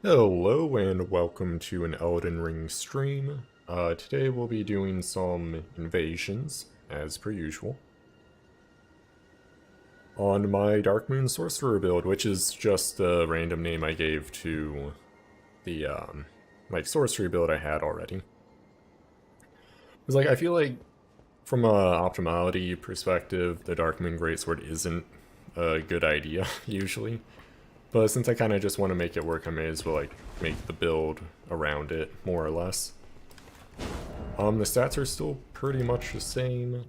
Hello and welcome to an Elden Ring stream. Today we'll be doing some invasions, as per usual, on my Darkmoon Sorcerer build, which is just a random name I gave to the, sorcery build I had already. Because, I feel like, from a optimality perspective, the Darkmoon greatsword isn't a good idea, usually. But since I kind of just want to make it work, I may as well, make the build around it, more or less. The stats are still pretty much the same,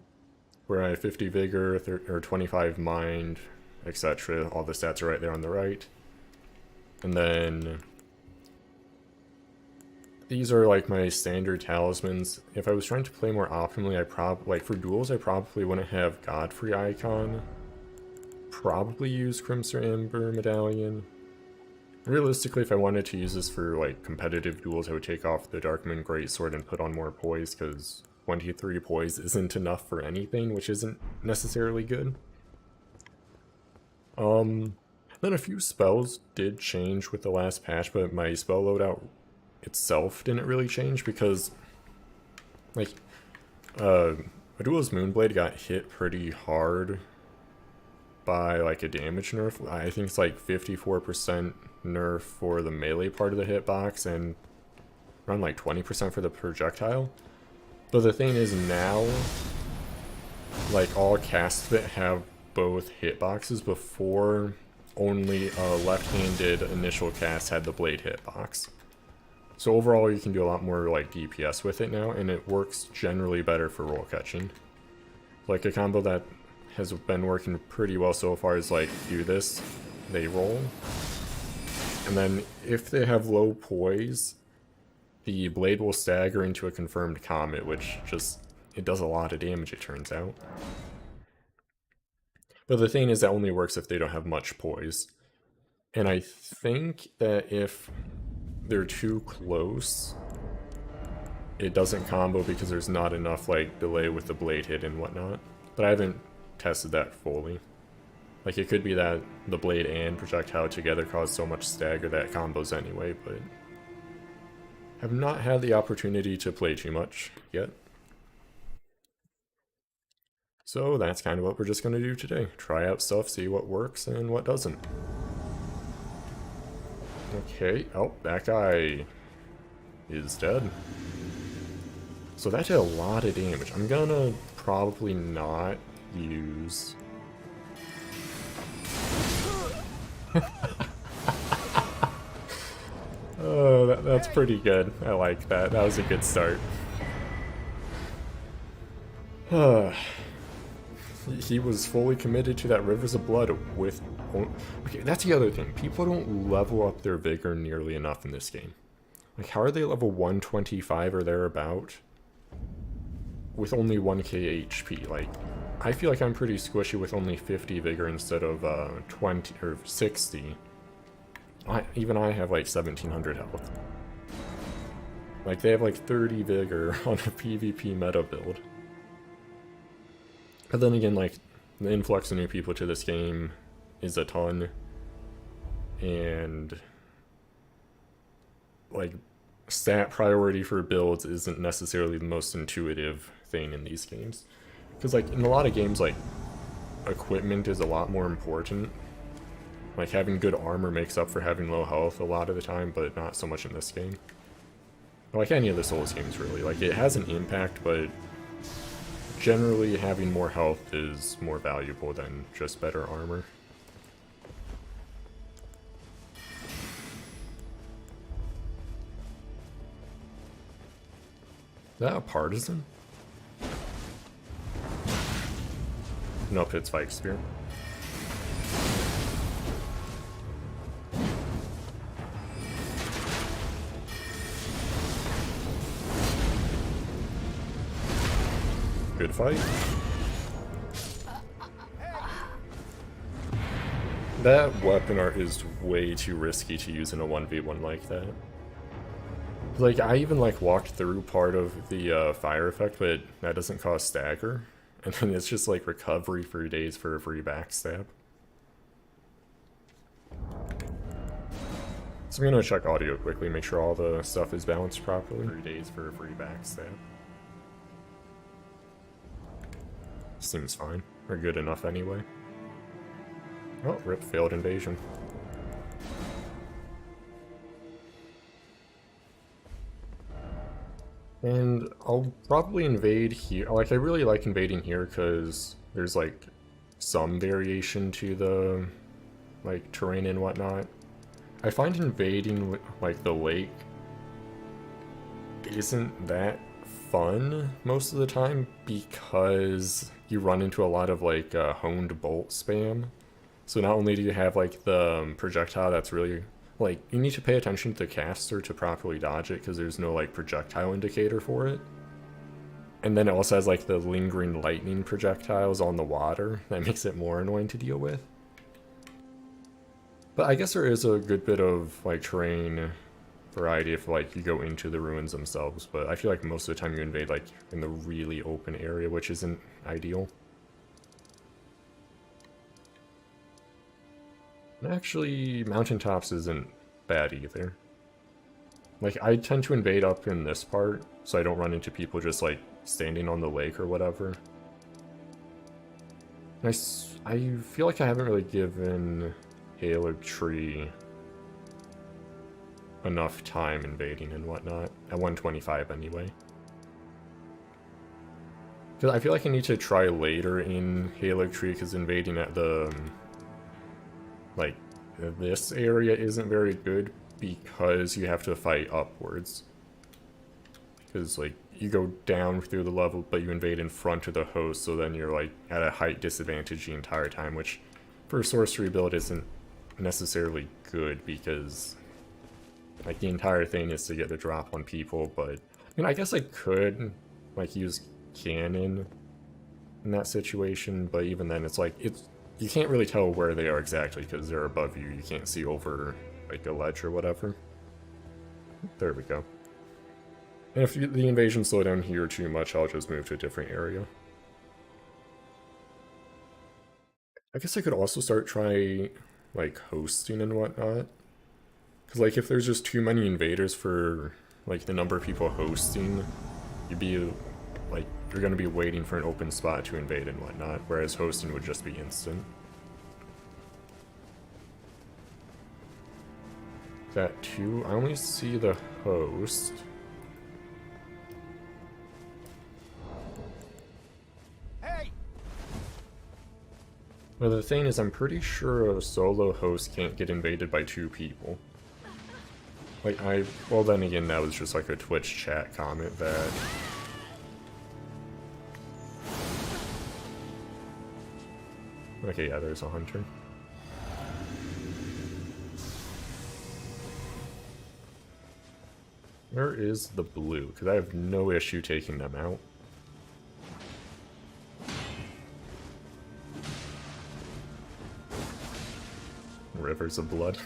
where I have 50 Vigor, or 25 Mind, etc. All the stats are right there on the right. And then these are, my standard talismans. If I was trying to play more optimally, for duels, I probably wouldn't have Godfrey icon. Probably use Crimson Ember Medallion. Realistically, if I wanted to use this for competitive duels, I would take off the Darkmoon Greatsword and put on more poise, because 23 poise isn't enough for anything, which isn't necessarily good. Then a few spells did change with the last patch, but my spell loadout itself didn't really change because, Medulla's Moonblade got hit pretty hard by a damage nerf. I think it's 54% nerf for the melee part of the hitbox and around 20% for the projectile. But the thing is now, all casts that have both hitboxes. Before, only left-handed initial cast had the blade hitbox. So overall you can do a lot more DPS with it now, and it works generally better for roll catching. A combo that has been working pretty well so far is do this, they roll, and then if they have low poise, the blade will stagger into a confirmed comet, which it does a lot of damage, it turns out. But the thing is, that only works if they don't have much poise. And I think that if they're too close, it doesn't combo because there's not enough delay with the blade hit and whatnot. But I haven't tested that fully. It could be that the blade and projectile together cause so much stagger that it combos anyway, but have not had the opportunity to play too much yet. So that's kind of what we're just going to do today. Try out stuff, see what works and what doesn't. Okay, oh, that guy is dead. So that did a lot of damage. I'm gonna probably not use... Oh, that's pretty good. I like that. That was a good start. He was fully committed to that Rivers of Blood with... Okay, that's the other thing. People don't level up their Vigor nearly enough in this game. How are they level 125 or thereabout with only 1k HP? I feel like I'm pretty squishy with only 50 Vigor instead of 20 or 60. Even I have 1700 health. They have 30 Vigor on a PvP meta build. But then again, the influx of new people to this game is a ton. And stat priority for builds isn't necessarily the most intuitive thing in these games. Because in a lot of games, equipment is a lot more important. Having good armor makes up for having low health a lot of the time, but not so much in this game. Any of the Souls games, really. It has an impact, but generally having more health is more valuable than just better armor. Is that a partisan? Nope, it's Spike Spear. Good fight. That weapon art is way too risky to use in a 1v1 like that. I even walked through part of the fire effect, but that doesn't cause stagger. And then it's just recovery for days for a free backstab. So I'm gonna check audio quickly, make sure all the stuff is balanced properly. 3 days for a free backstab. Seems fine. Or good enough anyway. Oh, rip, failed invasion. And I'll probably invade here. Like, I really like invading here because there's, like, some variation to the, like, terrain and whatnot. I find invading, like, the lake isn't that fun most of the time because you run into a lot of, like, honed bolt spam. So not only do you have, like, the projectile that's really... Like, you need to pay attention to the caster to properly dodge it, because there's no, like, projectile indicator for it. And then it also has, like, the lingering lightning projectiles on the water. That makes it more annoying to deal with. But I guess there is a good bit of, like, terrain variety if, like, you go into the ruins themselves. But I feel like most of the time you invade, like, in the really open area, which isn't ideal. And actually, mountaintops isn't bad either. Like, I tend to invade up in this part, so I don't run into people just, like, standing on the lake or whatever. I feel like I haven't really given Halo Tree enough time invading and whatnot. At 125 anyway. Because I feel like I need to try later in Halo Tree, because invading at the... like, this area isn't very good because you have to fight upwards. Because, like, you go down through the level, but you invade in front of the host, so then you're, like, at a height disadvantage the entire time, which, for a sorcery build, isn't necessarily good, because, like, the entire thing is to get the drop on people, but, I mean, I guess I could, like, use cannon in that situation, but even then, it's like, you can't really tell where they are exactly because they're above you. You can't see over, like, a ledge or whatever. There we go. And if the invasion slow down here too much, I'll just move to a different area. I guess I could also start trying, like, hosting and whatnot. Because, like, if there's just too many invaders for, like, the number of people hosting, you'd be, like, you're going to be waiting for an open spot to invade and whatnot, whereas hosting would just be instant. That too? I only see the host. Hey! Well, the thing is, I'm pretty sure a solo host can't get invaded by 2 people. Like, well then again, that was just like a Twitch chat comment that... Okay, yeah, there's a hunter. Where is the blue? Because I have no issue taking them out. Rivers of blood.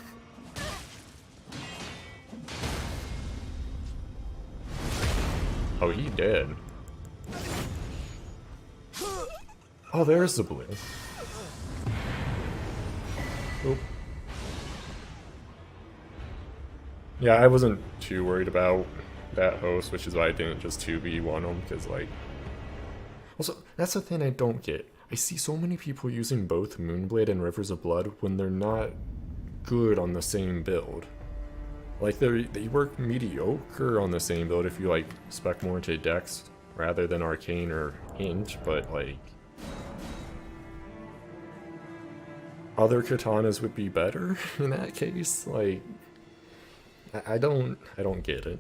Oh, he did. Oh, there's the blue. Oop. Yeah, I wasn't too worried about that host, which is why I didn't just 2v1 them, because, like... Also, that's the thing I don't get. I see so many people using both Moonblade and Rivers of Blood when they're not good on the same build. Like, they work mediocre on the same build if you, like, spec more into Dex rather than Arcane or Hint, but, like... Other katanas would be better in that case, like... I don't get it.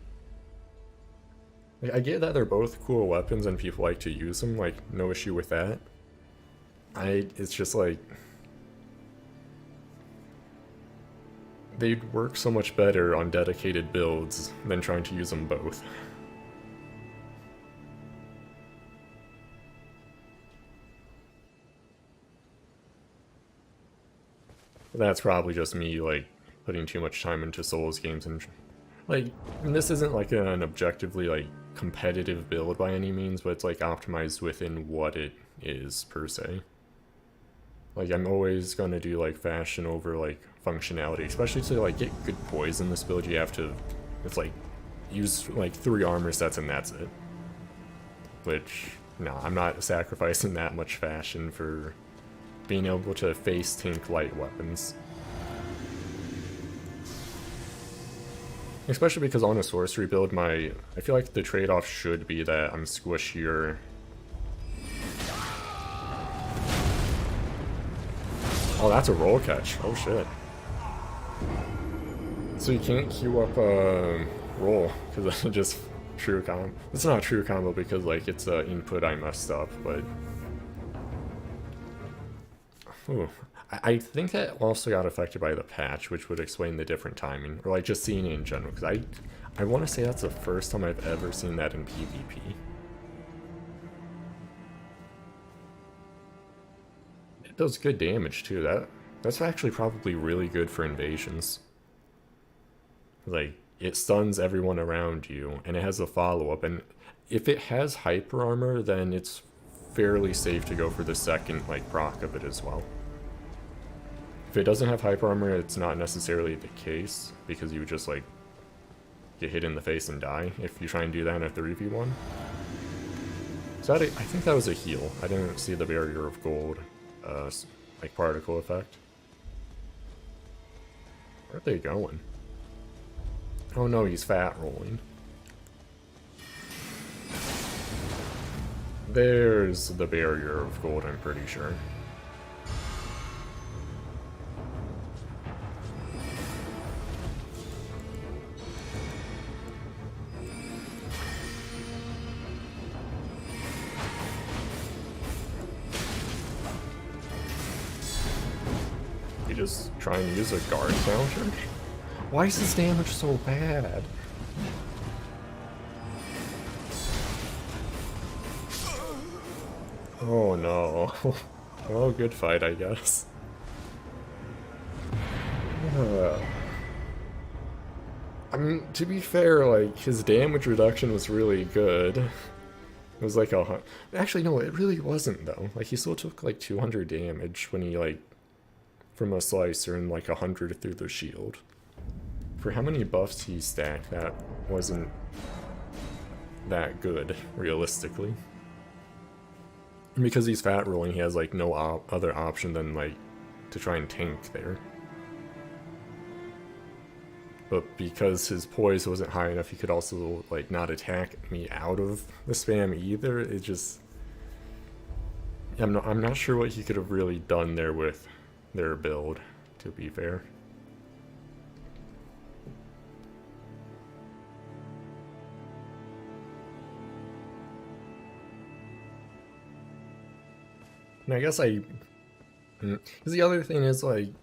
Like, I get that they're both cool weapons and people like to use them, like, no issue with that. It's just like... They'd work so much better on dedicated builds than trying to use them both. That's probably just me, like, putting too much time into Souls games and... Like, this isn't like an objectively, like, competitive build by any means, but it's, like, optimized within what it is, per se. Like, I'm always gonna do, like, fashion over, like, functionality. Especially to, like, get good poise in this build, you have to, it's like, use, like, 3 armor sets and that's it. Which, no, I'm not sacrificing that much fashion for being able to face tank light weapons. Especially because on a sorcery build, I feel like the trade-off should be that I'm squishier. Oh, that's a roll catch. Oh shit. So you can't queue up a roll, because that's just true combo. It's not a true combo because, like, it's an input I messed up, but... Ooh. I think that also got affected by the patch, which would explain the different timing, or like just seeing it in general, because I want to say that's the first time I've ever seen that in PvP. It does good damage too. That's actually probably really good for invasions. Like, it stuns everyone around you, and it has a follow-up, and if it has hyper armor, then it's fairly safe to go for the second, like, proc of it as well. If it doesn't have hyper armor, it's not necessarily the case, because you would just, like, get hit in the face and die if you try and do that in a 3v1. So I think that was a heal. I didn't see the barrier of gold, like, particle effect. Where are they going? Oh no, he's fat rolling. There's the barrier of gold, I'm pretty sure. You just try and use a guard counter? Why is his damage so bad? Oh no. Well, good fight, I guess. I mean, to be fair, like, his damage reduction was really good. It was like actually, no, it really wasn't, though. Like, he still took, like, 200 damage when he, like, from a slicer and, like, 100 through the shield. For how many buffs he stacked, that wasn't that good, realistically. And because he's fat rolling, he has, like, no other option than, like, to try and tank there. But because his poise wasn't high enough, he could also, like, not attack me out of the spam either. It just... I'm not sure what he could have really done there with their build, to be fair. And I guess because the other thing is, like,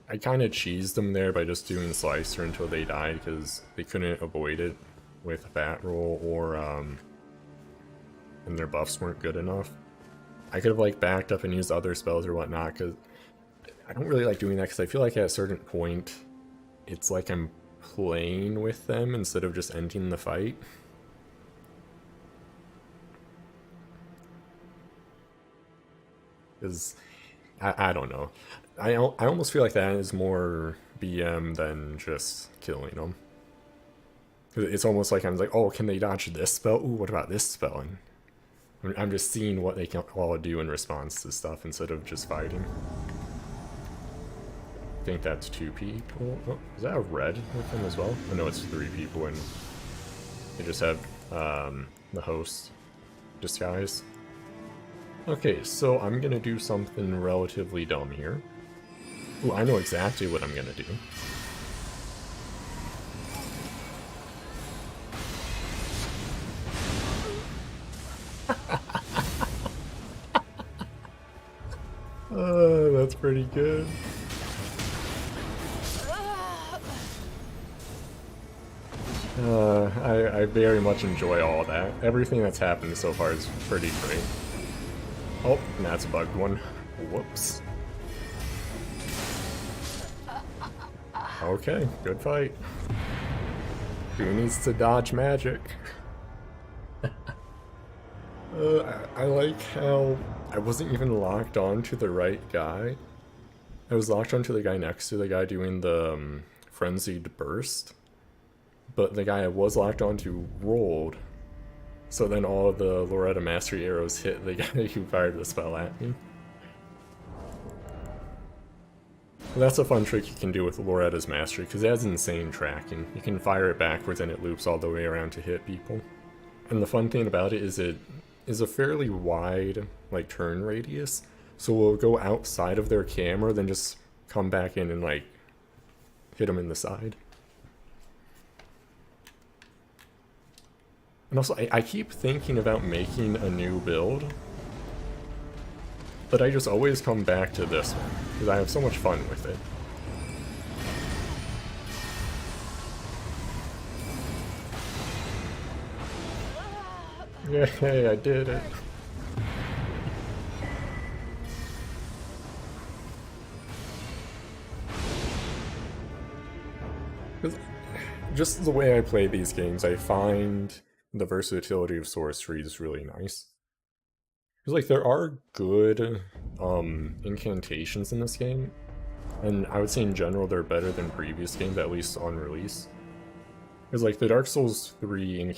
I kind of cheesed them there by just doing Slicer until they died, because they couldn't avoid it with Fat Roll, or, and their buffs weren't good enough. I could have, like, backed up and used other spells or whatnot, because I don't really like doing that, because I feel like at a certain point, it's like I'm playing with them instead of just ending the fight. Because, I don't know. I almost feel like that is more BM than just killing them. It's almost like I'm like, oh, can they dodge this spell? Ooh, what about this spell? And I'm just seeing what they can all do in response to stuff instead of just fighting. I think that's 2 people. Oh, is that a red with him as well? Oh no, it's 3 people, and they just have the host disguise. Okay, so I'm gonna do something relatively dumb here. Ooh, I know exactly what I'm gonna do. That's pretty good. I very much enjoy all that. Everything that's happened so far is pretty great. Oh, and that's a bugged one. Whoops. Okay, good fight. Who needs to dodge magic? I like how I wasn't even locked on to the right guy, I was locked onto the guy next to the guy doing the frenzied burst, but the guy I was locked onto rolled, so then all of the Loretta Mastery arrows hit the guy who fired the spell at me. That's a fun trick you can do with Loretta's Mastery, because it has insane tracking. You can fire it backwards and it loops all the way around to hit people. And the fun thing about it is a fairly wide, like, turn radius, so we'll go outside of their camera, then just come back in and, like, hit them in the side. And also, I keep thinking about making a new build, but I just always come back to this one, because I have so much fun with it. Yay, I did it. Just the way I play these games, I find the versatility of sorcery is really nice. Because, like, there are good incantations in this game, and I would say in general they're better than previous games, at least on release. Because, like, the Dark Souls 3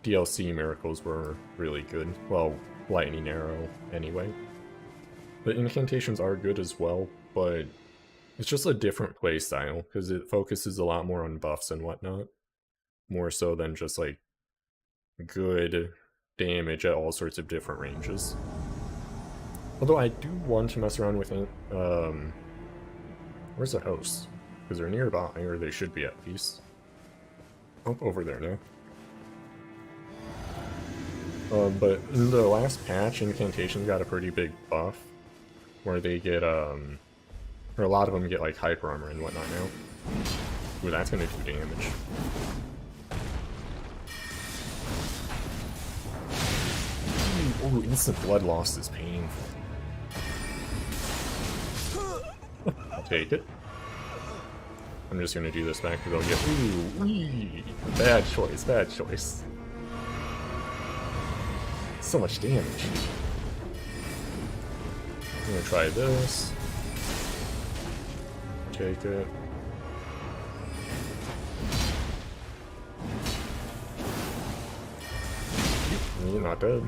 DLC miracles were really good. Well, Lightning Arrow, anyway. The incantations are good as well, but it's just a different playstyle, because it focuses a lot more on buffs and whatnot. More so than just, like, good damage at all sorts of different ranges. Although I do want to mess around with it. Where's the host? Because they're nearby, or they should be at least. Oh, over there now. But in the last patch, incantations got a pretty big buff, where they get, or a lot of them get, like, hyper armor and whatnot now. Ooh, that's gonna do damage. Ooh, instant blood loss is painful. I'll take it. I'm just gonna do this back because I'll get. Ooh, wee. Bad choice, bad choice. So much damage. I'm gonna try this. Take it. You're not dead.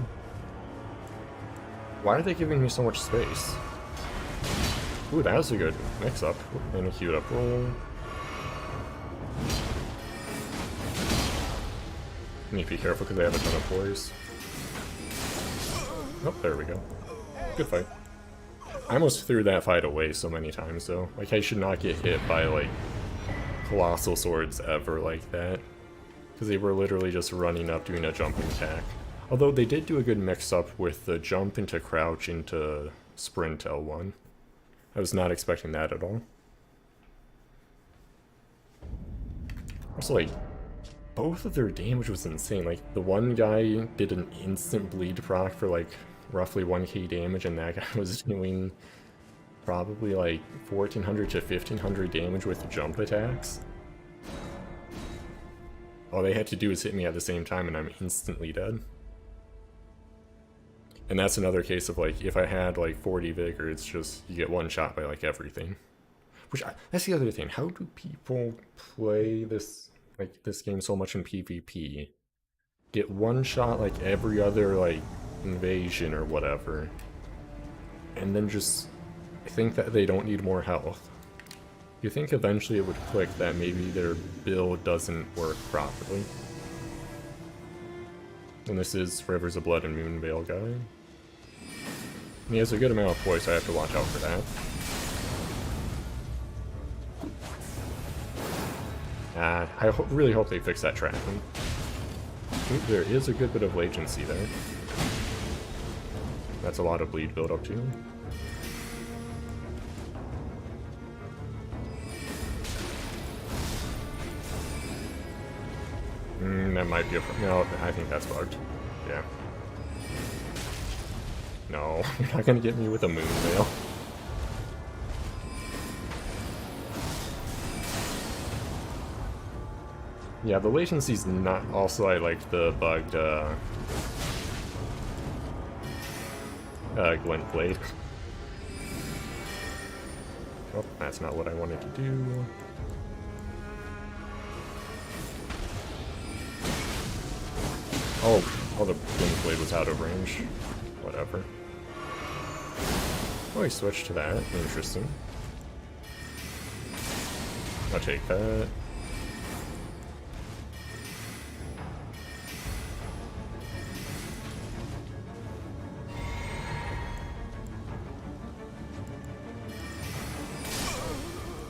Why are they giving me so much space? Ooh, that was a good mix-up. And a queued up roll. I need to be careful because they have a ton of poise. Oh, there we go. Good fight. I almost threw that fight away so many times, though. Like, I should not get hit by, like, colossal swords ever like that. Because they were literally just running up doing a jumping attack. Although they did do a good mix-up with the jump into crouch into sprint L1. I was not expecting that at all. Also, like, both of their damage was insane. Like, the one guy did an instant bleed proc for, like, roughly 1k damage, and that guy was doing probably, like, 1400 to 1500 damage with jump attacks. All they had to do is hit me at the same time, and I'm instantly dead. And that's another case of, like, if I had, like, 40 vigor, it's just, you get one shot by, like, everything. That's the other thing. How do people play this, like, this game so much in PvP? Get one shot, like, every other, like, invasion or whatever. And then just think that they don't need more health. You think eventually it would click that maybe their build doesn't work properly. And this is Rivers of Blood and Moonveil guy. And he has a good amount of poise, so I have to watch out for that. I really hope they fix that tracking. Ooh, there is a good bit of latency there. That's a lot of bleed build up too. That might be a... No, I think that's bugged. Yeah. No, you're not gonna get me with a Moonveil. Yeah, the latency's not... Also, I like the bugged, Glint Blade. Oh, that's not what I wanted to do. Oh, the Blink Blade was out of range. Whatever. Oh, he switched to that. Interesting. I'll take that.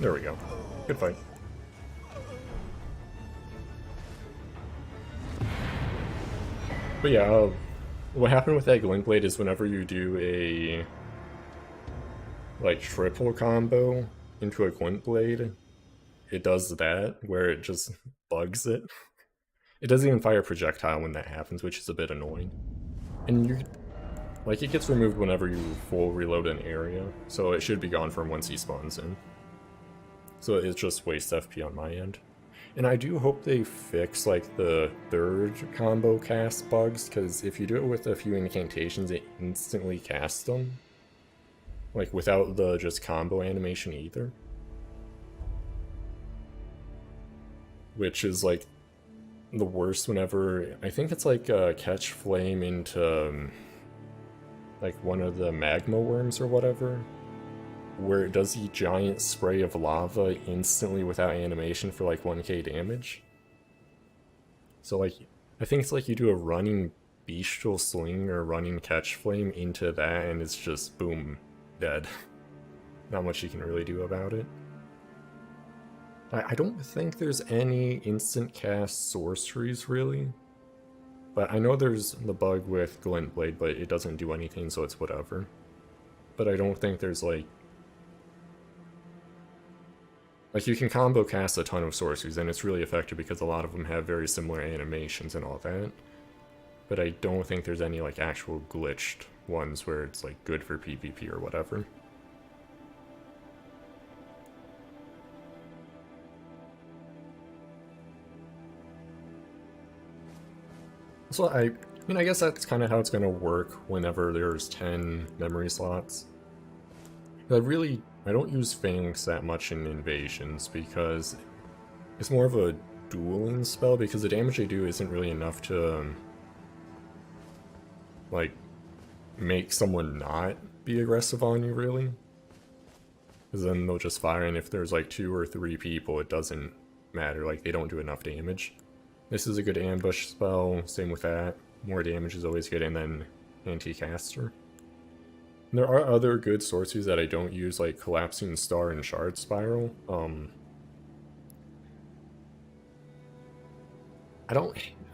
There we go. Good fight. But yeah, what happened with that Glint Blade is whenever you do a like triple combo into a Glint Blade, it does that where it just bugs it. It doesn't even fire a projectile when that happens, which is a bit annoying. And you like it gets removed whenever you full reload an area, so it should be gone from once he spawns in. So it just wastes FP on my end. And I do hope they fix like the third combo cast bugs, because if you do it with a few incantations, it instantly casts them. Like without the just combo animation either. Which is like the worst whenever, I think it's like catch flame into like one of the magma worms or whatever, where it does the giant spray of lava instantly without animation for like 1k damage. So like, I think it's like you do a running bestial sling or running catch flame into that and it's just boom, dead. Not much you can really do about it. I don't think there's any instant cast sorceries really. But I know there's the bug with Glint Blade, but it doesn't do anything, so it's whatever. But I don't think there's like you can combo cast a ton of sorceries, and it's really effective because a lot of them have very similar animations and all that. But I don't think there's any like actual glitched ones where it's like good for PvP or whatever. So I mean, I guess that's kind of how it's going to work whenever there's 10 memory slots. I don't use Phalanx that much in invasions because it's more of a dueling spell, because the damage they do isn't really enough to like make someone not be aggressive on you really. Because then they'll just fire, and if there's like 2 or 3 people, it doesn't matter, like they don't do enough damage. This is a good ambush spell, same with that. More damage is always good, and then anti-caster. There are other good sorceries that I don't use, like Collapsing Star and Shard Spiral. I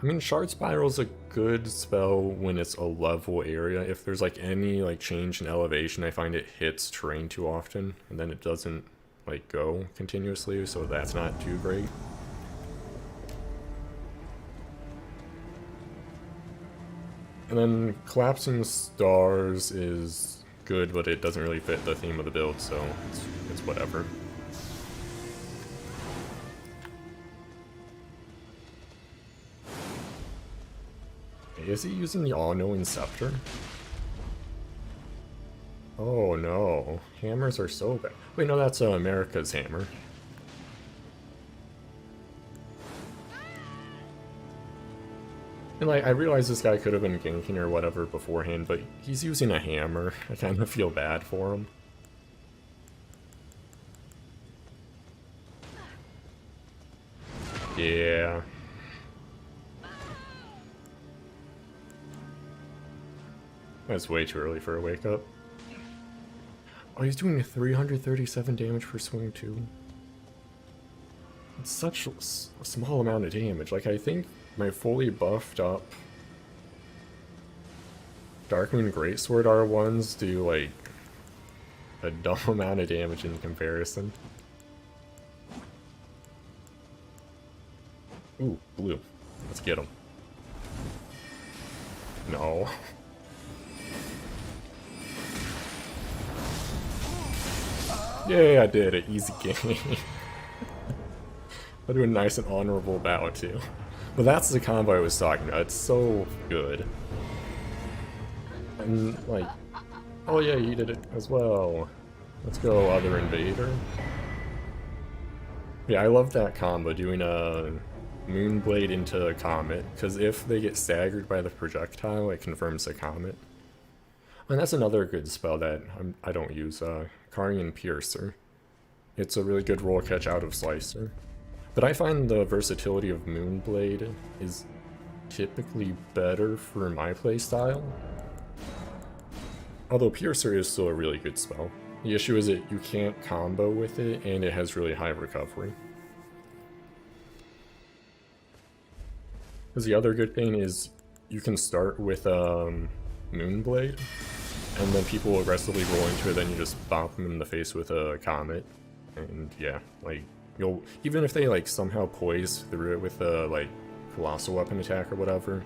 mean, Shard Spiral is a good spell when it's a level area. If there's like any like change in elevation, I find it hits terrain too often, and then it doesn't like go continuously, so that's not too great. And then Collapsing Stars is good, but it doesn't really fit the theme of the build, so it's whatever. Is he using the all-knowing scepter? Oh no, hammers are so bad. Wait, no, that's America's hammer. And like, I realize this guy could have been ganking or whatever beforehand, but he's using a hammer. I kind of feel bad for him. Yeah. That's way too early for a wake up. Oh, he's doing 337 damage per swing too. It's such a small amount of damage. Like, I think my fully buffed up Darkmoon greatsword R1s do like a dumb amount of damage in comparison. Ooh, blue. Let's get him. No. Yay, I did it. Easy game. I'll do a nice and honorable bow too. But that's the combo I was talking about. It's so good. And like, oh yeah, he did it as well. Let's go other invader. Yeah, I love that combo, doing a Moonblade into a Comet, because if they get staggered by the projectile, it confirms the Comet. And that's another good spell that I don't use, Carrion Piercer. It's a really good roll catch out of Slicer. But I find the versatility of Moonblade is typically better for my playstyle. Although Piercer is still a really good spell. The issue is that you can't combo with it, and it has really high recovery. Because the other good thing is you can start with Moonblade, and then people will aggressively roll into it, then you just bop them in the face with a Comet. And yeah, like, you'll, even if they like somehow poise through it with a like Colossal Weapon attack or whatever,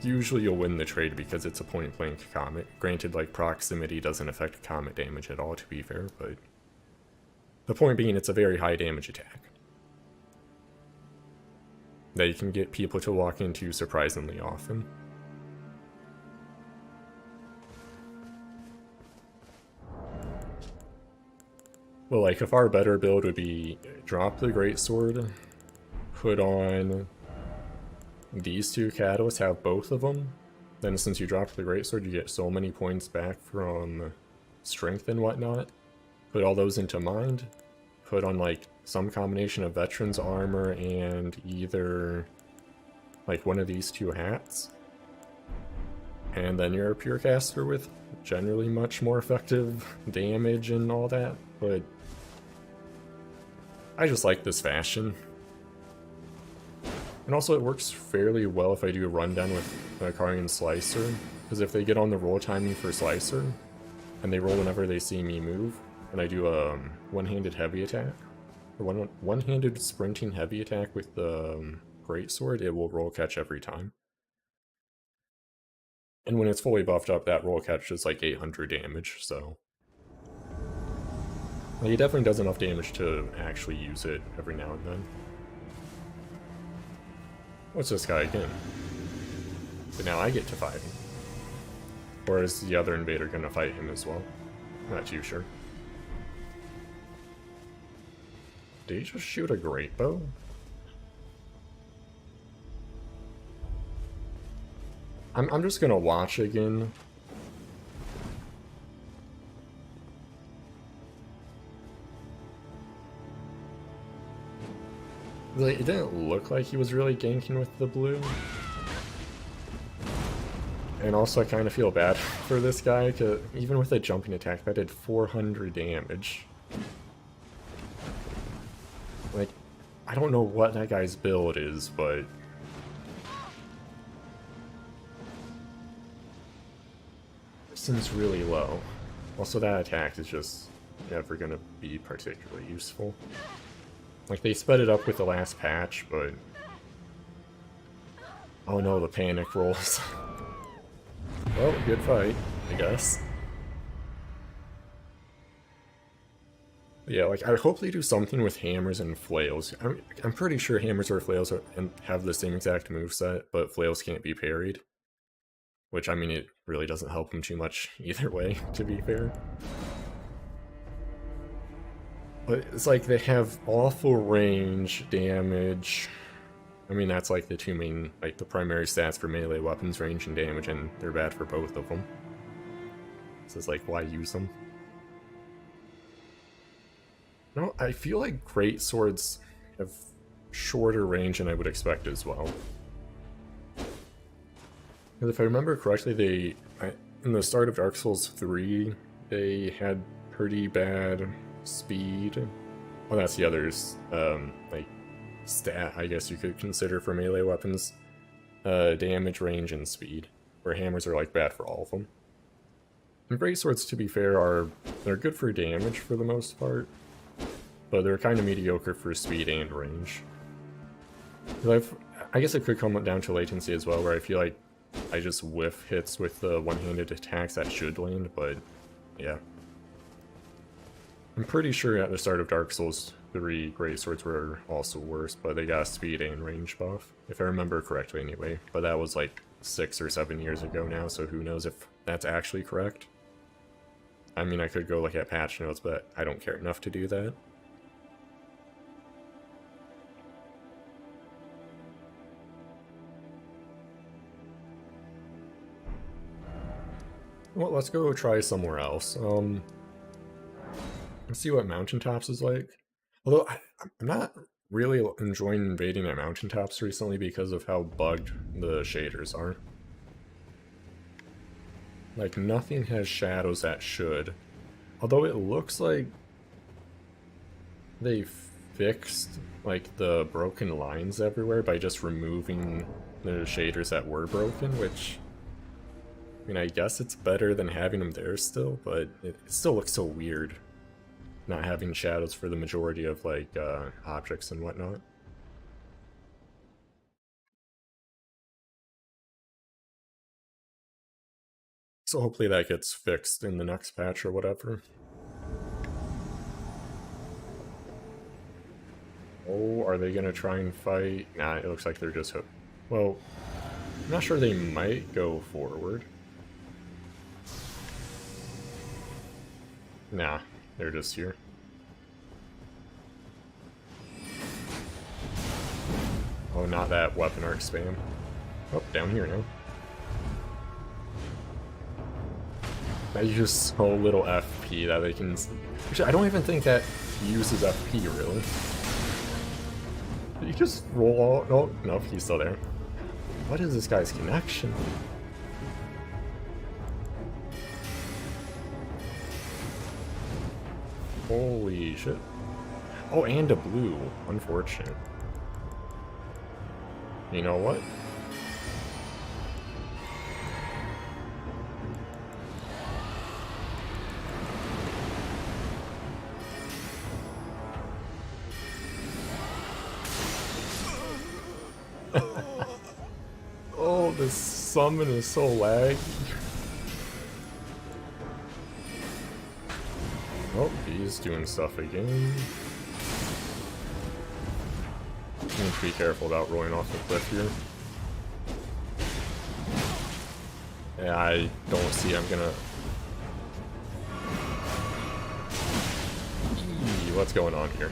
usually you'll win the trade because it's a point-blank Comet. Granted, like, proximity doesn't affect Comet damage at all, to be fair, but the point being it's a very high damage attack that you can get people to walk into surprisingly often. Well, like, a far better build would be drop the greatsword, put on these two catalysts, have both of them. Then since you dropped the greatsword, you get so many points back from strength and whatnot. Put all those into mind. Put on like some combination of veteran's armor and either like one of these two hats. And then you're a pure caster with generally much more effective damage and all that. But I just like this fashion. And also it works fairly well if I do a rundown with Carrion Slicer, because if they get on the roll timing for Slicer, and they roll whenever they see me move, and I do a one-handed heavy attack, or one-handed sprinting heavy attack with the greatsword, it will roll catch every time. And when it's fully buffed up, that roll catch is like 800 damage, so... Like, it definitely does enough damage to actually use it every now and then. What's this guy again? But now I get to fight him. Or is the other invader gonna fight him as well? I'm not too sure. Did he just shoot a great bow? I'm just gonna watch again. Like, it didn't look like he was really ganking with the blue. And also I kind of feel bad for this guy, because even with a jumping attack, that did 400 damage. Like, I don't know what that guy's build is, but... it seems really low. Also, that attack is just never gonna be particularly useful. Like, they sped it up with the last patch, but... oh no, the panic rolls. Well, good fight, I guess. But yeah, like, I hope they do something with hammers and flails. I'm pretty sure hammers or flails have the same exact moveset, but flails can't be parried. Which, I mean, it really doesn't help them too much either way, to be fair. But it's like they have awful range, damage. I mean, that's like the two main, like the primary stats for melee weapons, range and damage, and they're bad for both of them. So it's like, why use them? No, I feel like great swords have shorter range than I would expect as well. Because if I remember correctly, in the start of Dark Souls 3, they had pretty bad speed. Well, that's the others, like, stat, I guess you could consider for melee weapons. Damage, range, and speed. Where hammers are, like, bad for all of them. And greatswords, to be fair, they're good for damage for the most part. But they're kind of mediocre for speed and range. I guess it could come down to latency as well, where I feel like I just whiff hits with the one-handed attacks that should land, but yeah. I'm pretty sure at the start of Dark Souls 3, greatswords were also worse, but they got speed and range buff, if I remember correctly anyway. But that was like 6 or 7 years ago now, so who knows if that's actually correct. I mean, I could go look at patch notes, but I don't care enough to do that. Well, let's go try somewhere else. Let's see what mountaintops is like. Although I'm not really enjoying invading at mountaintops recently because of how bugged the shaders are. Like, nothing has shadows that should. Although it looks like they fixed, like, the broken lines everywhere by just removing the shaders that were broken, which... I mean, I guess it's better than having them there still, but it still looks so weird not having shadows for the majority of, like, objects and whatnot. So hopefully that gets fixed in the next patch or whatever. Oh, are they gonna try and fight? Nah, it looks like they're just hooked. Well, I'm not sure, they might go forward. Nah, they're just here. Oh, not that weapon arc spam. Oh, down here now. That uses so little FP that they can... Actually, I don't even think that uses FP, really. Did you just roll all... Oh, no, he's still there. What is this guy's connection? Holy shit. Oh, and a blue. Unfortunate. You know what? Oh, this summon is so laggy. Oh, he's doing stuff again. Need to be careful about rolling off the cliff here. Yeah, I don't see I'm gonna... Eee, what's going on here?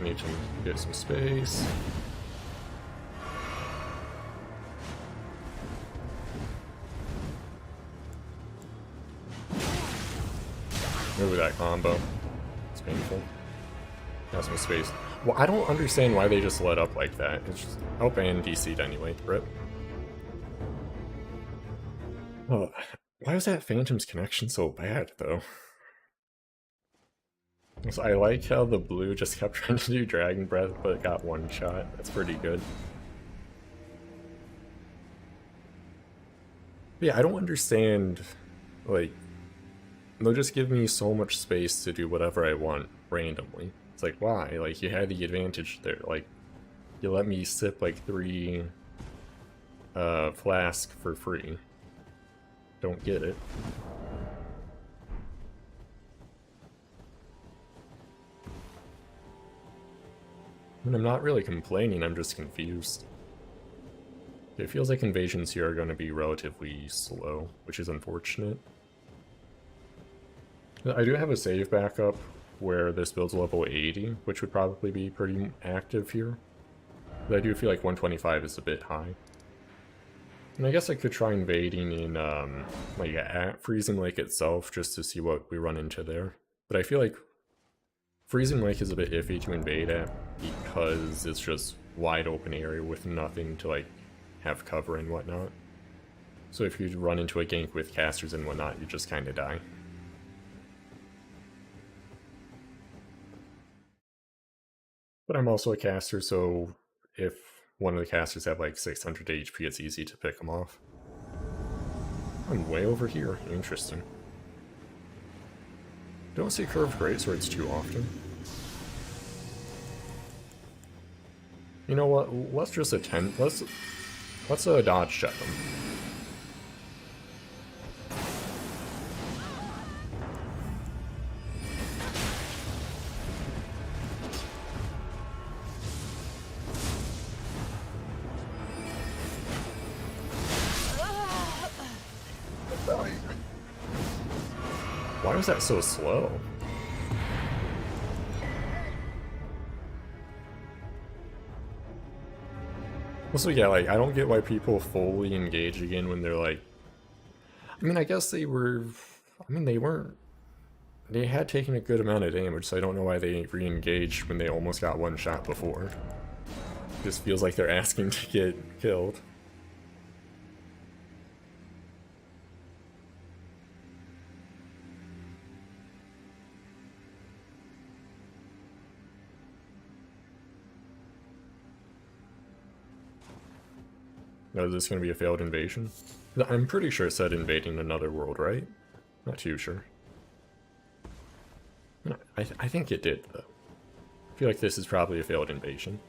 Need to get some space. Move that combo. It's painful. Got some space. Well, I don't understand why they just let up like that. It's just... Oh, and DC'd anyway. Rip. Oh, why was that Phantom's connection so bad, though? So I like how the blue just kept trying to do Dragon Breath, but it got one shot. That's pretty good. But yeah, I don't understand, like, they'll just give me so much space to do whatever I want randomly. It's like, why? Like, you had the advantage there. Like, you let me sip like 3 flask for free. Don't get it. And I'm not really complaining, I'm just confused. It feels like invasions here are going to be relatively slow, which is unfortunate. I do have a save backup where this build's level 80, which would probably be pretty active here. But I do feel like 125 is a bit high. And I guess I could try invading in, like, at Freezing Lake itself, just to see what we run into there. But I feel like Freezing Lake is a bit iffy to invade at, because it's just wide open area with nothing to, like, have cover and whatnot. So if you run into a gank with casters and whatnot, you just kinda die. But I'm also a caster, so if one of the casters have like 600 HP, it's easy to pick them off. I'm way over here. Interesting. Don't see curved greatswords too often. You know what? Let's just attempt. Let's dodge check them. Why was that so slow? Also, yeah, like, I don't get why people fully engage again when they're like... I mean, I guess they were... I mean, they weren't... They had taken a good amount of damage, so I don't know why they re-engaged when they almost got one shot before. It just feels like they're asking to get killed. Oh, is this going to be a failed invasion? I'm pretty sure it said invading another world, right? Not too sure. I think it did, though. I feel like this is probably a failed invasion.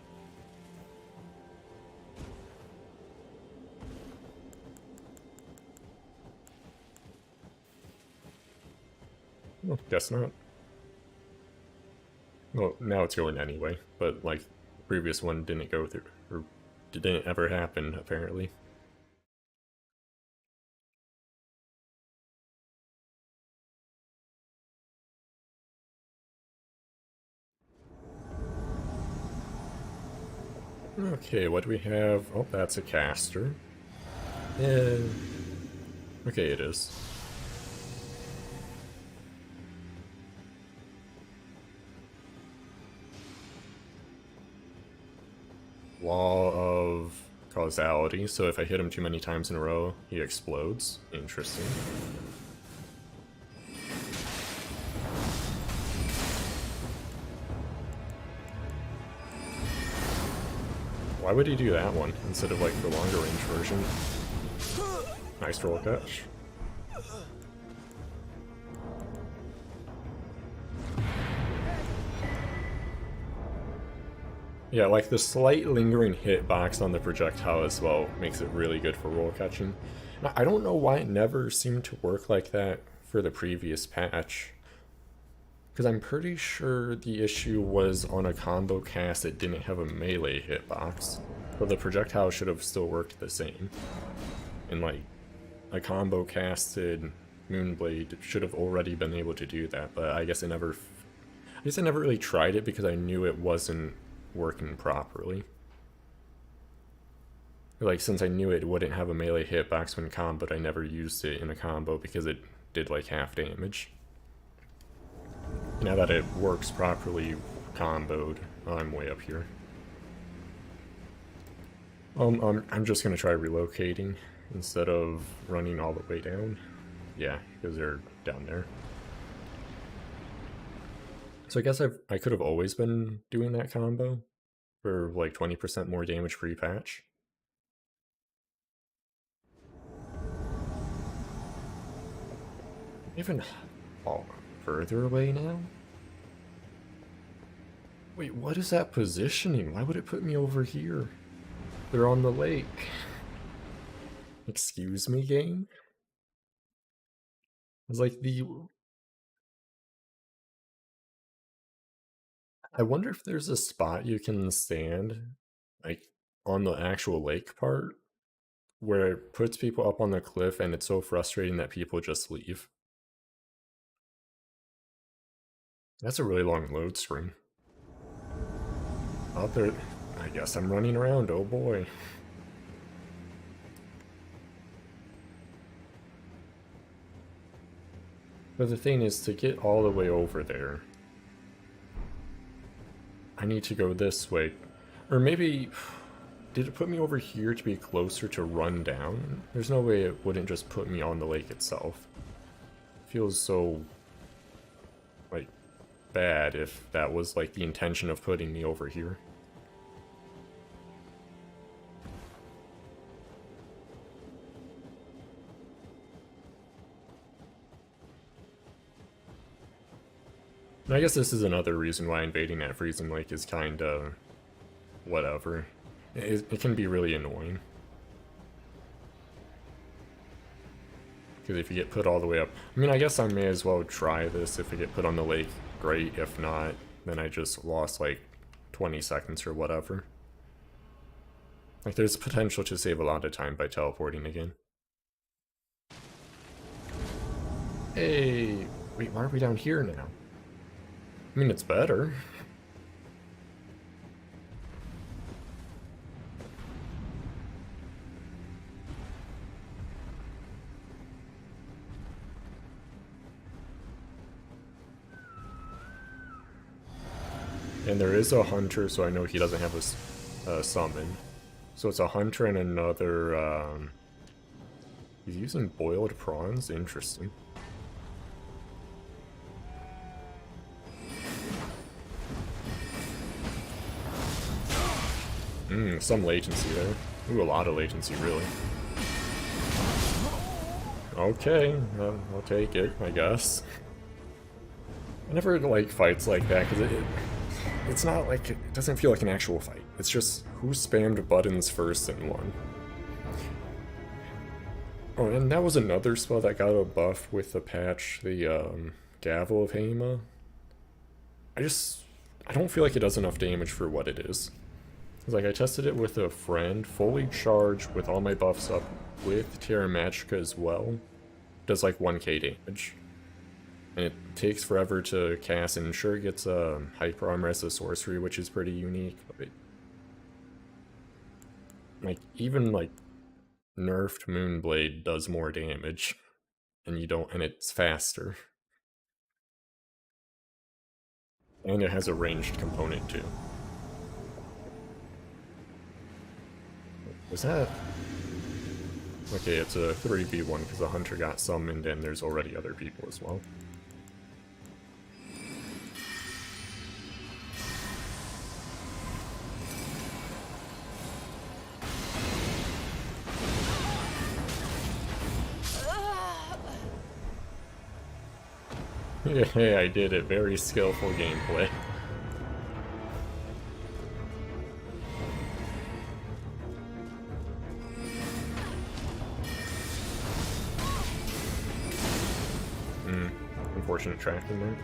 Well, guess not. Well, now it's going anyway, but like, the previous one didn't go through, or didn't ever happen, apparently. Okay, what do we have? Oh, that's a caster. Yeah. Okay, it is. Law of causality, so if I hit him too many times in a row, he explodes. Interesting. Why would he do that one instead of like the longer range version? Nice roll catch. Yeah, like the slight lingering hitbox on the projectile as well makes it really good for roll catching. Now, I don't know why it never seemed to work like that for the previous patch. Because I'm pretty sure the issue was on a combo cast it didn't have a melee hitbox. But the projectile should have still worked the same. And like, a combo casted Moonblade should have already been able to do that, but I guess I never really tried it because I knew it wasn't working properly. Like, since I knew it wouldn't have a melee hitbox when comboed, I never used it in a combo because it did like half damage. Now that it works properly comboed, I'm way up here. I'm just gonna try relocating instead of running all the way down. Yeah, because they're down there. So I guess I could have always been doing that combo for like 20% more damage pre-patch. Even further away now? Wait, what is that positioning? Why would it put me over here? They're on the lake. Excuse me, game? It's like I wonder if there's a spot you can stand, like, on the actual lake part, where it puts people up on the cliff and it's so frustrating that people just leave. That's a really long load screen. Out there, I guess I'm running around, oh boy. But the thing is, to get all the way over there, I need to go this way. Or maybe, did it put me over here to be closer to run down? There's no way it wouldn't just put me on the lake itself. It feels so, like, bad if that was, like, the intention of putting me over here. And I guess this is another reason why invading that freezing lake is kinda... whatever. It can be really annoying. Because if you get put all the way up... I mean, I guess I may as well try this. If I get put on the lake, great. If not, then I just lost like 20 seconds or whatever. Like, there's potential to save a lot of time by teleporting again. Hey! Wait, why are we down here now? I mean, it's better. And there is a hunter, so I know he doesn't have a summon. So it's a hunter and another, he's using boiled prawns? Interesting. Some latency there. Ooh, a lot of latency, really. Okay, I'll take it, I guess. I never like fights like that, because it's not like, it doesn't feel like an actual fight. It's just who spammed buttons first and won. Oh, and that was another spell that got a buff with the patch, the Gavel of Haima. I don't feel like it does enough damage for what it is. It's like I tested it with a friend, fully charged with all my buffs up, with Terra Magica as well. Does like 1k damage. And it takes forever to cast, and sure it gets hyper armor as a sorcery, which is pretty unique. But like even like nerfed Moonblade does more damage, and it's faster. And it has a ranged component too. Was that? Okay, it's a 3v1 because the hunter got summoned and there's already other people as well. Yeah, I did it. Very skillful gameplay. Unfortunate tracking there.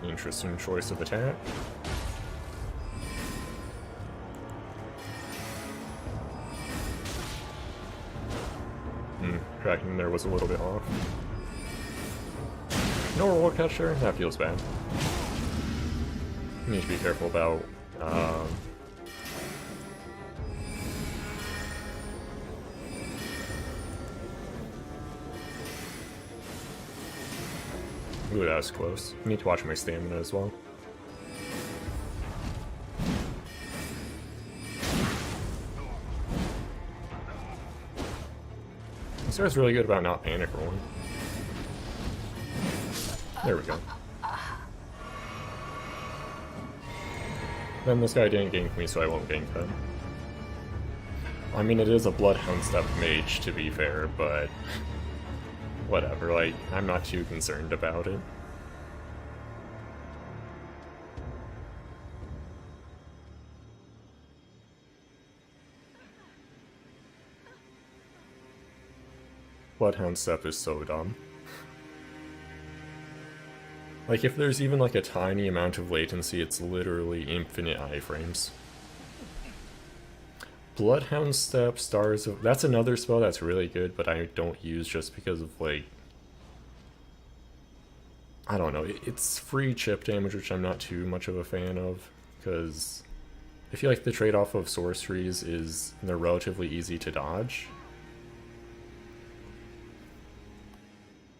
Interesting choice of attack. Tracking there was a little bit off. No roll catcher? That feels bad. Need to be careful about ooh, that was close. I need to watch my stamina as well. This guy's really good about not panic rolling. There we go. Then this guy didn't gank me, so I won't gank him. I mean, it is a Bloodhound Step mage, to be fair, but whatever, like, I'm not too concerned about it. Bloodhound Step is so dumb. Like, if there's even like a tiny amount of latency, it's literally infinite iframes. Bloodhound Step, Stars of... That's another spell that's really good, but I don't use just because of, like... I don't know, it's free chip damage, which I'm not too much of a fan of, because I feel like the trade-off of sorceries is they're relatively easy to dodge.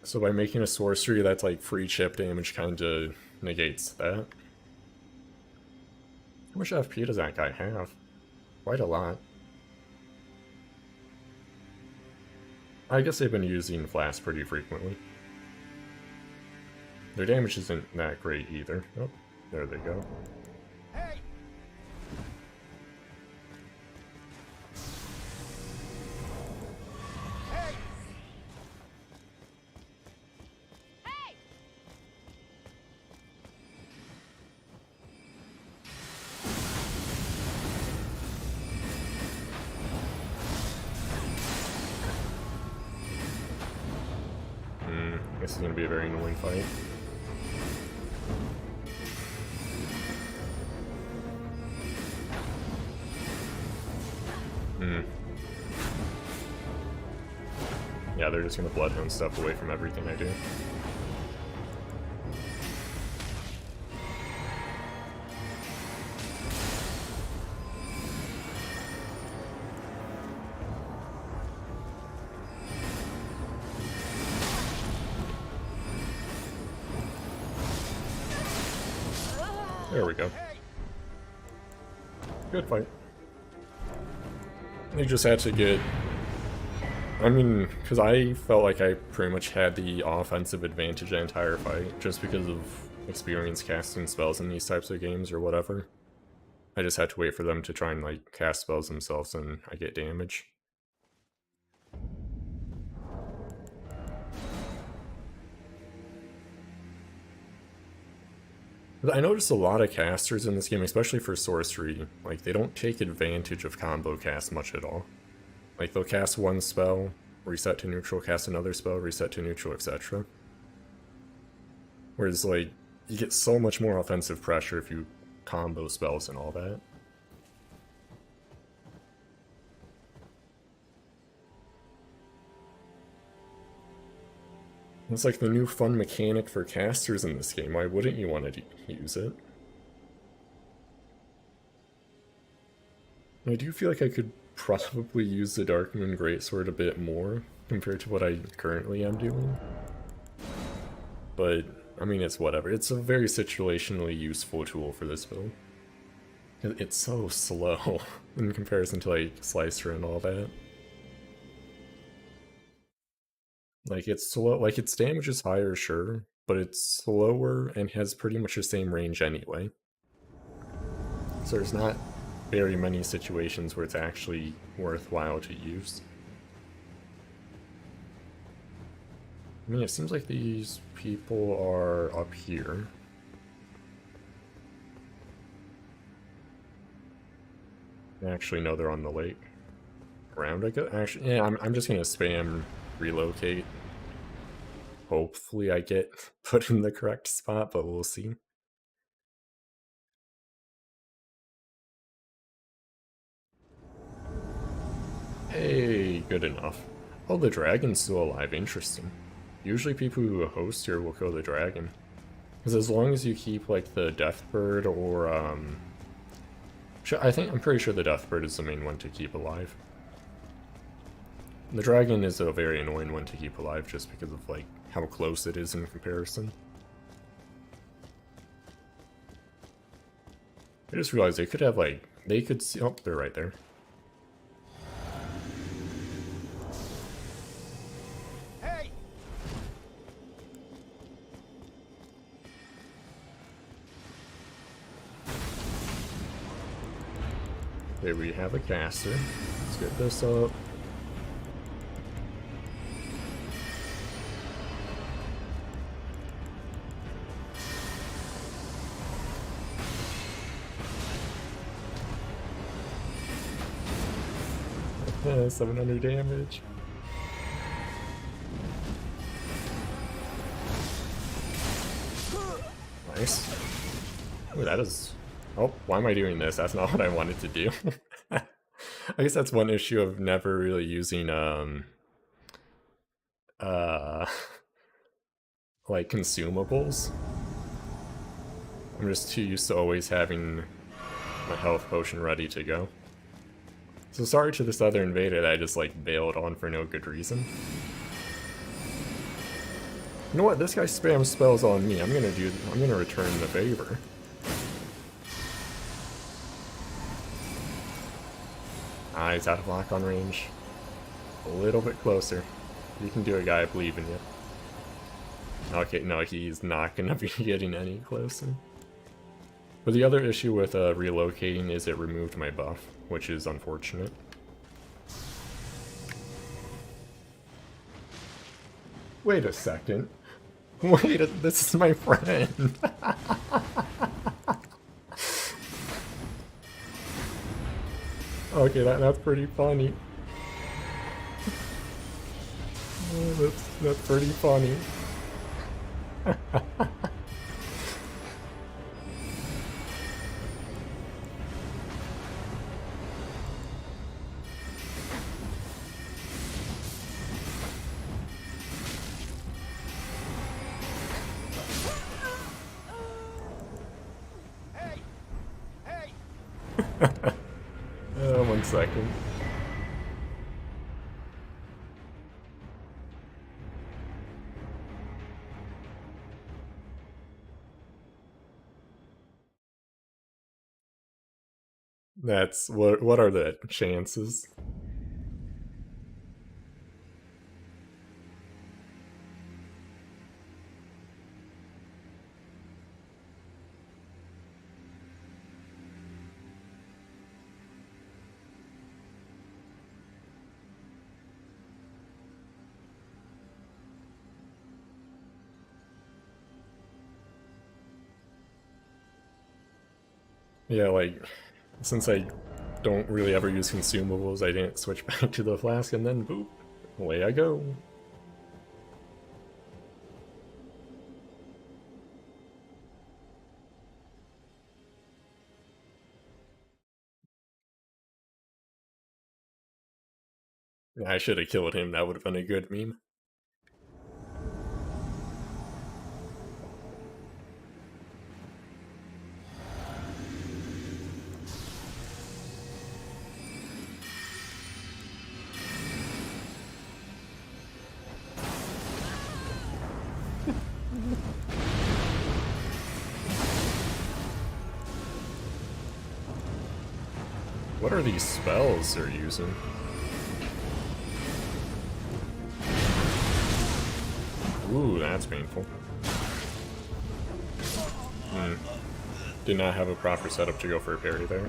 So by making a sorcery that's like free chip damage kinda negates that. How much FP does that guy have? Quite a lot. I guess they've been using Flask pretty frequently. Their damage isn't that great either. Oh, there they go. Hey. This is going to be a very annoying fight. Yeah, they're just gonna bloodhound stuff away from everything I do. There we go. Good fight. They just had to get... I mean, because I felt like I pretty much had the offensive advantage the entire fight, just because of experience casting spells in these types of games or whatever. I just had to wait for them to try and, like, cast spells themselves and I get damage. But I noticed a lot of casters in this game, especially for sorcery, like, they don't take advantage of combo cast much at all. Like, they'll cast one spell, reset to neutral, cast another spell, reset to neutral, etc. Whereas, like, you get so much more offensive pressure if you combo spells and all that. It's like the new fun mechanic for casters in this game. Why wouldn't you want to use it? I do feel like I could probably use the Darkmoon greatsword a bit more compared to what I currently am doing. But, I mean, it's whatever. It's a very situationally useful tool for this build. It's so slow in comparison to, like, Slicer and all that. Like, it's slow, like, its damage is higher, sure, but it's slower and has pretty much the same range anyway. So there's not very many situations where it's actually worthwhile to use. I mean, it seems like these people are up here. Actually, no, they're on the lake. Around, I guess? Actually, yeah, I'm just gonna spam relocate. Hopefully I get put in the correct spot, but we'll see. Hey, good enough. Oh, the dragon's still alive. Interesting. Usually people who host here will kill the dragon. Because as long as you keep, like, the deathbird or, I'm pretty sure the deathbird is the main one to keep alive. The dragon is a very annoying one to keep alive just because of, like, how close it is in comparison. I just realized they could have, like, they could see, oh, they're right there. Hey! Okay, we have a caster. Let's get this up. Yeah, 700 damage. Nice. Ooh, that is... Oh, why am I doing this? That's not what I wanted to do. I guess that's one issue of never really using, like, consumables. I'm just too used to always having my health potion ready to go. So sorry to this other invader that I just, like, bailed on for no good reason. You know what? This guy spams spells on me. I'm gonna return the favor. Ah, he's out of lock-on range. A little bit closer. You can do it, guy. I believe in you. Okay, no, he's not gonna be getting any closer. But the other issue with relocating is it removed my buff, which is unfortunate. Wait a second. This is my friend. Okay, that's pretty funny. Oh, that's pretty funny. second. That's what are the chances? Yeah, like, since I don't really ever use consumables, I didn't switch back to the flask, and then boop, away I go. I should have killed him, that would have been a good meme. What are these spells they're using? Ooh, that's painful. Did not have a proper setup to go for a parry there.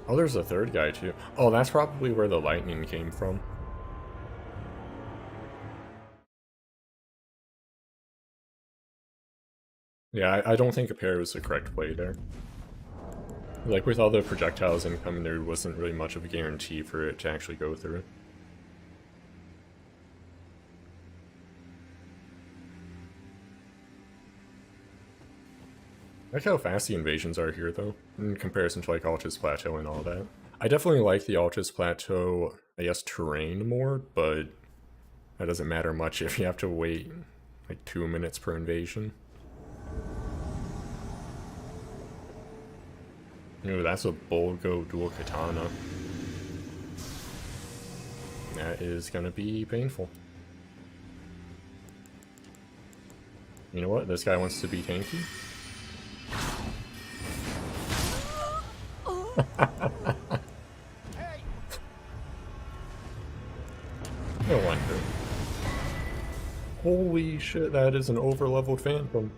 Oh, there's a third guy too. Oh, that's probably where the lightning came from. Yeah, I don't think a parry was the correct play there. Like, with all the projectiles incoming, there wasn't really much of a guarantee for it to actually go through. I like how fast the invasions are here, though, in comparison to, like, Altus Plateau and all that. I definitely like the Altus Plateau, I guess, terrain more, but that doesn't matter much if you have to wait, like, 2 minutes per invasion. Ooh, that's a Bolgo dual katana. That is gonna be painful. You know what? This guy wants to be tanky. No wonder. Holy shit, that is an overleveled Phantom.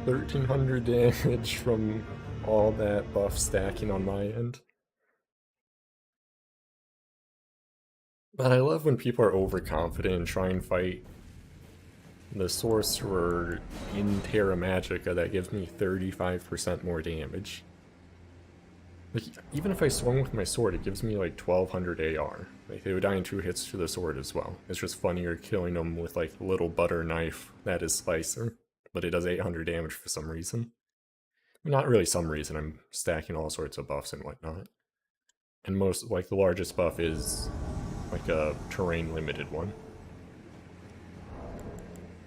1300 damage from all that buff stacking on my end. But I love when people are overconfident and try and fight the Sorcerer in Terra Magica that gives me 35% more damage. Like, even if I swung with my sword, it gives me like 1200 AR. Like, they would die in 2 hits to the sword as well. It's just funnier killing them with like a little butter knife that is Slicer, but it does 800 damage for some reason. Not really some reason, I'm stacking all sorts of buffs and whatnot. And most, like, the largest buff is like a terrain limited one.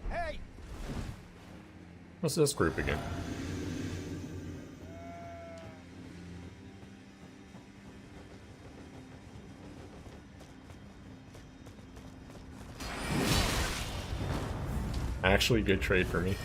Hey! What's this group again? Actually, good trade for me.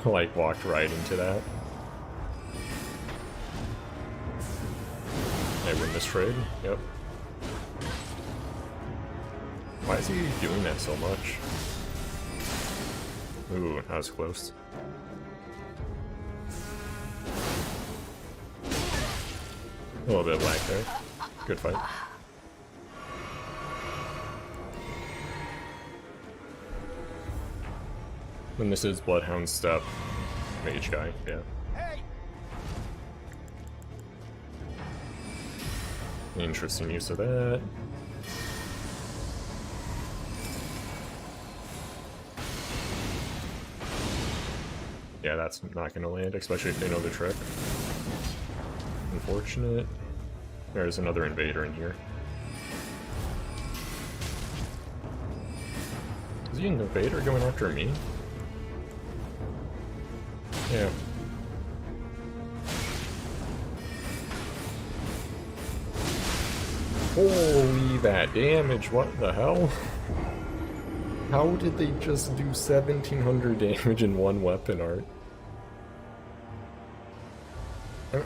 Like, walked right into that. I win this trade? Yep. Why is he doing that so much? Ooh, that was close. A little bit of lag there. Good fight. And this is Bloodhound Step, Mage guy, yeah. Interesting use of that. Yeah, that's not going to land, especially if they know the trick. Unfortunate. There's another invader in here. Is he an invader going after me? Yeah. Holy, that damage, what the hell? How did they just do 1700 damage in one weapon art?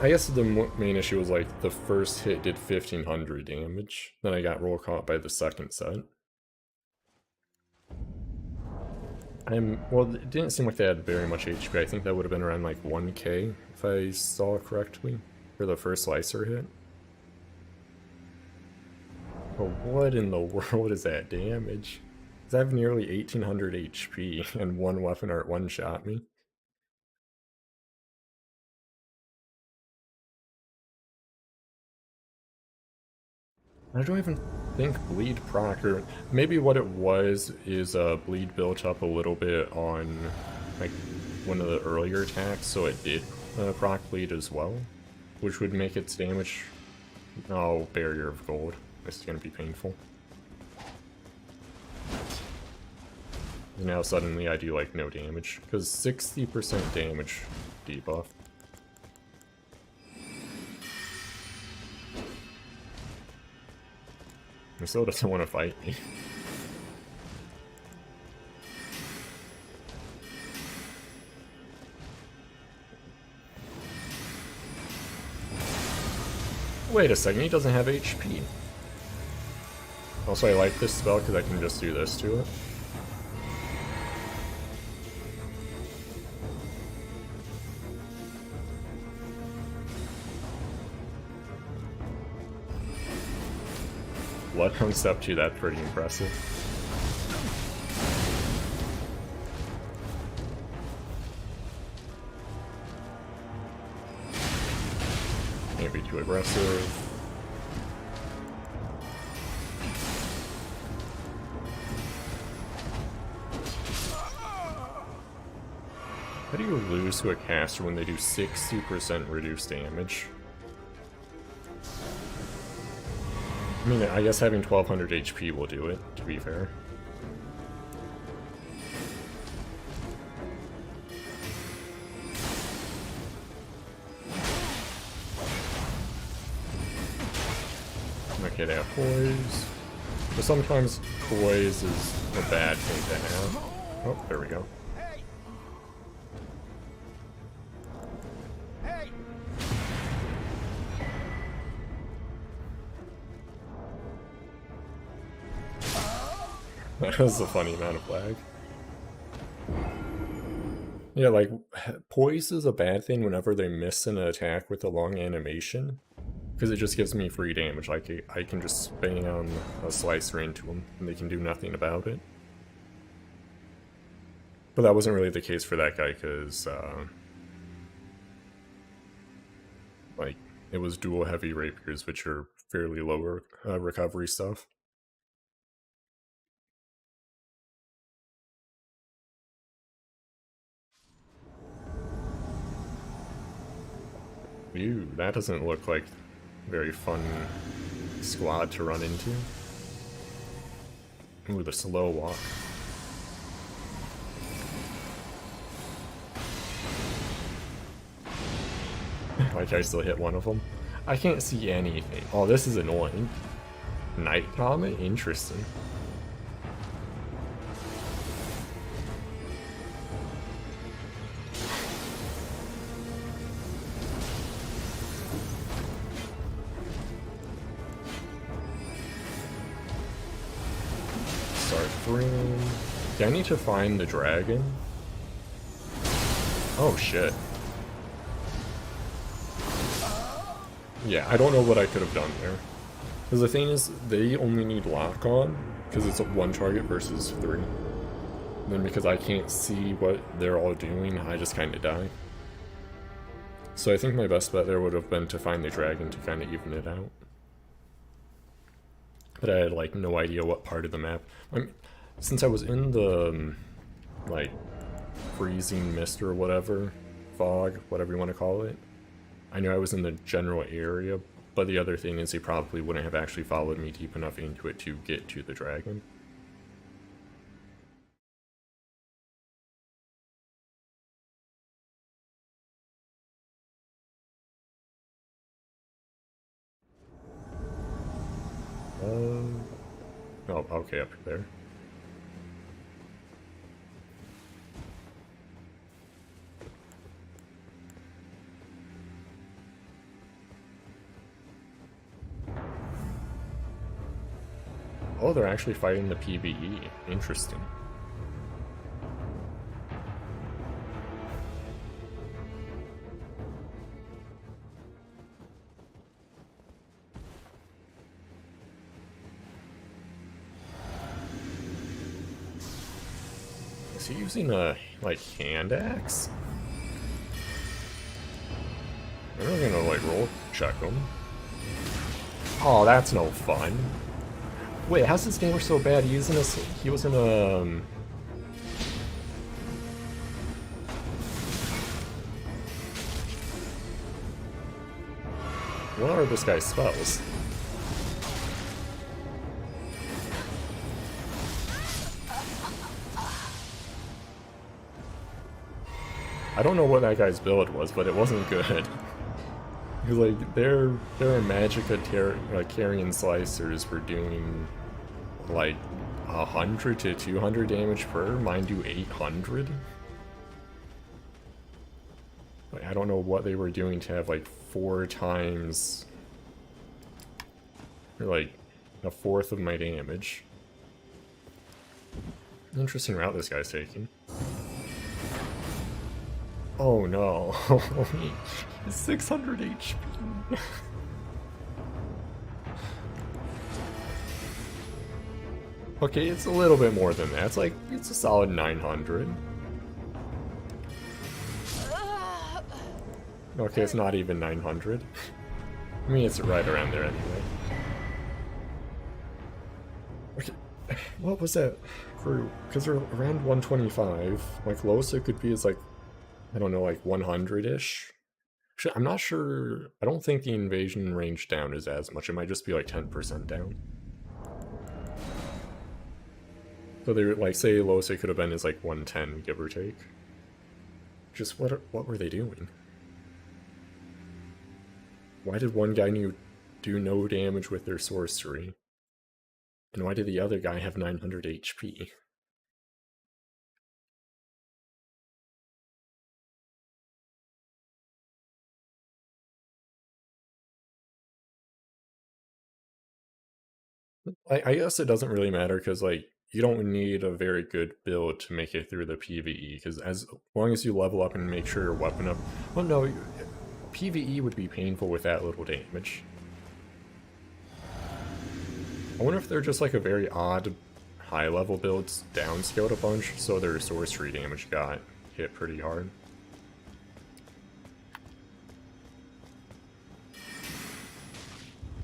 I guess the main issue was like the first hit did 1500 damage, then I got roll caught by the second set. Well, it didn't seem like they had very much HP. I think that would have been around like 1k if I saw correctly for the first slicer hit. But what in the world is that damage? I have nearly 1800 HP and one weapon art one-shot me. I don't even think bleed proc, or maybe what it was is bleed built up a little bit on like one of the earlier attacks, so it did proc bleed as well, which would make its damage. Oh, barrier of gold. This is gonna be painful. And now suddenly I do like no damage, because 60% damage debuff. He still doesn't want to fight me. Wait a second, he doesn't have HP. Also, I like this spell because I can just do this to it. Blood on step 2, that's pretty impressive. Maybe too aggressive. How do you lose to a caster when they do 60% reduced damage? I mean, I guess having 1200 HP will do it, to be fair. Okay, they have poise. But sometimes poise is a bad thing to have. Oh, there we go. That was a funny amount of lag. Yeah, like, poise is a bad thing whenever they miss an attack with a long animation, because it just gives me free damage. Like, I can just spam a slicer into them, and they can do nothing about it. But that wasn't really the case for that guy, because, like, it was dual heavy rapiers, which are fairly lower recovery stuff. Ew, that doesn't look like a very fun squad to run into. Ooh, the slow walk. Like, I still hit one of them. I can't see anything. Oh, this is annoying. Night Comet? Interesting. Yeah, I need to find the dragon. Oh shit. Yeah, I don't know what I could have done there. Because the thing is, they only need lock on, because it's a one target versus 3. And then because I can't see what they're all doing, I just kind of die. So I think my best bet there would have been to find the dragon to kind of even it out. but I had like no idea what part of the map. I mean, since I was in the like freezing mist or whatever, fog, whatever you want to call it, I knew I was in the general area, but the other thing is he probably wouldn't have actually followed me deep enough into it to get to the dragon. Oh, okay, up there. Oh, they're actually fighting the PvE. Interesting. Is he using a, like, hand axe? I'm really gonna, like, roll check him. Oh, that's no fun. Wait, how's this gamer so bad? He was in a... What are this guy's spells? I don't know what that guy's build was, but it wasn't good. Because like their Magicka carrying slicers were doing like 100 to 200 damage per. Mine do 800. Like, I don't know what they were doing to have like 4 times, or like a fourth of my damage. Interesting route this guy's taking. Oh no, he's 600 HP. Okay, it's a little bit more than that. It's a solid 900. Okay, it's not even 900. I mean, it's right around there anyway. Okay, what was that crew? Because they're around 125. Like, lowest it could be is like, I don't know, like 100-ish? I'm not sure. I don't think the invasion range down is as much. It might just be like 10% down. So they were like, say lowest it could have been is like 110, give or take. Just what were they doing? Why did one guy do no damage with their sorcery? And why did the other guy have 900 HP? I guess it doesn't really matter because like you don't need a very good build to make it through the PvE because as long as you level up and make sure your weapon up. Well, no, PvE would be painful with that little damage. I wonder if they're just like a very odd high level builds downscaled a bunch, so their sorcery damage got hit pretty hard.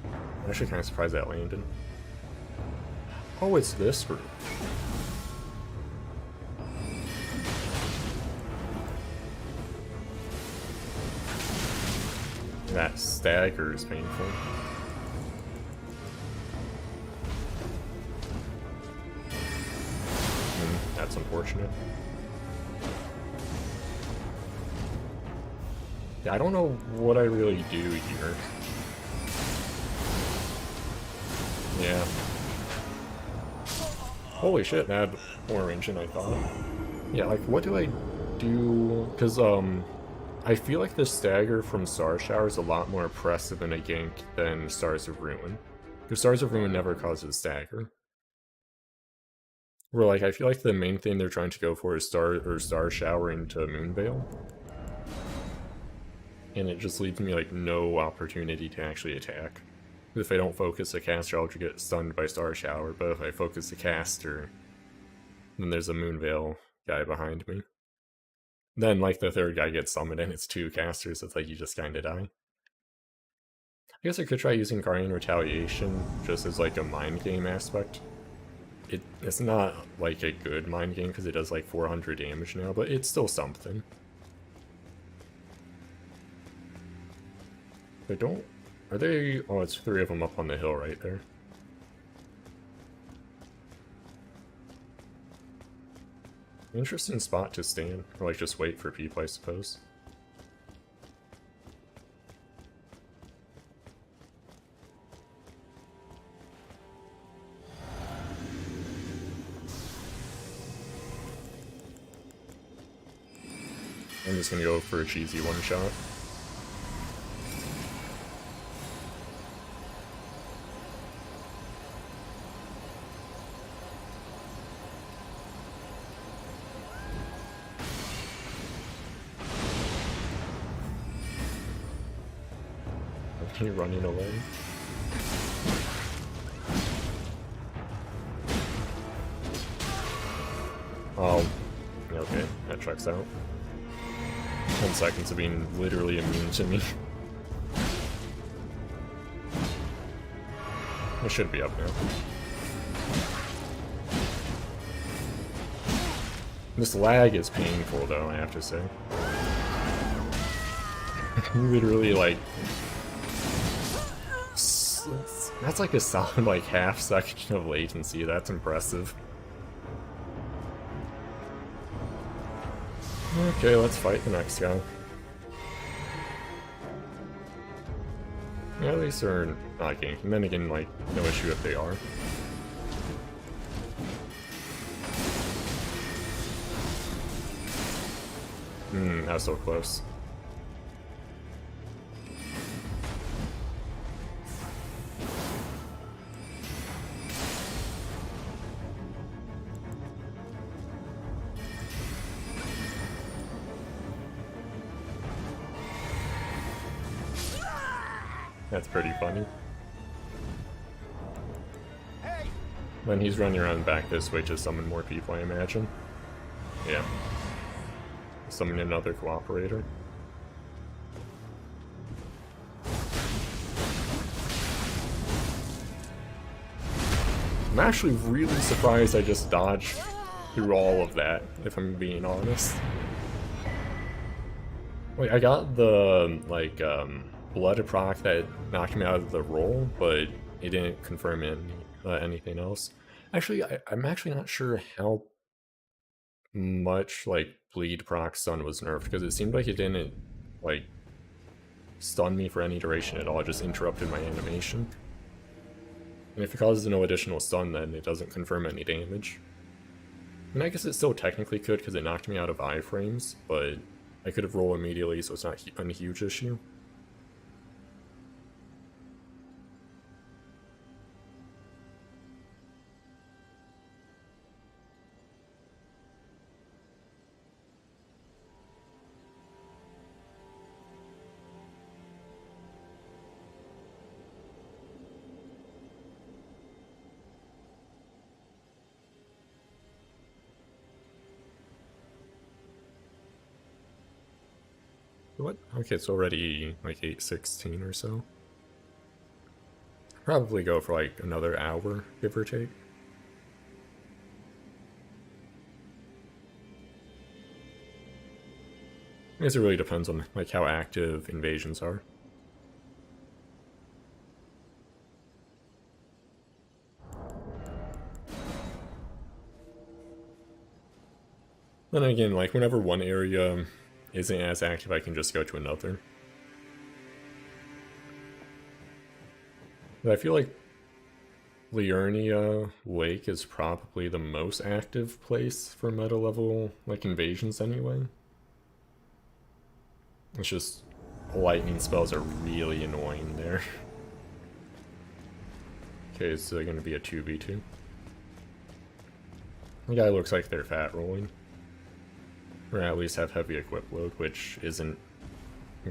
I'm actually kind of surprised that landed. Oh, it's this group. That stagger is painful. That's unfortunate. Yeah, I don't know what I really do here. Yeah. Holy shit, that had more range than I thought. Yeah, like, what do I do? Because, I feel like the stagger from Star Shower is a lot more oppressive in a gank than Stars of Ruin. Because Stars of Ruin never causes stagger. Where, like, I feel like the main thing they're trying to go for is Star Shower into Moonveil. And it just leaves me, like, no opportunity to actually attack. If I don't focus the caster, I'll get stunned by Star Shower, but if I focus the caster, then there's a Moonveil guy behind me. Then, like, the third guy gets summoned and it's 2 casters, it's like you just kinda die. I guess I could try using Guardian Retaliation just as like a mind game aspect. It's not like a good mind game because it does like 400 damage now, but it's still something. They don't... Are they... Oh, it's 3 of them up on the hill right there. Interesting spot to stand, or like just wait for people, I suppose. I'm just gonna go for a cheesy one-shot. Are you running away? Oh, okay, that checks out. 10 seconds of being literally immune to me. It should be up now. This lag is painful though, I have to say. Literally like... That's like a solid like half second of latency, that's impressive. Okay, let's fight the next guy. Yeah, at least they're not ganking. Then again, like, no issue if they are. That was so close. That's pretty funny. Then he's running around back this way to summon more people, I imagine. Yeah. Summon another cooperator. I'm actually really surprised I just dodged through all of that, if I'm being honest. Wait, I got the, like, blood proc that knocked me out of the roll, but it didn't confirm anything else. Actually, I'm actually not sure how much, like, bleed proc stun was nerfed, because it seemed like it didn't, like, stun me for any duration at all, it just interrupted my animation. And if it causes no additional stun, then it doesn't confirm any damage. And I guess it still technically could, because it knocked me out of iframes, but I could have rolled immediately, so it's not a huge issue. What? Okay, it's already like 8:16 or so. Probably go for like another hour, give or take. I guess it really depends on like how active invasions are. Then again, like whenever one area isn't as active, I can just go to another. But I feel like Liurnia Lake is probably the most active place for meta level like invasions anyway. It's just lightning spells are really annoying there. Okay, is there gonna be a 2v2? The guy looks like they're fat rolling. Or at least have heavy equip load, which isn't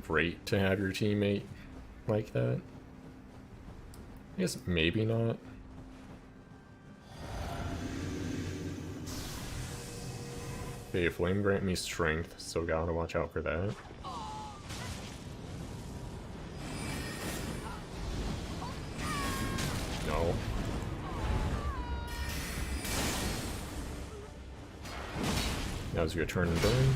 great to have your teammate like that. I guess maybe not. Okay, flame grant me strength, so gotta watch out for that. That was your turn and burn.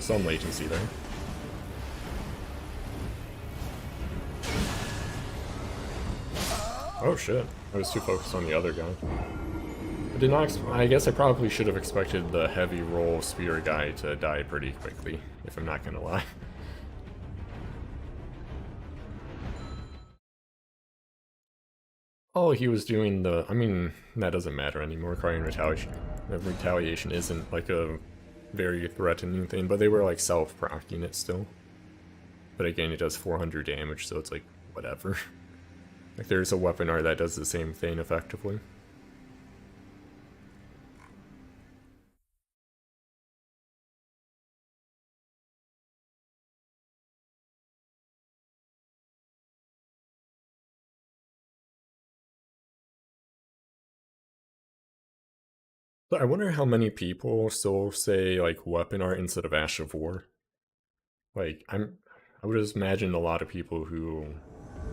Some latency there. Oh shit, I was too focused on the other guy. I did not. I guess I probably should have expected the heavy roll spear guy to die pretty quickly, if I'm not gonna lie. Oh, he was doing the. I mean, that doesn't matter anymore. Crying retaliation. Retaliation isn't like a very threatening thing, but they were like self-procking it still. But again, it does 400 damage, so it's like whatever. Like there's a weapon art that does the same thing effectively. But I wonder how many people still say like weapon art instead of Ash of War. Like I would just imagine a lot of people who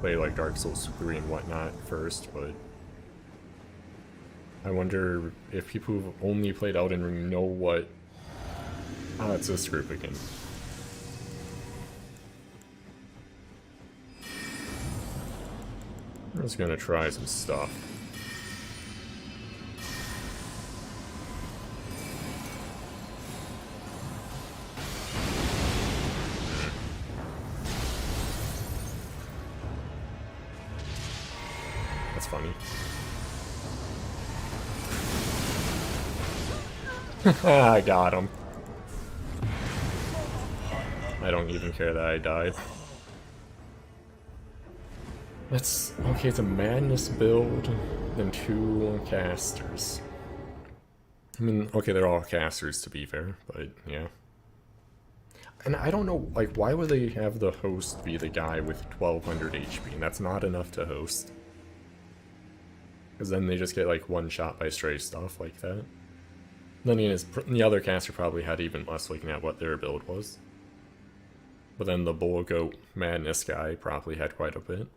play like Dark Souls 3 and whatnot first, but I wonder if people who've only played Elden Ring know what. Ah, it's this group again. I'm just gonna try some stuff. That's funny. I got him. I don't even care that I died. That's okay. It's a madness build, then 2 casters. I mean, okay, they're all casters to be fair, but yeah. And I don't know, like, why would they have the host be the guy with 1200 HP? And that's not enough to host. Because then they just get like one shot by stray stuff like that. Then the other caster probably had even less looking at what their build was. But then the Bull Goat Madness guy probably had quite a bit.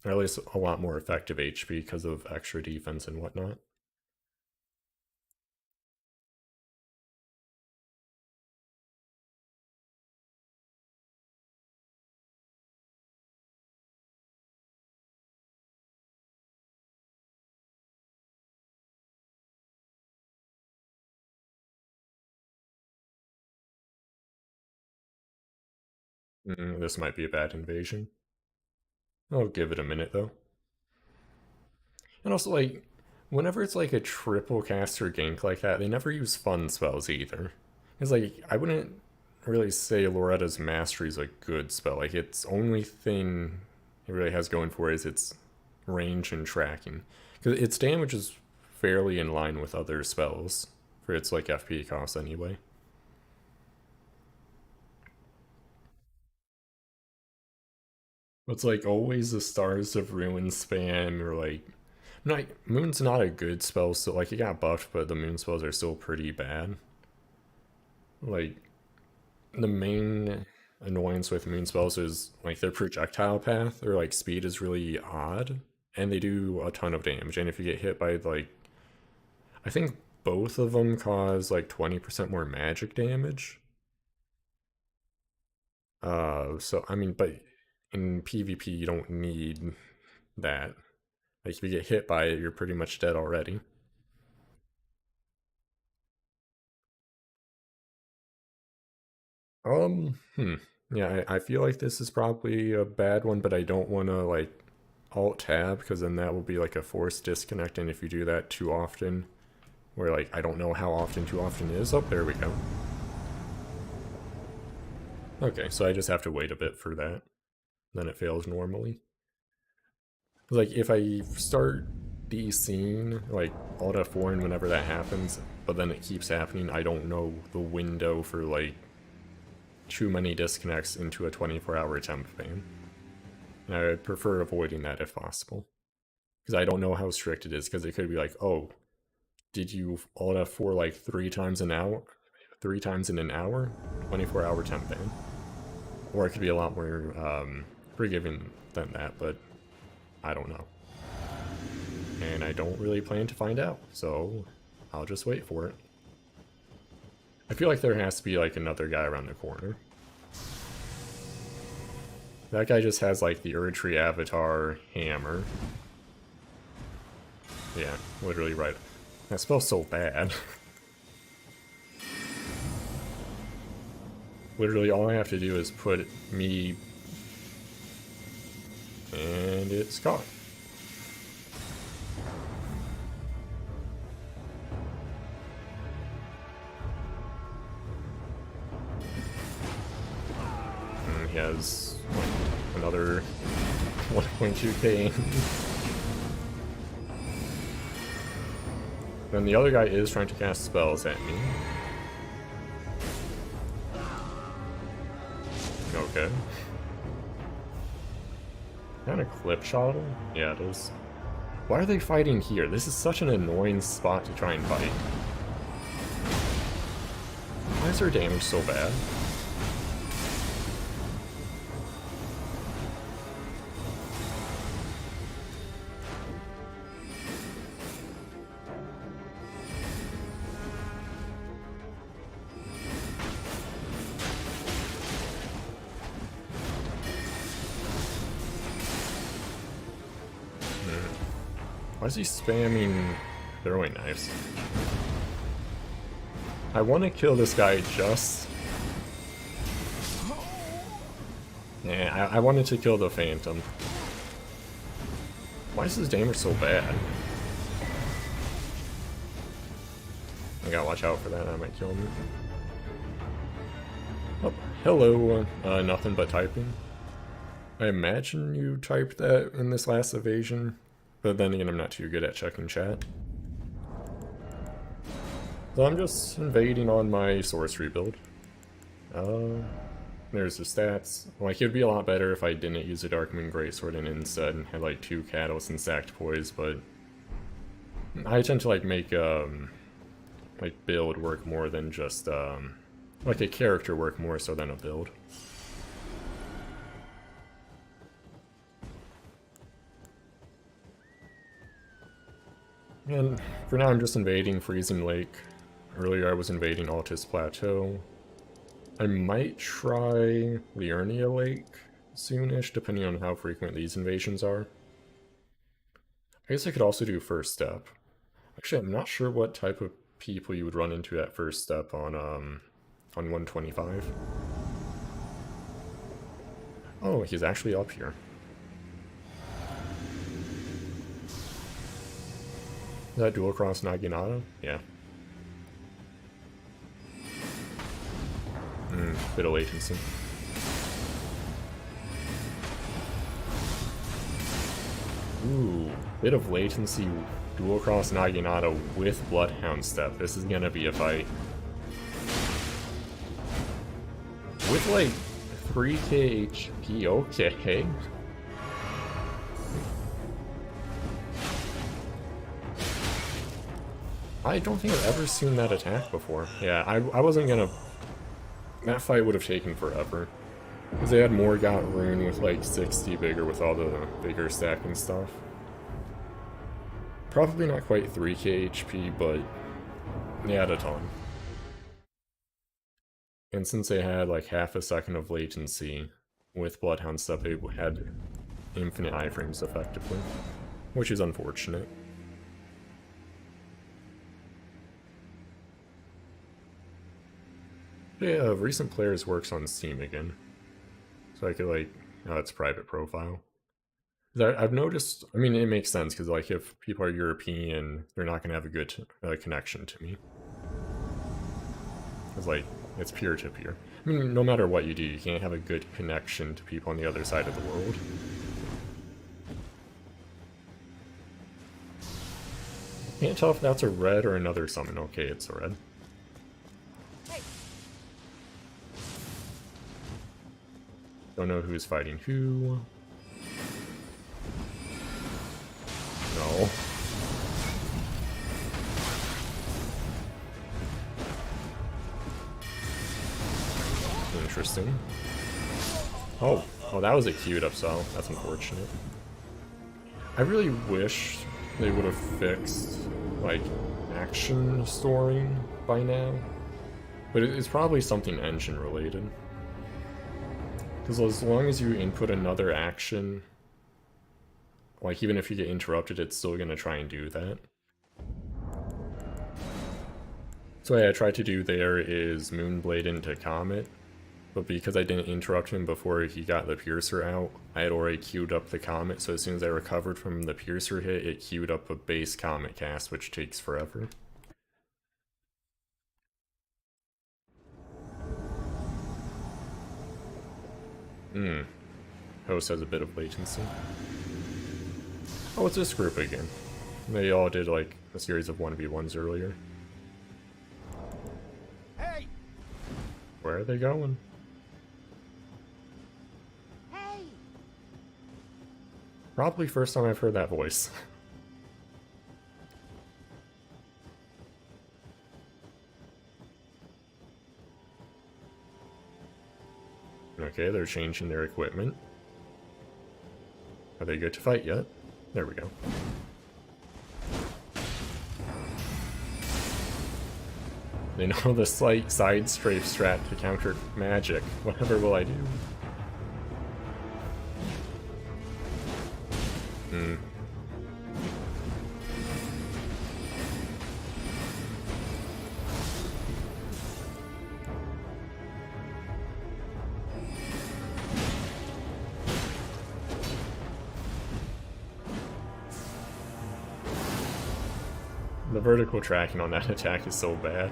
Or at least a lot more effective HP because of extra defense and whatnot. This might be a bad invasion. I'll give it a minute though. And also, like, whenever it's like a triple caster gank like that, they never use fun spells either. It's like, I wouldn't really say Loretta's Mastery is a good spell. Like, its only thing it really has going for it is its range and tracking. Because its damage is fairly in line with other spells for its, like, FP cost anyway. It's like always the Stars of Ruin spam, or like no, Moon's not a good spell, so like it got buffed, but the Moon spells are still pretty bad. Like the main annoyance with Moon spells is like their projectile path or like speed is really odd, and they do a ton of damage. And if you get hit by like, I think both of them cause like 20% more magic damage. So I mean, but in PvP you don't need that. Like if you get hit by it, you're pretty much dead already. Hmm. Yeah, I feel like this is probably a bad one, but I don't want to like alt tab because then that will be like a forced disconnect. And if you do that too often, where like I don't know how often too often is. Oh, there we go. Okay, so I just have to wait a bit for that. Then it fails normally. Like if I start DCing like Alt F4 and whenever that happens, but then it keeps happening, I don't know the window for like too many disconnects into a 24-hour temp ban. And I would prefer avoiding that if possible. Because I don't know how strict it is, because it could be like, oh, did you Alt F4 like 3 times an hour? 3 times in an hour? 24-hour temp ban. Or it could be a lot more forgiving than that, but I don't know. And I don't really plan to find out, so I'll just wait for it. I feel like there has to be like another guy around the corner. That guy just has like the Erdtree avatar hammer. Yeah, literally right. That smells so bad. Literally all I have to do is put me... And it's caught. And he has another 1.2k. Then the other guy is trying to cast spells at me. Okay. Kind of clip shot him? Yeah, it is. Why are they fighting here? This is such an annoying spot to try and fight. Why is their damage so bad? Why is he spamming throwing knives? I want to kill this guy just... Yeah, I wanted to kill the Phantom. Why is his damage so bad? I gotta watch out for that, I might kill him. Oh, hello, nothing but typing. I imagine you typed that in this last evasion. But then again, I'm not too good at checking chat. So I'm just invading on my sorcery build. There's the stats. Like, it'd be a lot better if I didn't use a Darkmoon greatsword and instead had like 2 catalysts and sacked poise, but I tend to like make like build work more than just like a character work more so than a build. And for now I'm just invading Freezing Lake. Earlier I was invading Altus Plateau. I might try Liurnia Lake soonish, depending on how frequent these invasions are. I guess I could also do First Step. Actually, I'm not sure what type of people you would run into at First Step on 125. Oh, he's actually up here. Is that dual cross Naginata? Yeah. Bit of latency. Ooh, bit of latency, dual cross Naginata with Bloodhound Step. This is gonna be a fight. With like 3k HP, okay. I don't think I've ever seen that attack before. Yeah, I wasn't gonna... That fight would have taken forever. Because they had Morgott Rune with like 60 bigger with all the bigger stacking stuff. Probably not quite 3k HP, but they had a ton. And since they had like half a second of latency with Bloodhound stuff, they had infinite iframes effectively. Which is unfortunate. Yeah, recent players works on Steam again. So I could like, oh, it's private profile. I've noticed, I mean, it makes sense because like if people are European, they're not gonna have a good connection to me. It's like, it's peer-to-peer. I mean, no matter what you do, you can't have a good connection to people on the other side of the world. Can't tell if that's a red or another summon. Okay, it's a red. Don't know who's fighting who. No. Interesting. Oh, that was a queued up cell. That's unfortunate. I really wish they would have fixed, like, action storing by now. But it's probably something engine related. Because as long as you input another action, like even if you get interrupted, it's still going to try and do that. So what I tried to do there is Moonblade into Comet, but because I didn't interrupt him before he got the Piercer out, I had already queued up the Comet, so as soon as I recovered from the Piercer hit, it queued up a base Comet cast, which takes forever. Host has a bit of latency. Oh, it's this group again. They all did like a series of 1v1s earlier. Hey! Where are they going? Hey! Probably first time I've heard that voice. Okay, they're changing their equipment. Are they good to fight yet? There we go. They know the slight side strafe strat to counter magic. Whatever will I do? The vertical tracking on that attack is so bad.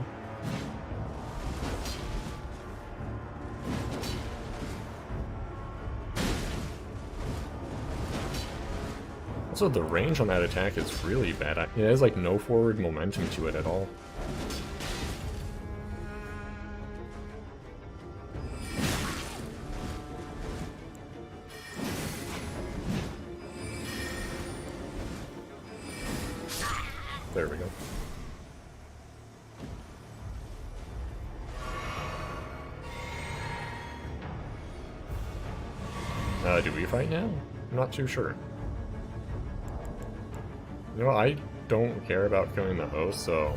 Also, the range on that attack is really bad. It has like no forward momentum to it at all. There we go. Do we fight now? I'm not too sure. You know, I don't care about killing the host, so...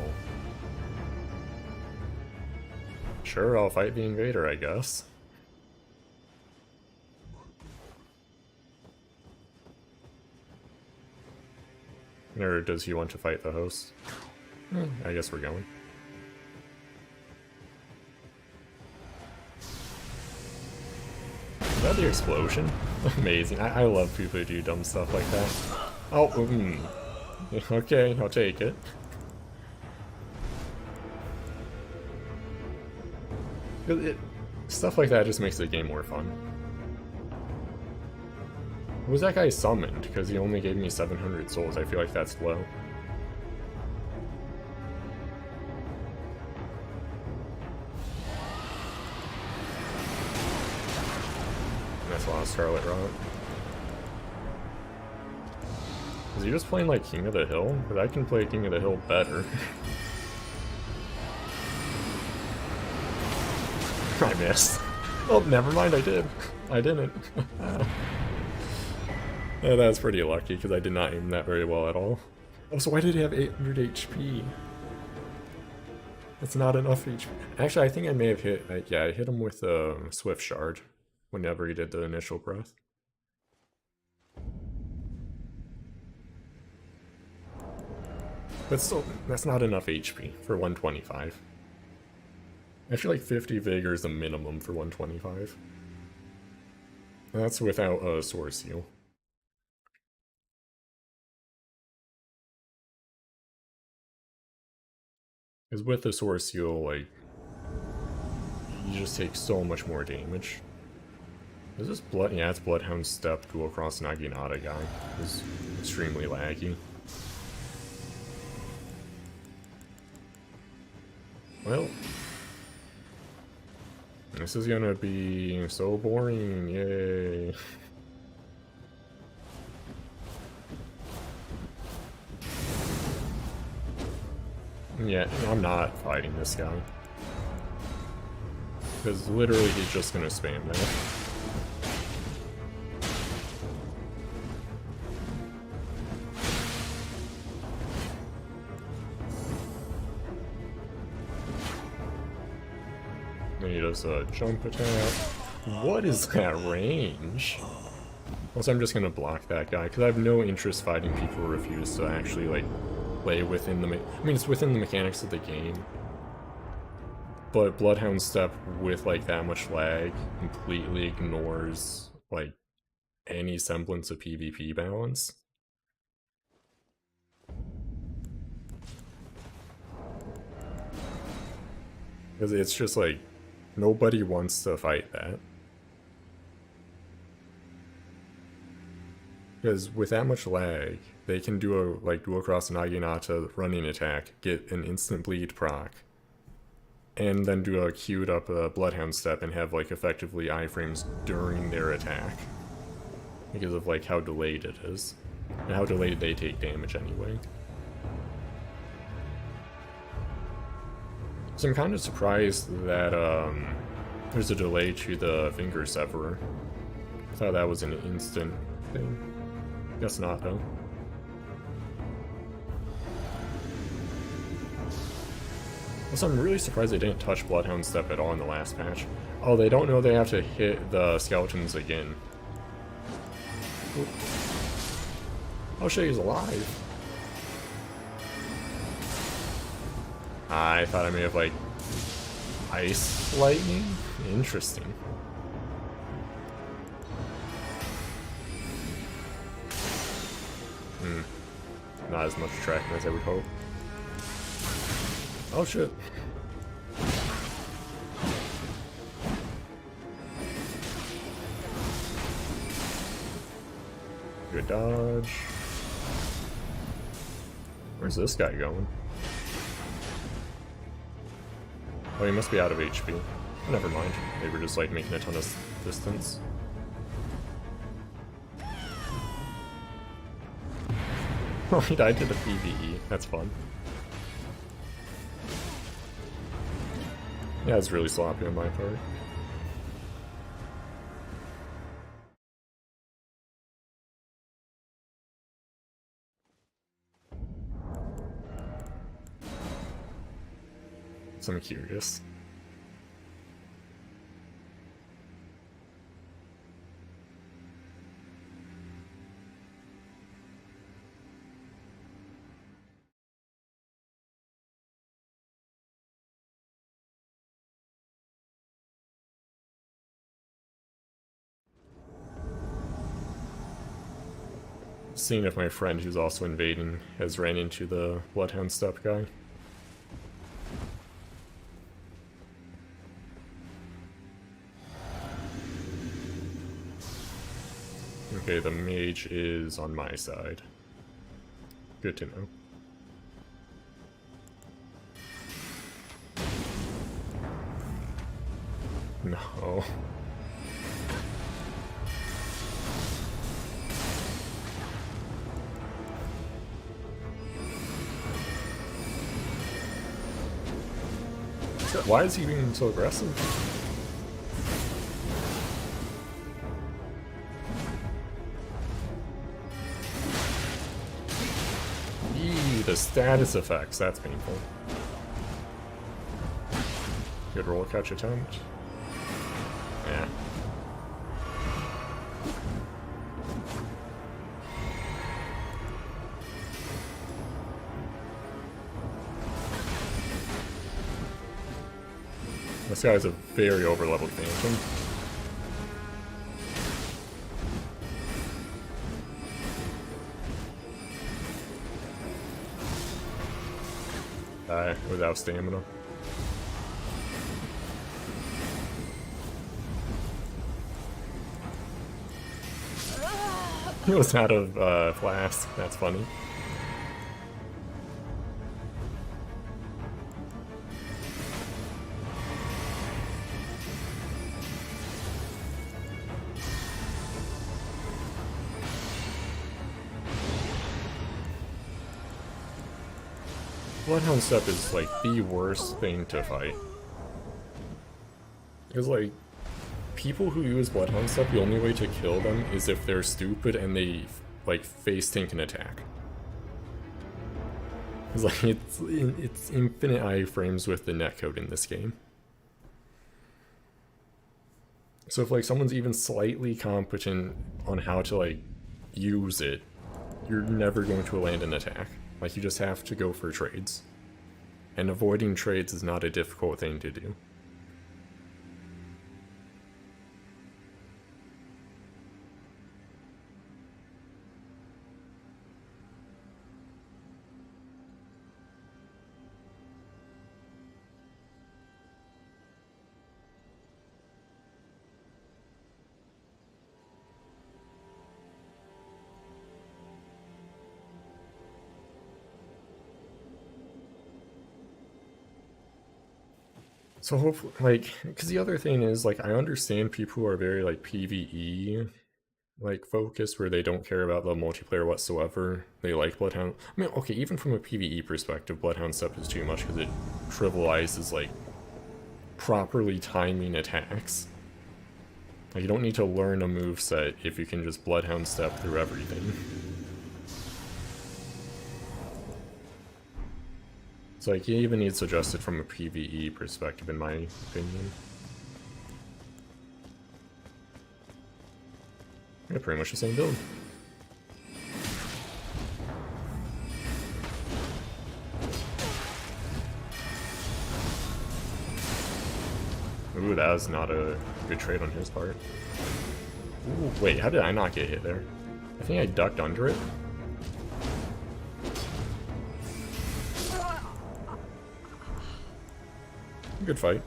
Sure, I'll fight the invader, I guess. Or does he want to fight the host? I guess we're going. Is that the explosion? Amazing. I love people who do dumb stuff like that. Oh, okay, I'll take it. Stuff like that just makes the game more fun. What was that guy summoned? Because he only gave me 700 souls. I feel like that's low. That's a lot of Scarlet Rot. Is he just playing like King of the Hill? Because I can play King of the Hill better. I missed. Oh, never mind, I did. I didn't. Oh, that's pretty lucky, because I did not aim that very well at all. Oh, so why did he have 800 HP? That's not enough HP. Actually, I think I may have hit... yeah, I hit him with a Swift Shard whenever he did the initial breath. But still, that's not enough HP for 125. I feel like 50 Vigor is the minimum for 125. That's without a Source Heal. Because with the Source Heal, like, you just take so much more damage. Is this Blood? Yeah, it's Bloodhound Step Dual Cross Naginata guy. It's extremely laggy. Well, this is gonna be so boring, yay. Yeah, I'm not fighting this guy. Because literally he's just gonna spam that. That's a jump attack. What is that range? Also, I'm just gonna block that guy, because I have no interest fighting people who refuse to actually, like, play within the... I mean, it's within the mechanics of the game. But Bloodhound Step with, like, that much lag completely ignores, like, any semblance of PvP balance. Because it's just, like, nobody wants to fight that. Because with that much lag, they can do a, like, dual cross Naginata running attack, get an instant bleed proc, and then do a queued up Bloodhound Step and have, like, effectively iframes during their attack. Because of, like, how delayed it is. And how delayed they take damage anyway. So I'm kind of surprised that there's a delay to the Finger Severer. I thought that was an instant thing. Guess not, though. Also, I'm really surprised they didn't touch Bloodhound Step at all in the last patch. Oh, they don't know they have to hit the skeletons again. Oop. Oh shit, he's alive. I thought I may have, like, ice lightning? Interesting. Not as much tracking as I would hope. Oh shit. Good dodge. Where's this guy going? Oh, he must be out of HP. Never mind. They were just, like, making a ton of distance. Oh, he died to the PvE. That's fun. Yeah, it's really sloppy on my part. So I'm curious. Seeing if my friend who's also invading has ran into the Bloodhound Step guy. Okay, the mage is on my side. Good to know. No. Why is he being so aggressive? Eee, the status effects, that's painful. Good roll catch attempt. Yeah. This guy's a very overleveled Phantom. Die without stamina. He was out of flask, that's funny. Bloodhound Step is, like, the worst thing to fight. Because, like, people who use Bloodhound Step, the only way to kill them is if they're stupid and they, like, face tank an attack. It's like, it's infinite iframes with the netcode in this game. So if like someone's even slightly competent on how to like use it, you're never going to land an attack. Like you just have to go for trades. And avoiding trades is not a difficult thing to do. So hopefully, like, because the other thing is, like, I understand people who are very, like, PvE, like, focused, where they don't care about the multiplayer whatsoever. They like Bloodhound. I mean, okay, even from a PvE perspective, Bloodhound stuff is too much, because it trivializes, like, properly timing attacks. Like, you don't need to learn a moveset if you can just Bloodhound step through everything. So, like, it even needs adjusted from a PvE perspective, in my opinion. Yeah, pretty much the same build. Ooh, that was not a good trade on his part. Ooh, wait, how did I not get hit there? I think I ducked under it. Good fight.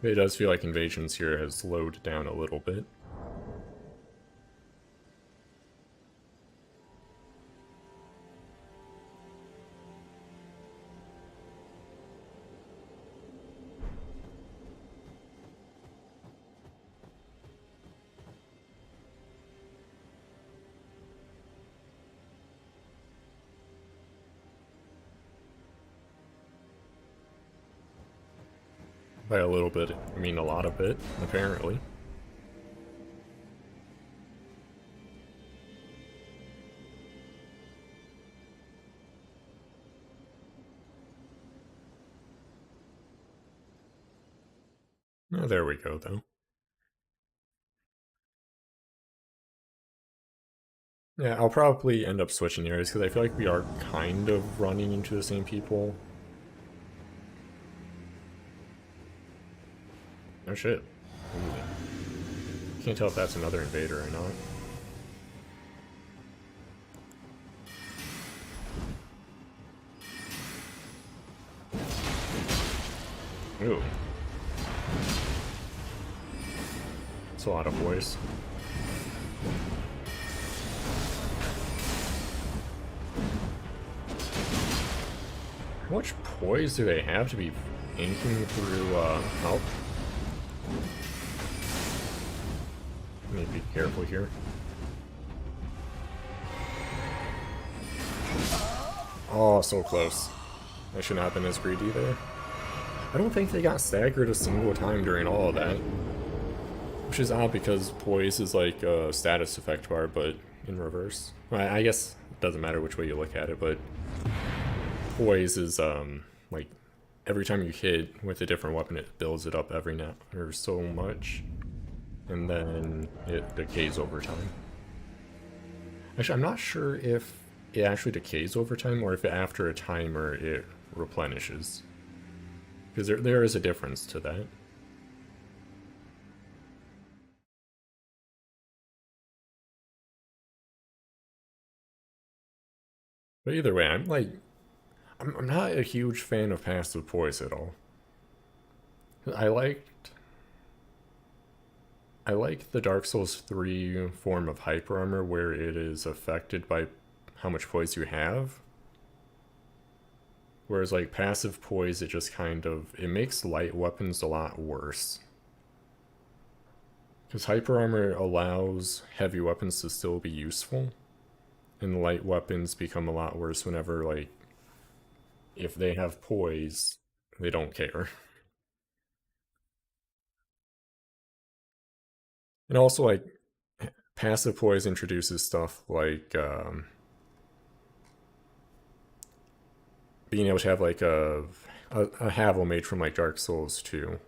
It does feel like Invasions here has slowed down a little bit. By a little bit, I mean a lot of it, apparently. Oh, there we go, though. Yeah, I'll probably end up switching areas, because I feel like we are kind of running into the same people. Oh shit. Ooh. Can't tell if that's another invader or not. Ooh. That's a lot of voice. How much poise do they have to be inking through, help? Need to be careful here. Oh, so close. I should not have been as greedy there. I don't think they got staggered a single time during all of that. Which is odd because poise is like a status effect bar, but in reverse. I guess it doesn't matter which way you look at it, but poise is like every time you hit with a different weapon, it builds it up every now or so much, and then it decays over time. Actually, I'm not sure if it actually decays over time or if after a timer it replenishes, because there is a difference to that. But either way, I'm not a huge fan of passive poise at all. I liked I like the Dark Souls 3 form of hyper armor where it is affected by how much poise you have. Whereas like passive poise, it just kind of, it makes light weapons a lot worse. Because hyper armor allows heavy weapons to still be useful, and light weapons become a lot worse whenever, like, if they have poise, they don't care. And also, like, passive poise introduces stuff like being able to have like a Havel made from like Dark Souls 2,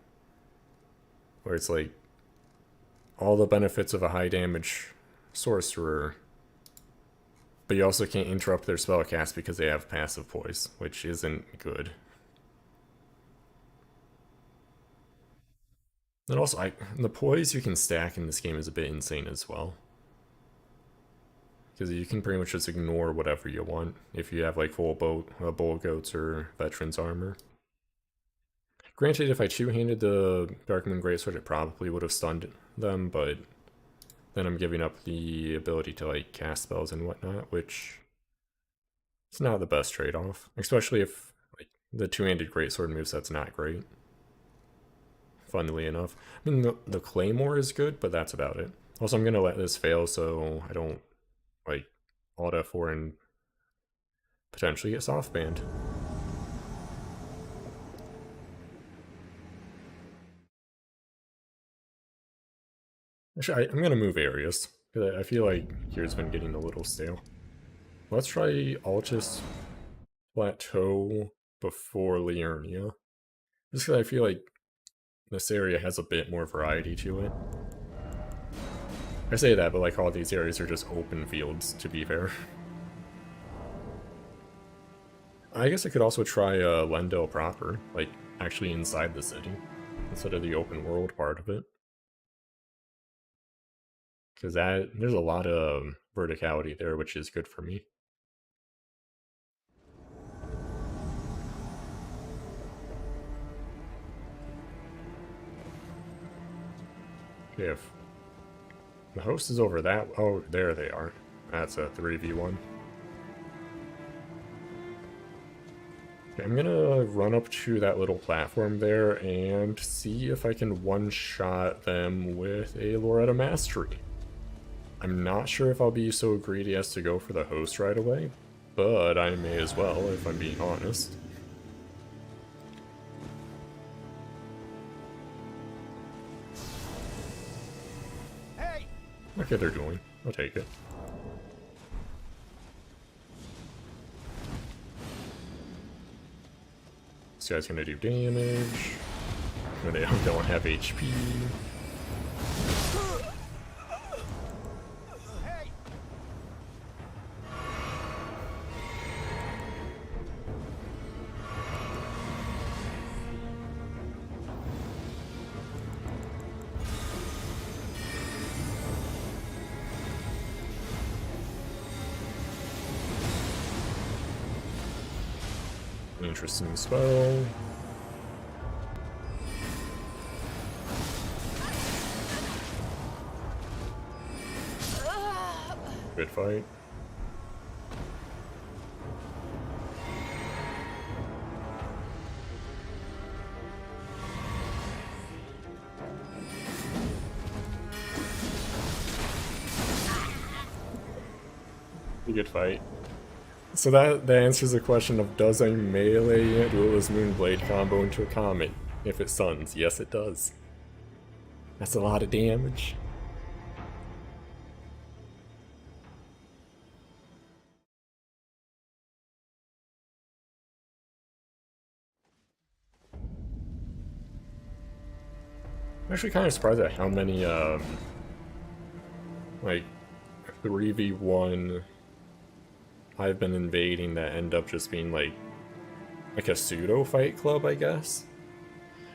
where it's like all the benefits of a high damage sorcerer, but you also can't interrupt their spellcast because they have passive poise, which isn't good. And also, the poise you can stack in this game is a bit insane as well. Because you can pretty much just ignore whatever you want if you have like full bull goats or veterans armor. Granted, if I two-handed the Darkmoon greatsword, it probably would have stunned them, but then I'm giving up the ability to like cast spells and whatnot, which is not the best trade-off, especially if like the two-handed greatsword moveset's not great. Funnily enough, I mean the claymore is good, but that's about it. Also, I'm gonna let this fail so I don't like Alt F4 and potentially get soft banned. Actually, I'm gonna move areas because I feel like here's been getting a little stale. Let's try Altus Plateau before Liurnia, just because I feel like this area has a bit more variety to it. I say that, but like all these areas are just open fields, to be fair. I guess I could also try Lendel proper, like actually inside the city, instead of the open world part of it. Because there's a lot of verticality there, which is good for me. Okay, if the host is over that, oh, there they are. That's a 3v1. Okay, I'm gonna run up to that little platform there and see if I can one-shot them with a Loretta Mastery. I'm not sure if I'll be so greedy as to go for the host right away, but I may as well, if I'm being honest. Hey! Okay, they're dueling. I'll take it. This guy's gonna do damage. They don't have HP. Interesting spell. Good fight. A good fight. So that answers the question of, does a melee Duelist Moonblade combo into a comet if it stuns? Yes, it does. That's a lot of damage. I'm actually kind of surprised at how many, like, 3v1 I've been invading that end up just being like a pseudo fight club, I guess.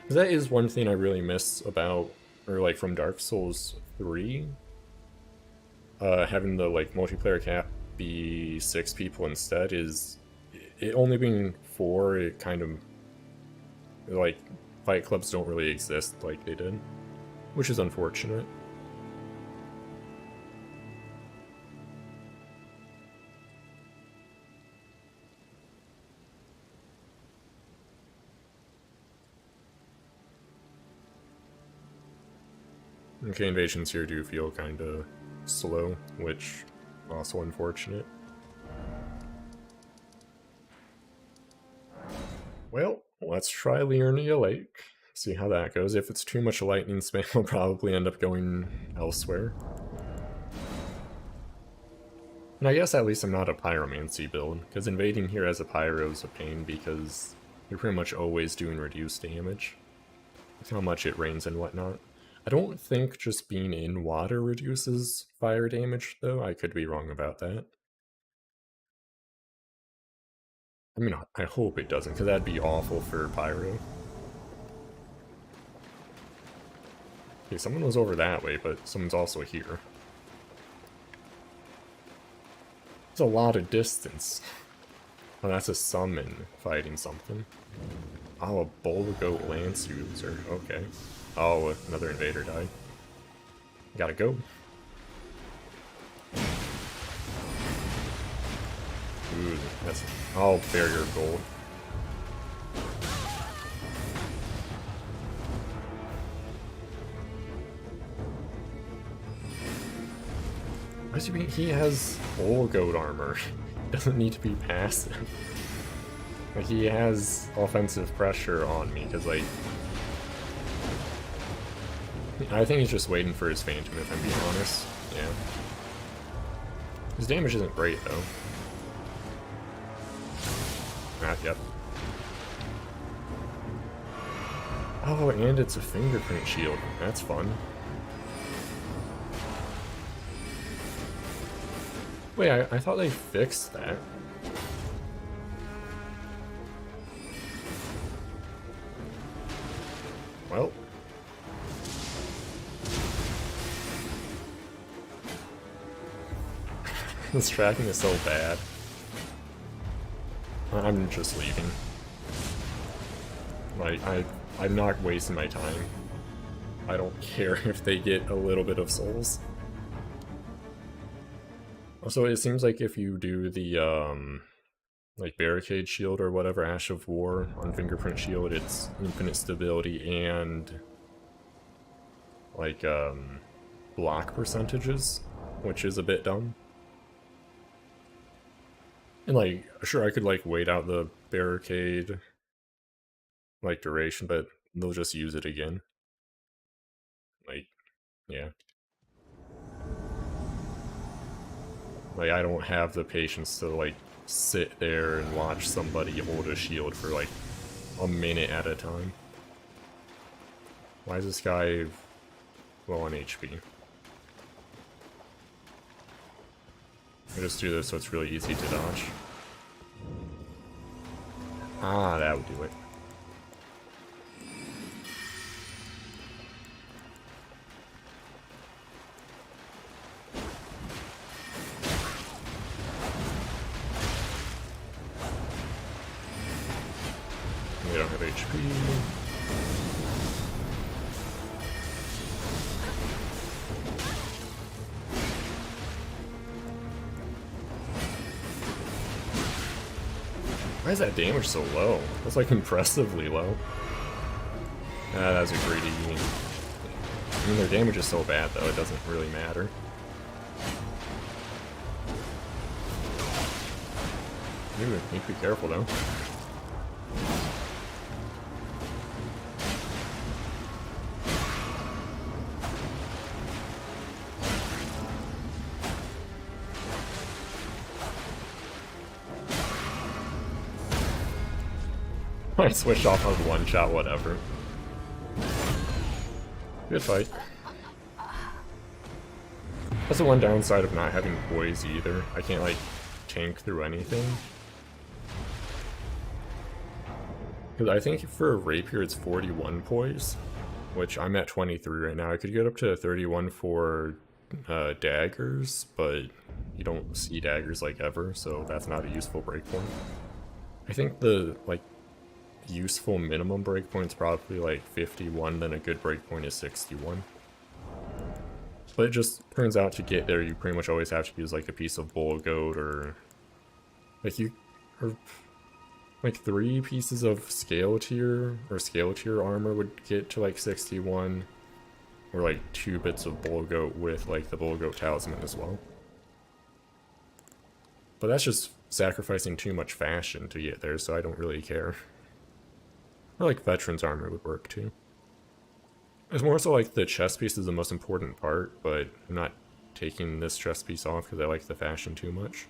That is one thing I really miss about, or like from Dark Souls 3. Having the like multiplayer cap be 6 people instead is, it only being 4, it kind of, like, fight clubs don't really exist like they did, which is unfortunate. Okay, invasions here do feel kinda slow, which also unfortunate. Well, let's try Liurnia Lake. See how that goes. If it's too much lightning spam, I'll probably end up going elsewhere. And I guess at least I'm not a pyromancy build, because invading here as a pyro is a pain because you're pretty much always doing reduced damage with how much it rains and whatnot. I don't think just being in water reduces fire damage, though. I could be wrong about that. I mean, I hope it doesn't, because that'd be awful for pyro. Okay, someone was over that way, but someone's also here. There's a lot of distance. Oh, that's a summon fighting something. Oh, a Bowl Goat Lance user. Okay. Oh, another invader died. Gotta go. Ooh, that's... Oh, barrier gold. What do you mean? He has Bowl Goat armor. Doesn't need to be passive. Like, he has offensive pressure on me, because, like... I think he's just waiting for his Phantom, if I'm being honest. Yeah. His damage isn't great, though. Ah, yep. Oh, and it's a fingerprint shield. That's fun. Wait, I thought they fixed that. Well. This tracking is so bad. I'm just leaving. Like, I'm not wasting my time. I don't care if they get a little bit of souls. Also, it seems like if you do the, like, Barricade Shield or whatever, Ash of War on Fingerprint Shield, it's infinite stability and, like, block percentages, which is a bit dumb. And, like, sure, I could, like, wait out the barricade, like, duration, but they'll just use it again. Like, yeah. Like, I don't have the patience to, like, sit there and watch somebody hold a shield for, like, a minute at a time. Why is this guy low on HP? I just do this so it's really easy to dodge. Ah, that would do it. We don't have HP. Why is that damage so low? That's like impressively low. Ah, that's a greedy. I mean, their damage is so bad though, it doesn't really matter. You need to be careful though. I switched off on one shot, whatever. Good fight. That's the one downside of not having poise either. I can't, like, tank through anything. Because I think for a rapier it's 41 poise, which I'm at 23 right now. I could get up to 31 for daggers, but you don't see daggers, like, ever, so that's not a useful breakpoint. I think the, like, useful minimum breakpoint's probably like 51, then a good breakpoint is 61. But it just turns out to get there, you pretty much always have to use like a piece of bull goat or like or like 3 pieces of scale tier or scale tier armor would get to like 61. Or like 2 bits of bull goat with like the bull goat talisman as well. But that's just sacrificing too much fashion to get there, so I don't really care. Or like veteran's armor would work too. It's more so like the chest piece is the most important part, but I'm not taking this chest piece off because I like the fashion too much.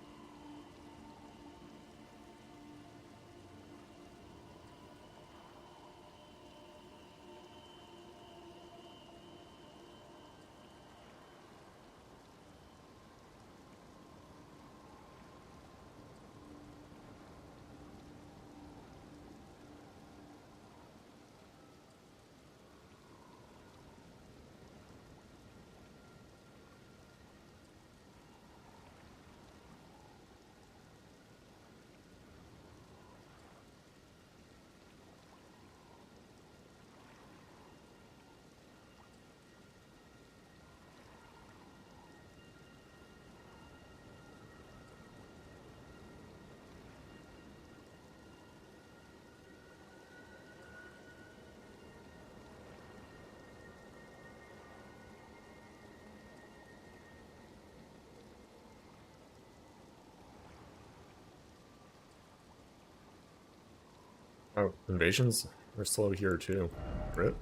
Oh, invasions are slow here too. Rip.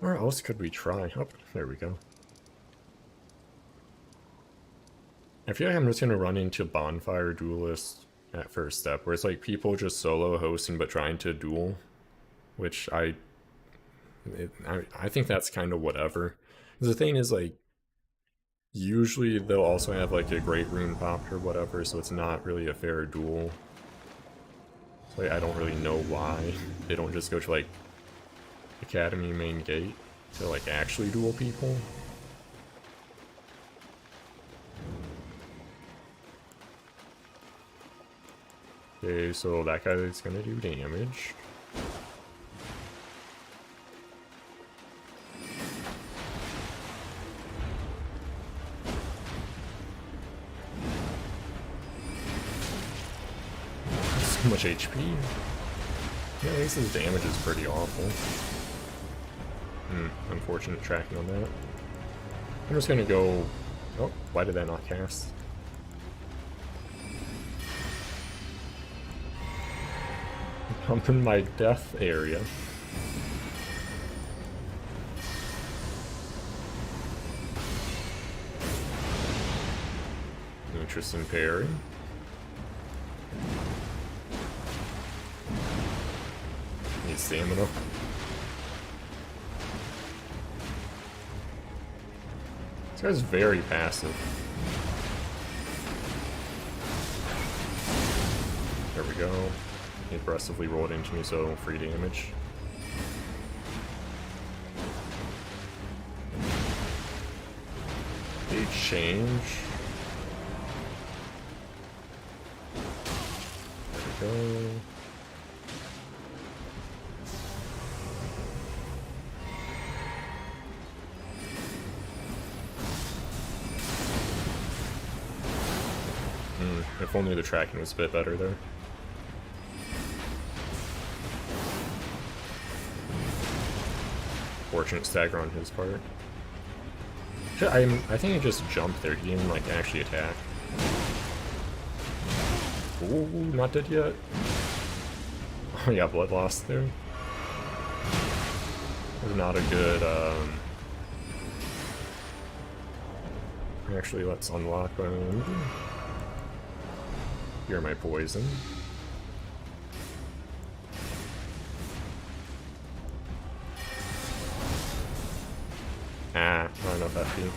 Where else could we try? Oh, there we go. I feel like I'm just gonna run into bonfire duelists at first step, where it's like people just solo hosting but trying to duel, which I think that's kind of whatever. The thing is, like, usually they'll also have like a great rune popped or whatever, so it's not really a fair duel. So I don't really know why they don't just go to like Academy main gate to like actually duel people. Okay, so that guy is gonna do damage. So much HP. Yeah, Ace's damage is pretty awful. Unfortunate tracking on that. I'm just gonna go... Oh, why did that not cast? Pump in my death area. Interesting parry. Need stamina. This guy's very passive. There we go. He aggressively rolled into me, so free damage. Big change. There we go. If only the tracking was a bit better there. Fortunate stagger on his part. I think I just jumped there. He didn't like actually attack. Ooh, not dead yet. Oh yeah, blood loss there. Was not a good. Actually, let's unlock. You're my poison. Ah, not enough FP.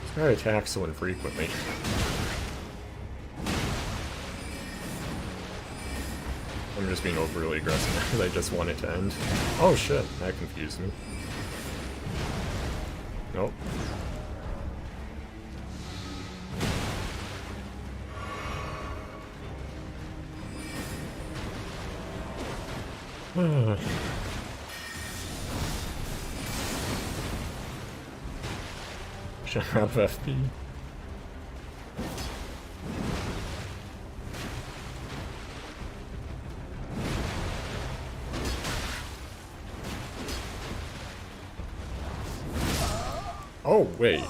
This guy attacks so infrequently. I'm just being overly aggressive because I just want it to end. Oh shit, that confused me. Nope. job, FP. Oh, wait.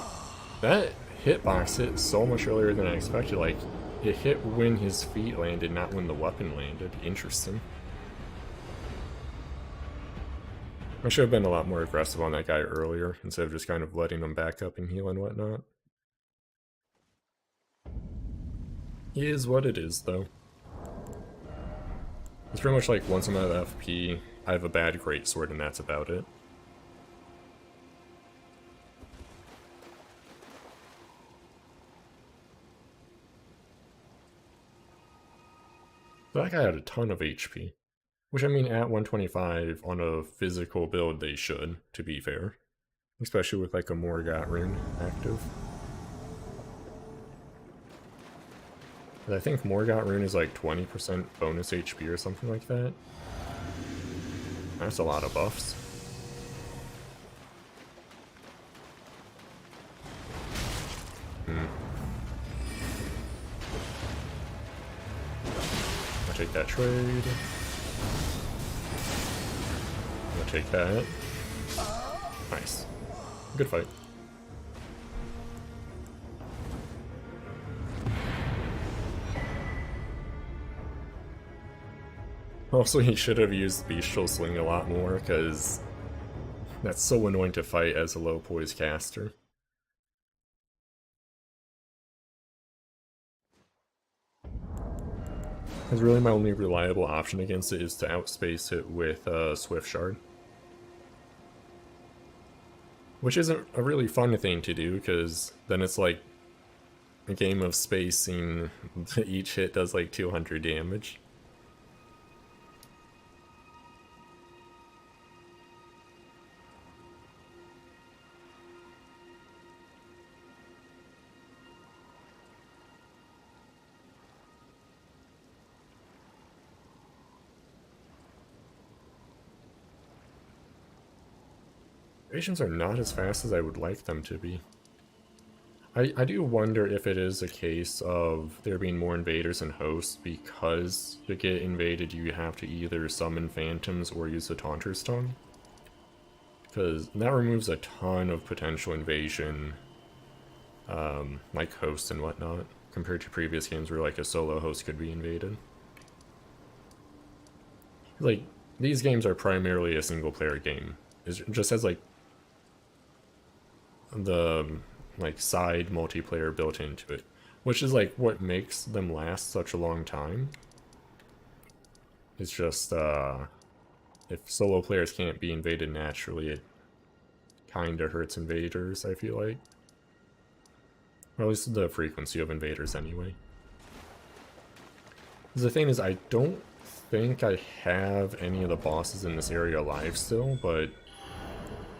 That hitbox hit so much earlier than I expected. Like, it hit when his feet landed, not when the weapon landed. Interesting. I should have been a lot more aggressive on that guy earlier, instead of just kind of letting him back up and heal and whatnot. He is what it is, though. It's pretty much like once I'm out of FP, I have a bad greatsword and that's about it. That guy had a ton of HP. Which, I mean, at 125 on a physical build, they should, to be fair. Especially with, like, a Morgott rune active. I think Morgott rune is, like, 20% bonus HP or something like that. That's a lot of buffs. I'll take that trade. I'll take that. Nice. Good fight. Also, he should have used Bestial Sling a lot more, because that's so annoying to fight as a low poise caster. Because really my only reliable option against it is to outspace it with Swift Shard. Which isn't a really fun thing to do, because then it's like a game of spacing. Each hit does like 200 damage. Invasions are not as fast as I would like them to be. I do wonder if it is a case of there being more invaders and hosts, because to get invaded you have to either summon phantoms or use the Taunter's Tongue. Because that removes a ton of potential invasion, like hosts and whatnot, compared to previous games where like a solo host could be invaded. Like, these games are primarily a single player game. It just has like the side multiplayer built into it, which is like what makes them last such a long time. It's just if solo players can't be invaded naturally, it kinda hurts invaders, I feel like. Or at least the frequency of invaders anyway. The thing is, I don't think I have any of the bosses in this area alive still, but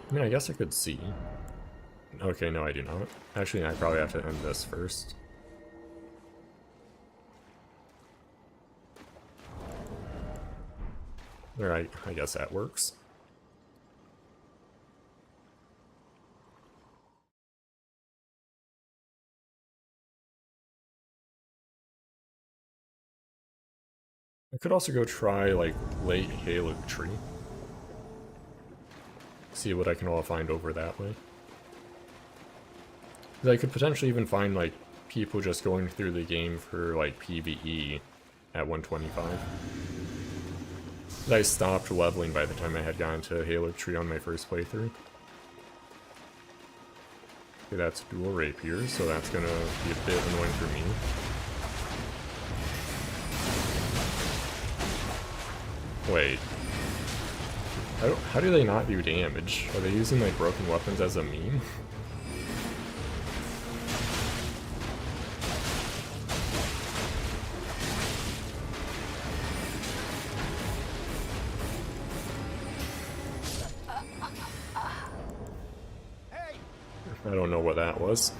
I mean, I guess I could see. Okay, no, I do not. Actually, I probably have to end this first. Alright, I guess that works. I could also go try, like, late Halo Tree. See what I can all find over that way. I could potentially even find, like, people just going through the game for, like, PvE at 125. I stopped leveling by the time I had gotten to Halo Tree on my first playthrough. Okay, that's dual rapier, so that's gonna be a bit annoying for me. Wait. How do they not do damage? Are they using, like, broken weapons as a meme? I don't know what that was.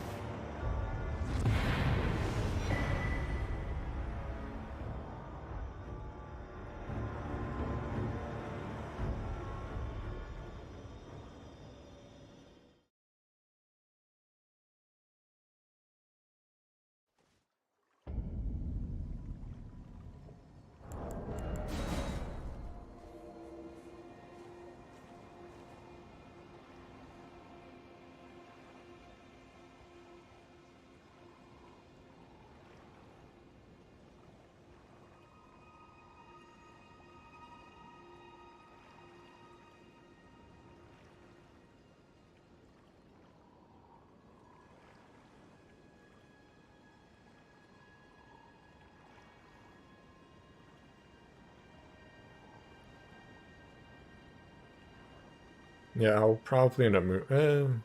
Yeah, I'll probably end up moving.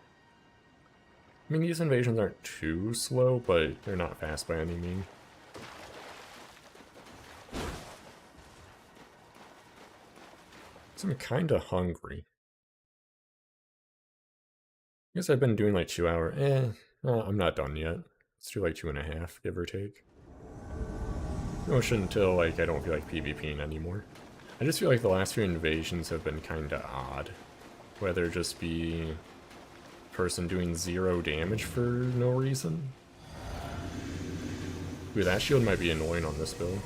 I mean, these invasions aren't too slow, but they're not fast by any means. So I'm kinda hungry. I guess I've been doing like 2 hour. I'm not done yet. Let's do like 2.5, give or take. No, shouldn't until like I don't feel like PvPing anymore. I just feel like the last few invasions have been kinda odd. Whether it just be person doing 0 damage for no reason. Ooh, that shield might be annoying on this build.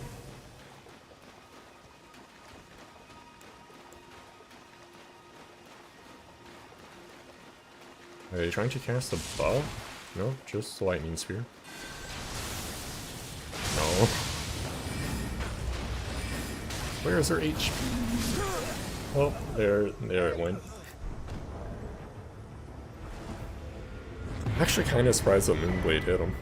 Are they trying to cast a buff? No, just a lightning spear. No. Where is her HP? Oh, there it went. I'm actually kind of surprised that Moonblade hit him.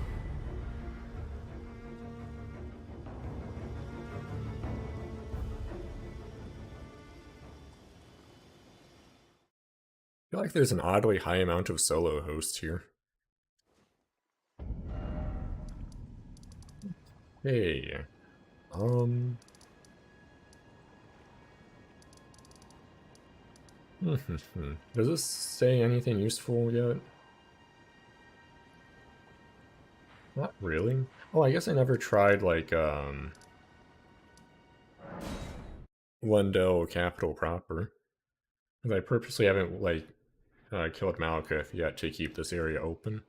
I feel like there's an oddly high amount of solo hosts here. Hey. Does this say anything useful yet? Not really. Oh, I guess I never tried, like, Lendell Capital proper. I purposely haven't, like, killed Malekith yet to keep this area open.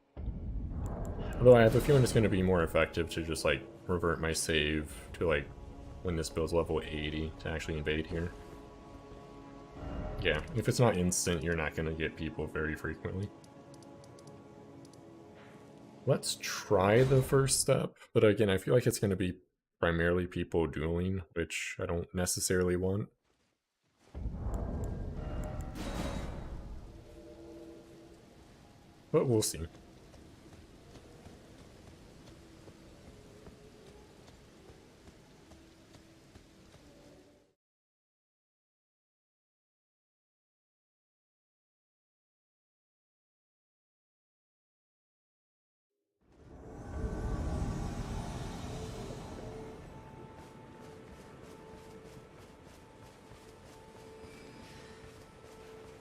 Although I have a feeling it's going to be more effective to just, like, revert my save to, like, when this build's level 80 to actually invade here. Yeah, if it's not instant, you're not going to get people very frequently. Let's try the first step, but again, I feel like it's going to be primarily people dueling, which I don't necessarily want. But we'll see.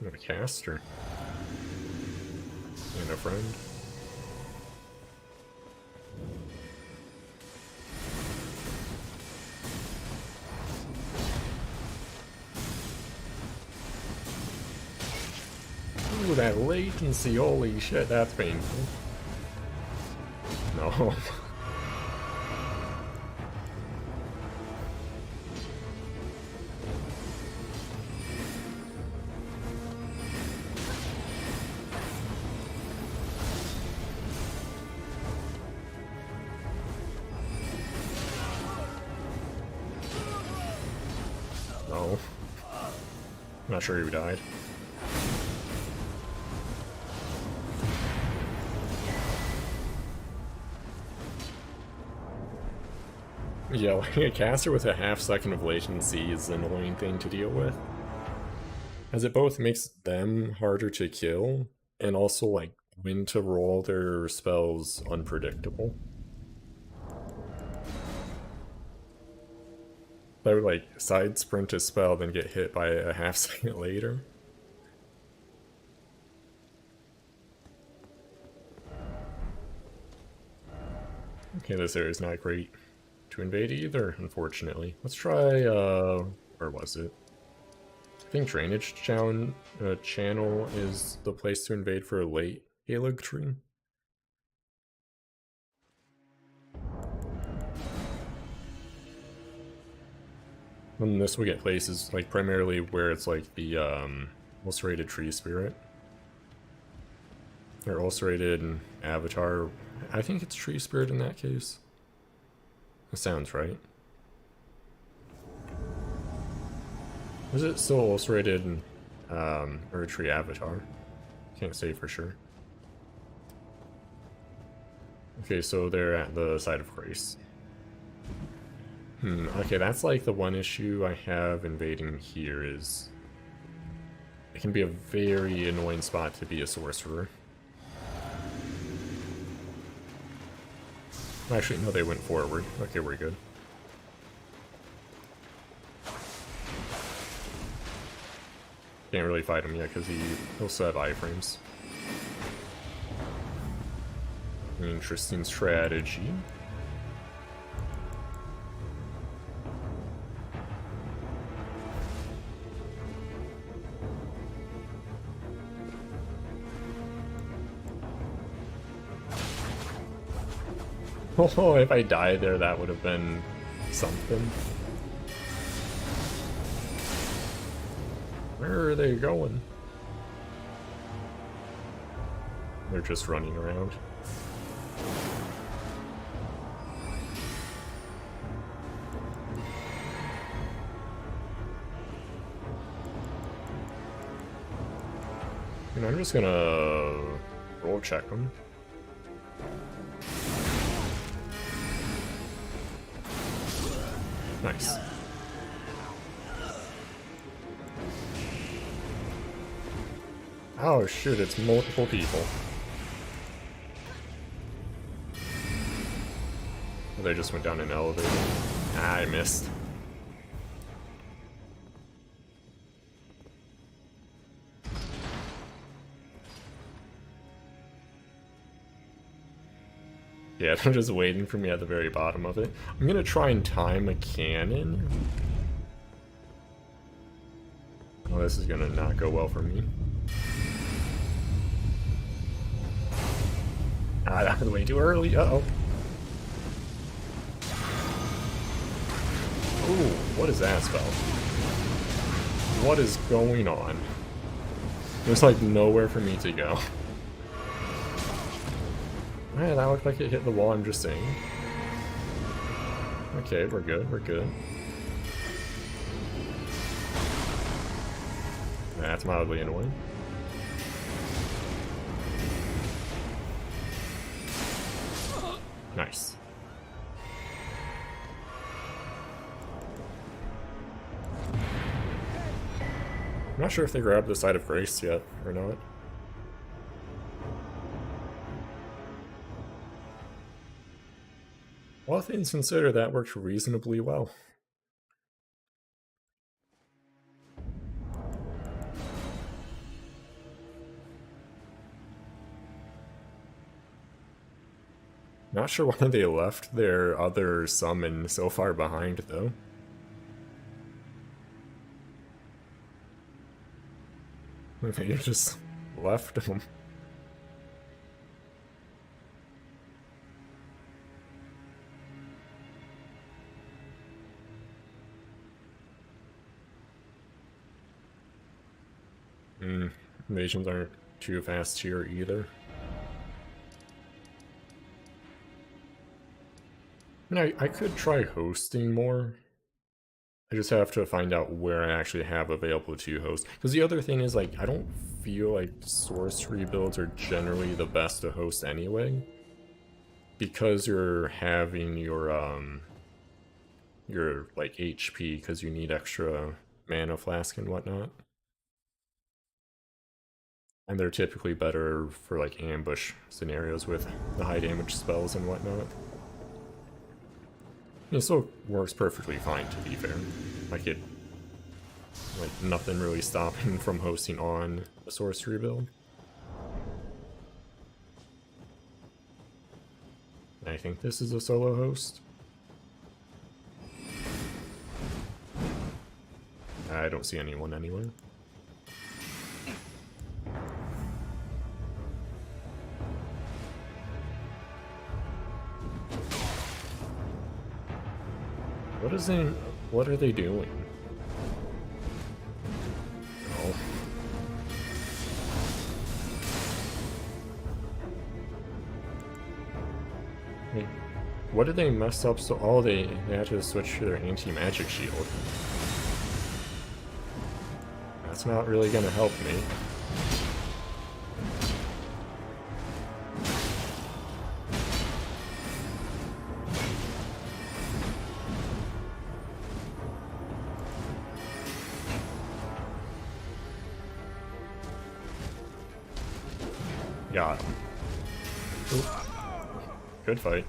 I'm gonna cast her. And a friend. Ooh, that latency, holy shit, that's painful. No. No. I'm not sure who died. Yeah, like a caster with a half-second of latency is an annoying thing to deal with. As it both makes them harder to kill, and also, like, when to roll their spells unpredictable. I would, like, side sprint a spell, then get hit by a half-second later. Okay, this area is not great to invade either, unfortunately. Let's try, where was it? I think Drainage Channel is the place to invade for a late Gaelig Tree. And this will get places, like, primarily where it's, like, the, ulcerated tree spirit. Or ulcerated avatar. I think it's tree spirit in that case. That sounds right. Was it still ulcerated, or a tree avatar? Can't say for sure. Okay, so they're at the side of Grace. Okay, that's like the one issue I have invading here is it can be a very annoying spot to be a sorcerer. Actually, no, they went forward. Okay, we're good. Can't really fight him yet because he'll set iframes. Interesting strategy. Oh, if I died there, that would have been something. Where are they going? They're just running around. And I'm just gonna roll check them. Nice. Oh shoot, it's multiple people. Oh, they just went down an elevator. Ah, I missed. Yeah, they're just waiting for me at the very bottom of it. I'm gonna try and time a cannon. Oh, this is gonna not go well for me. Ah, that was way too early. Uh-oh. Ooh, what is that spell? What is going on? There's like nowhere for me to go. Man, that looked like it hit the wall, I'm just saying. Okay, we're good, we're good. That's mildly annoying. Nice. I'm not sure if they grabbed the side of grace yet or not. All things considered, that worked reasonably well. Not sure why they left their other summon so far behind, though. They just left them. Invasions aren't too fast here either. I could try hosting more. I just have to find out where I actually have available to host. Because the other thing is, like, I don't feel like sorcery builds are generally the best to host anyway. Because you're having your like, HP, because you need extra mana flask and whatnot. And they're typically better for, like, ambush scenarios with the high damage spells and whatnot. It still works perfectly fine, to be fair. Like, nothing really stopping from hosting on a sorcery build. I think this is a solo host. I don't see anyone anywhere. What are they doing? Oh. Hey, what did they mess up so they had to switch to their anti-magic shield? That's not really gonna help me. Got him. Ooh. Good fight.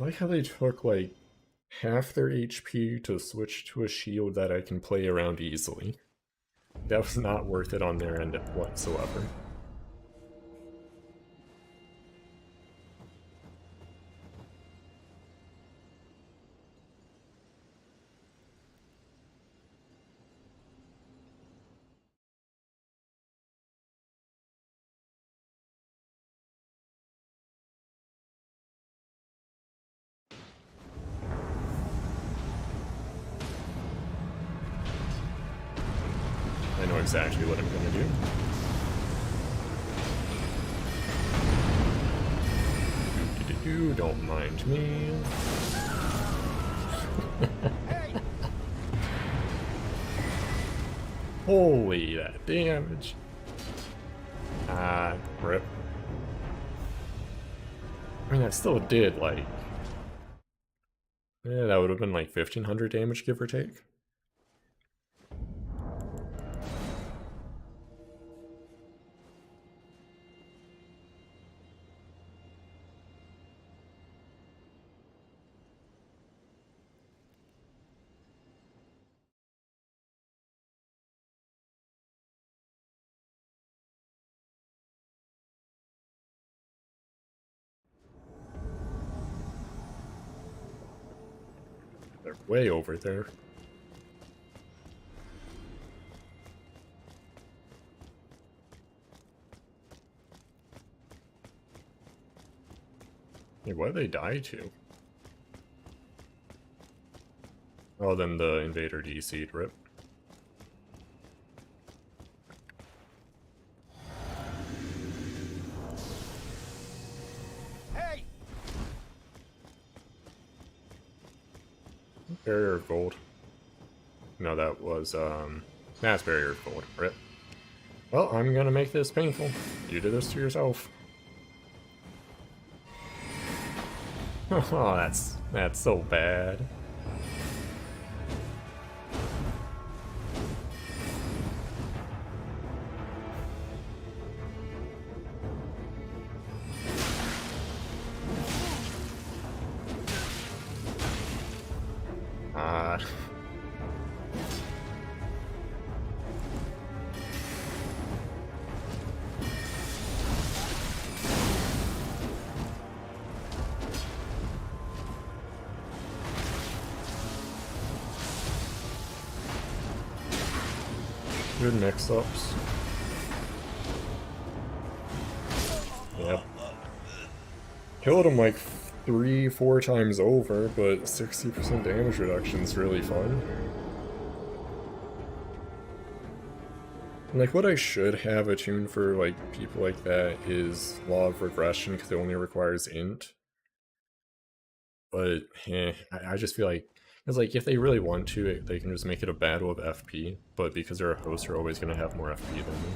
I like how they took like half their HP to switch to a shield that I can play around easily. That was not worth it on their end whatsoever. I know exactly what I'm gonna do. Don't mind me. Holy, that damage. Rip. I mean, that still did, like... Yeah, that would have been like 1500 damage, give or take. They're way over there. Hey, what did they die to? Oh, then the invader DC'd, rip. Hey! Barrier of gold. No, that was, mass barrier of gold, rip. Well, I'm gonna make this painful. You did this to yourself. Oh, that's so bad. Good mix-ups. Yep. Killed him like 3-4 times over, but 60% damage reduction is really fun. And like what I should have attuned for like people like that is Law of Regression, because it only requires int. But I just feel like it's like if they really want to, they can just make it a battle of FP. But because they're a host, they're always going to have more FP than me.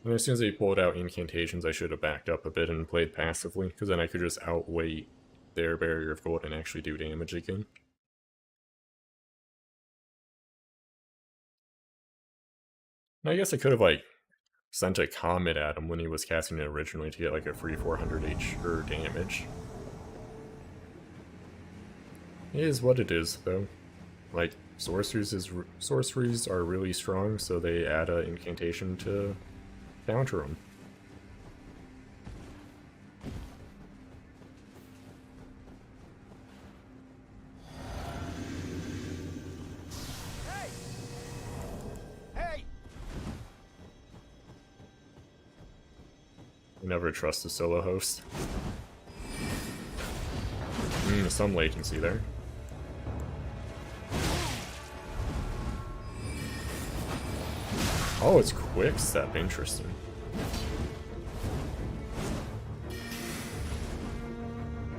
And as soon as they pulled out incantations, I should have backed up a bit and played passively, because then I could just outweight their barrier of gold and actually do damage again. And I guess I could have like sent a comet at him when he was casting it originally to get like a free 400 H or damage. It is what it is, though. Like, sorceries are really strong, so they add an incantation to counter them. Hey! Hey! Never trust a solo host. Some latency there. Oh, it's quick step, interesting.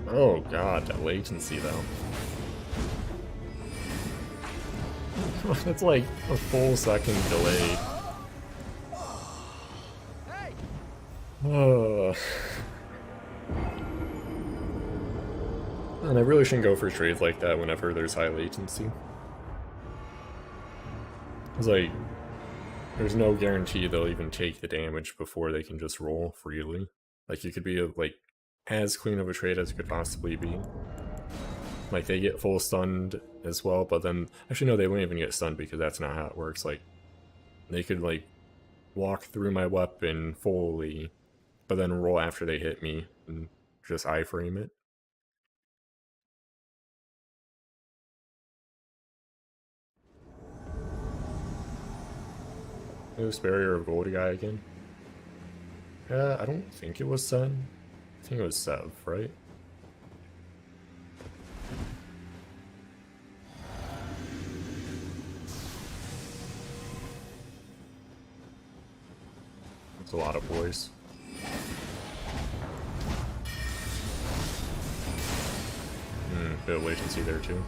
Oh god, that latency though. It's like a full second delayed. And I really shouldn't go for trades like that whenever there's high latency. It's like, there's no guarantee they'll even take the damage before they can just roll freely. Like, you could be, like, as clean of a trade as it could possibly be. Like, they get full stunned as well, but then... Actually, no, they won't even get stunned because that's not how it works. Like, they could, like, walk through my weapon fully, but then roll after they hit me and just iframe it. This barrier of gold guy again. I don't think it was Sen. I think it was Sev, right? It's a lot of boys. Bit of latency there too.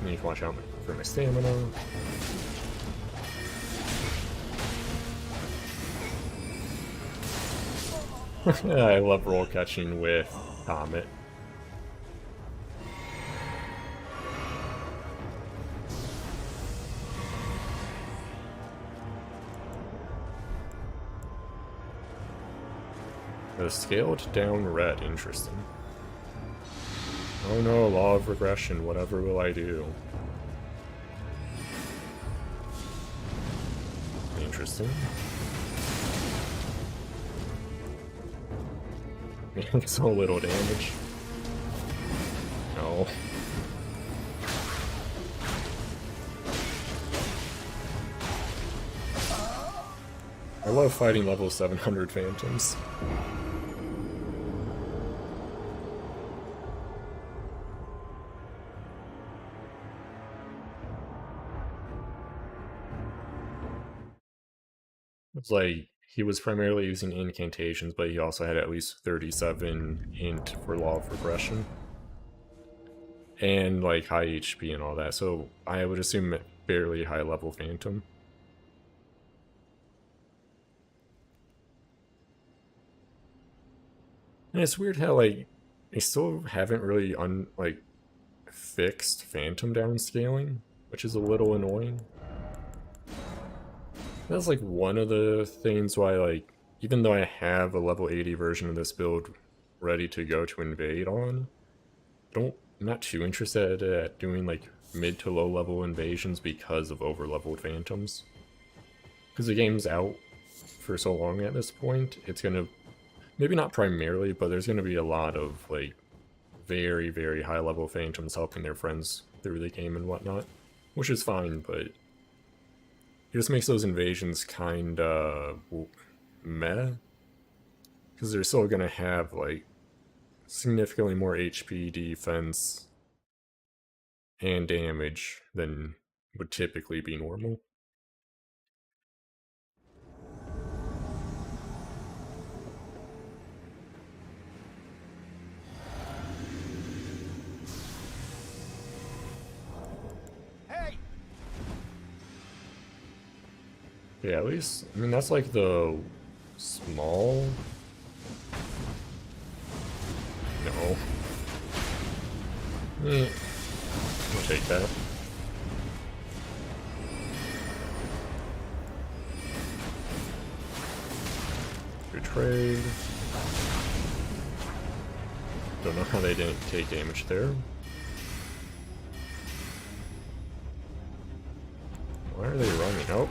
I need to watch out for my stamina. I love roll catching with Comet. The scaled down red, interesting. Oh no, law of regression, whatever will I do? Interesting. So little damage. No. I love fighting level 700 phantoms. It's like, he was primarily using incantations, but he also had at least 37 int for law of regression. And like high HP and all that, so I would assume fairly high level phantom. And it's weird how like they still haven't really fixed phantom downscaling, which is a little annoying. That's like one of the things why, like, even though I have a level 80 version of this build ready to go to invade on, I'm not too interested at doing like mid to low level invasions because of over-leveled phantoms. Because the game's out for so long at this point, it's gonna, maybe not primarily, but there's gonna be a lot of like very, very high level phantoms helping their friends through the game and whatnot, which is fine, but it just makes those invasions kinda meh, because they're still gonna have like significantly more HP, defense, and damage than would typically be normal. Hey! Yeah, at least, I mean, that's like the small... No. I'll take that. Good trade. Don't know how they didn't take damage there. Why are they running? Oh.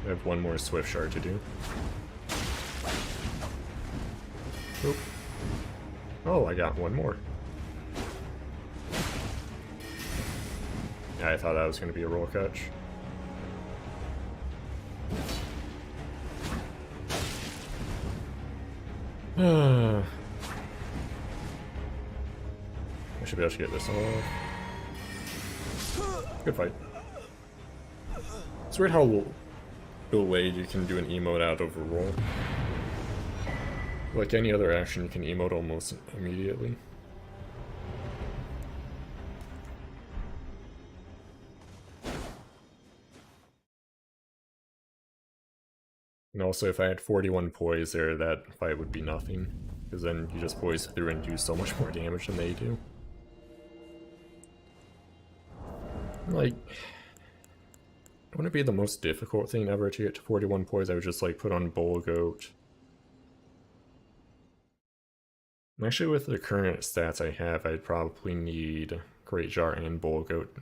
I have one more Swift Shard to do. Oop. Oh, I got one more. Yeah, I thought that was going to be a roll catch. I should be able to get this off. Good fight. It's weird how delayed you can do an emote out of a roll. Like any other action, you can emote almost immediately. And also, if I had 41 poise there, that fight would be nothing. Because then you just poise through and do so much more damage than they do. Like, wouldn't it be the most difficult thing ever to get to 41 poise? I would just like put on Bull Goat. Actually, with the current stats I have, I'd probably need Great Jar and Bull Goat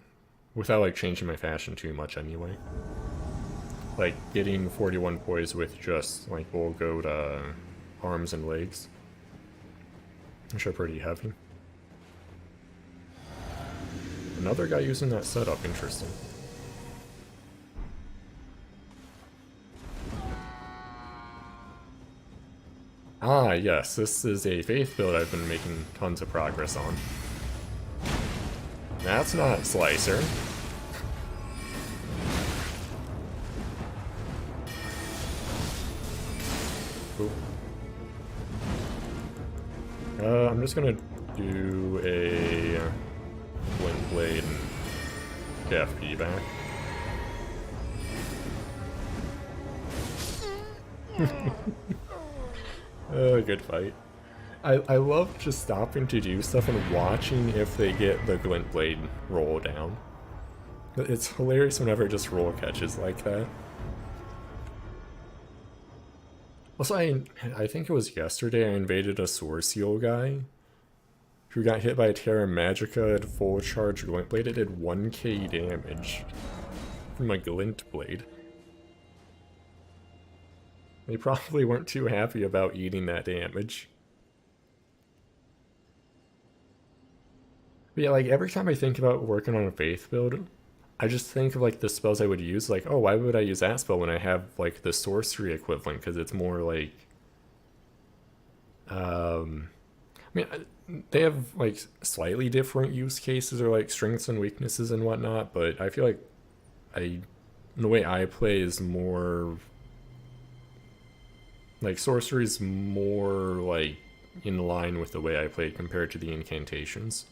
without like changing my fashion too much anyway. Like getting 41 poise with just like Bull Goat arms and legs, which are pretty heavy. Another guy using that setup, interesting. Ah, yes, this is a faith build I've been making tons of progress on. That's not Slicer. Ooh. I'm just gonna do a Wind Blade and get FP back. Good fight. I love just stopping to do stuff and watching if they get the Glint Blade roll down. It's hilarious whenever it just roll catches like that. Also, I think it was yesterday I invaded a Sorcerer guy who got hit by a Terra Magica at full charge Glint Blade. It did 1k damage from a Glint Blade. They probably weren't too happy about eating that damage. But yeah, like every time I think about working on a faith build, I just think of like the spells I would use, like, oh, why would I use that spell when I have like the sorcery equivalent? Because it's more like, I mean, they have like slightly different use cases or like strengths and weaknesses and whatnot, but I feel like the way I play is more like sorcery is more like in line with the way I play compared to the incantations.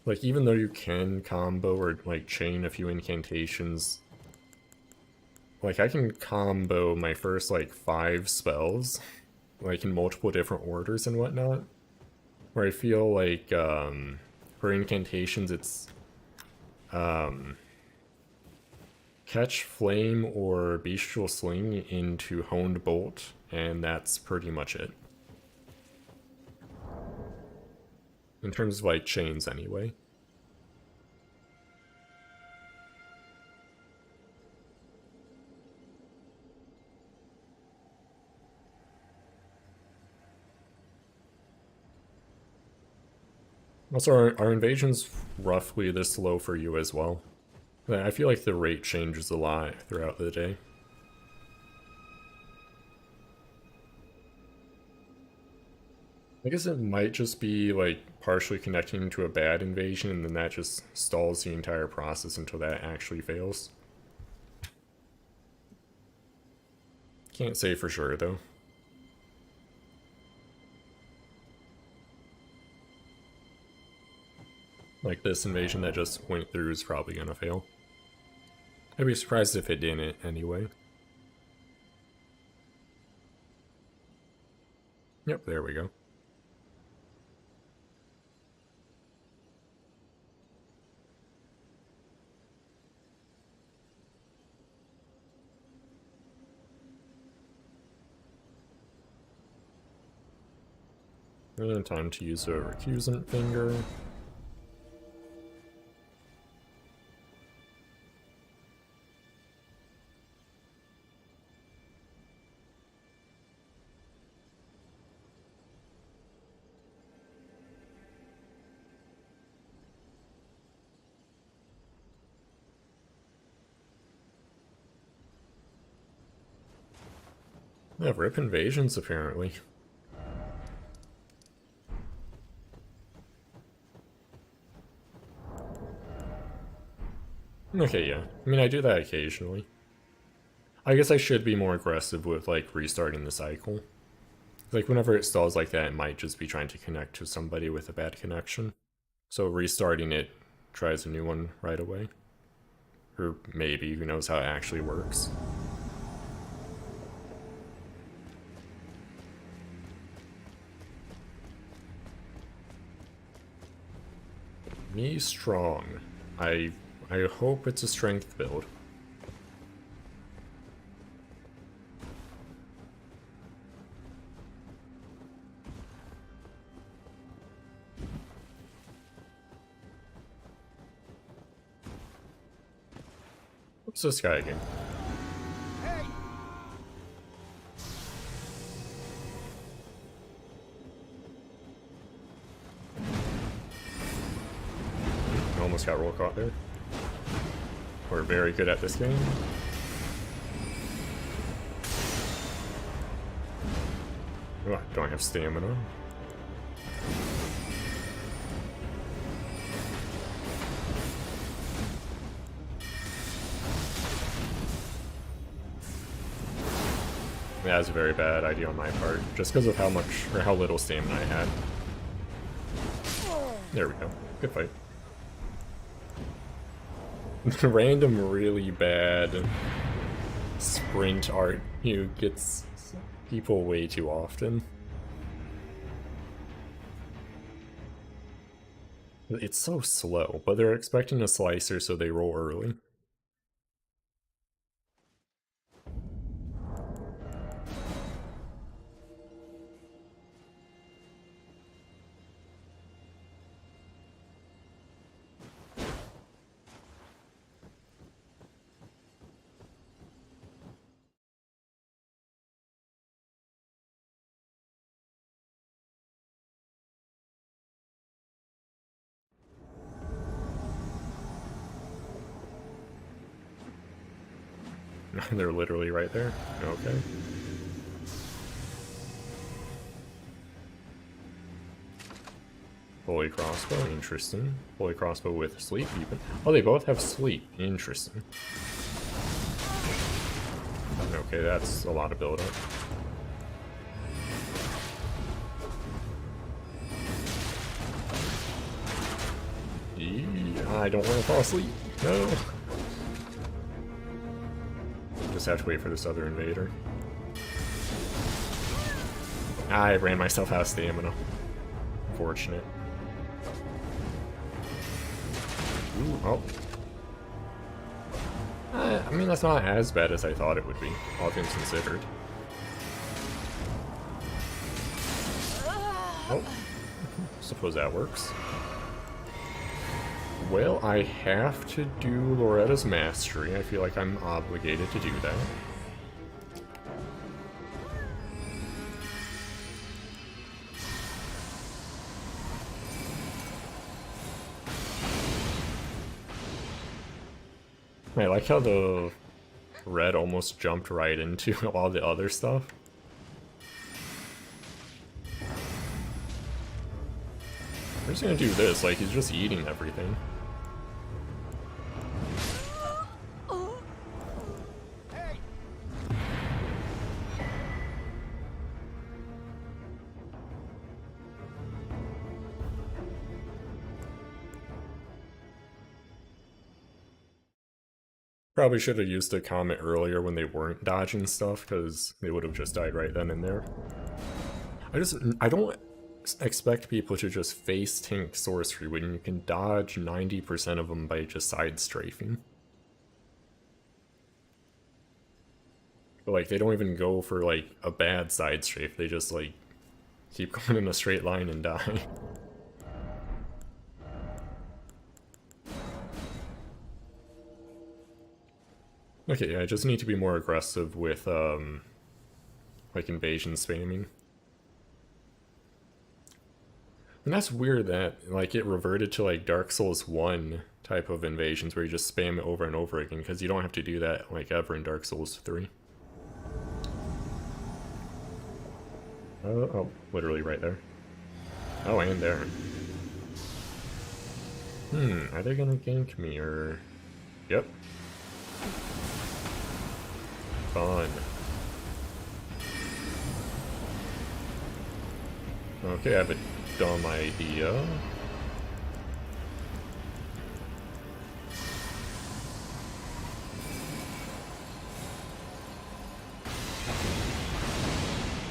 Like, even though you can combo or, like, chain a few incantations, like, I can combo my first, like, 5 spells, like, in multiple different orders and whatnot, where I feel like, for incantations, it's, catch Flame or Bestial Sling into Honed Bolt, and that's pretty much it. In terms of, like, chains, anyway. Also, are invasions roughly this low for you as well? I feel like the rate changes a lot throughout the day. I guess it might just be like partially connecting to a bad invasion, and then that just stalls the entire process until that actually fails. Can't say for sure though. Like this invasion that just went through is probably gonna fail. I'd be surprised if it didn't anyway. Yep, there we go. And time to use a recusant finger. Yeah, rip invasions apparently. Okay, yeah. I mean, I do that occasionally. I guess I should be more aggressive with, like, restarting the cycle. Like, whenever it stalls like that, it might just be trying to connect to somebody with a bad connection. So restarting it tries a new one right away. Or maybe, who knows how it actually works. Me strong. I hope it's a strength build. What's this guy again? Hey! Almost got roll caught there. We're very good at this game. Oh, I don't have stamina. Yeah, that's a very bad idea on my part, just because of how much, or how little stamina I had. There we go. Good fight. Random really bad sprint art gets people way too often. It's so slow, but they're expecting a slicer, so they roll early. They're literally right there. Okay. Holy crossbow, interesting. Holy crossbow with sleep even. Oh, they both have sleep. Interesting. Okay, that's a lot of build-up. I don't want to fall asleep. No. Just have to wait for this other invader. I ran myself out of stamina. Unfortunate. Ooh, oh. I mean, that's not as bad as I thought it would be, all things considered. Oh. Suppose that works. Well, I have to do Loretta's Mastery. I feel like I'm obligated to do that. I like how the red almost jumped right into all the other stuff. I'm just gonna do this, like he's just eating everything. Hey! Probably should have used a comet earlier when they weren't dodging stuff, because they would have just died right then and there. I don't expect people to just face tank sorcery when you can dodge 90% of them by just side strafing. But like, they don't even go for like a bad side strafe, they just like keep going in a straight line and die. Okay, yeah, I just need to be more aggressive with, like, invasion spamming. And that's weird that, like, it reverted to, like, Dark Souls 1 type of invasions where you just spam it over and over again, because you don't have to do that, like, ever in Dark Souls 3. Oh, literally right there. Oh, and there. Are they gonna gank me, or... Yep. Fun. Okay, I have a dumb idea.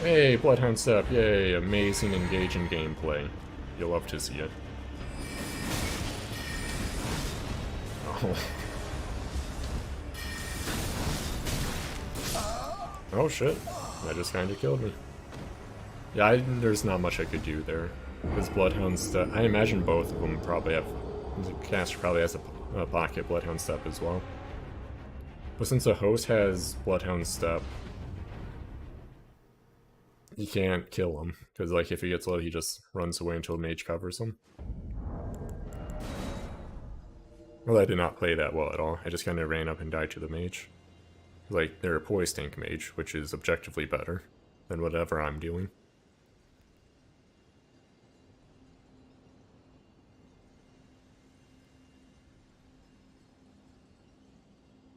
Hey, Bloodhound Step, yay, amazing engaging gameplay. You'll love to see it. Oh. Oh shit, that just kinda killed me. Yeah, there's not much I could do there. Because Bloodhound Step, I imagine both of them probably have, the caster probably has a pocket Bloodhound Step as well. But since the host has Bloodhound Step, he can't kill him, because like if he gets low, he just runs away until the mage covers him. Well, I did not play that well at all. I just kind of ran up and died to the mage. Like, they're a poise tank mage, which is objectively better than whatever I'm doing.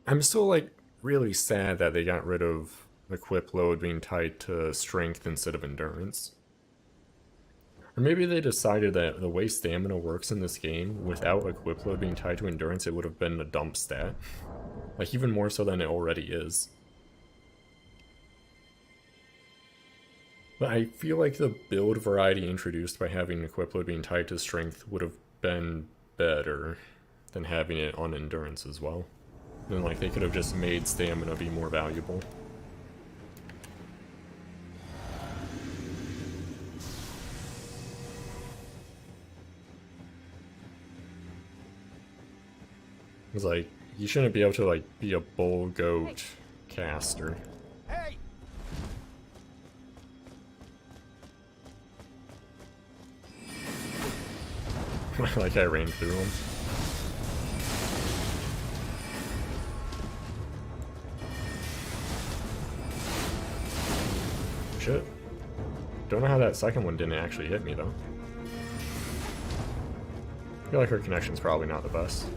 I'm still, like, really sad that they got rid of equip load being tied to strength instead of endurance. Or maybe they decided that the way stamina works in this game, without equip load being tied to endurance, it would have been a dump stat. Like, even more so than it already is. But I feel like the build variety introduced by having equip load being tied to strength would have been better than having it on endurance as well. Then, like, they could have just made stamina be more valuable. It's like, you shouldn't be able to, like, be a bull goat caster. Hey! Like, I ran through him. Shit. Don't know how that second one didn't actually hit me, though. I feel like her connection's probably not the best.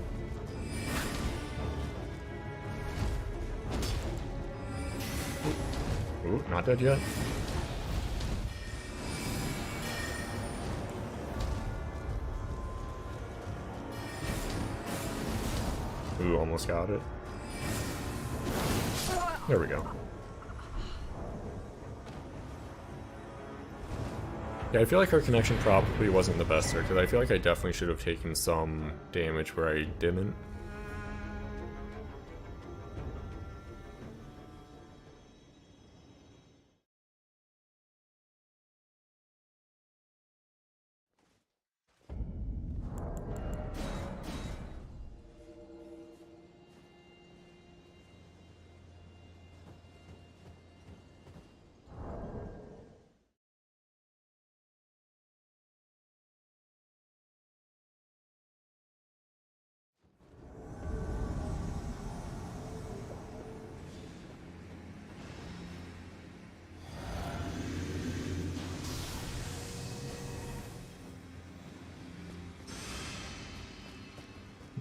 Ooh, not dead yet. Ooh, almost got it. There we go. Yeah, I feel like her connection probably wasn't the best there, because I feel like I definitely should have taken some damage where I didn't.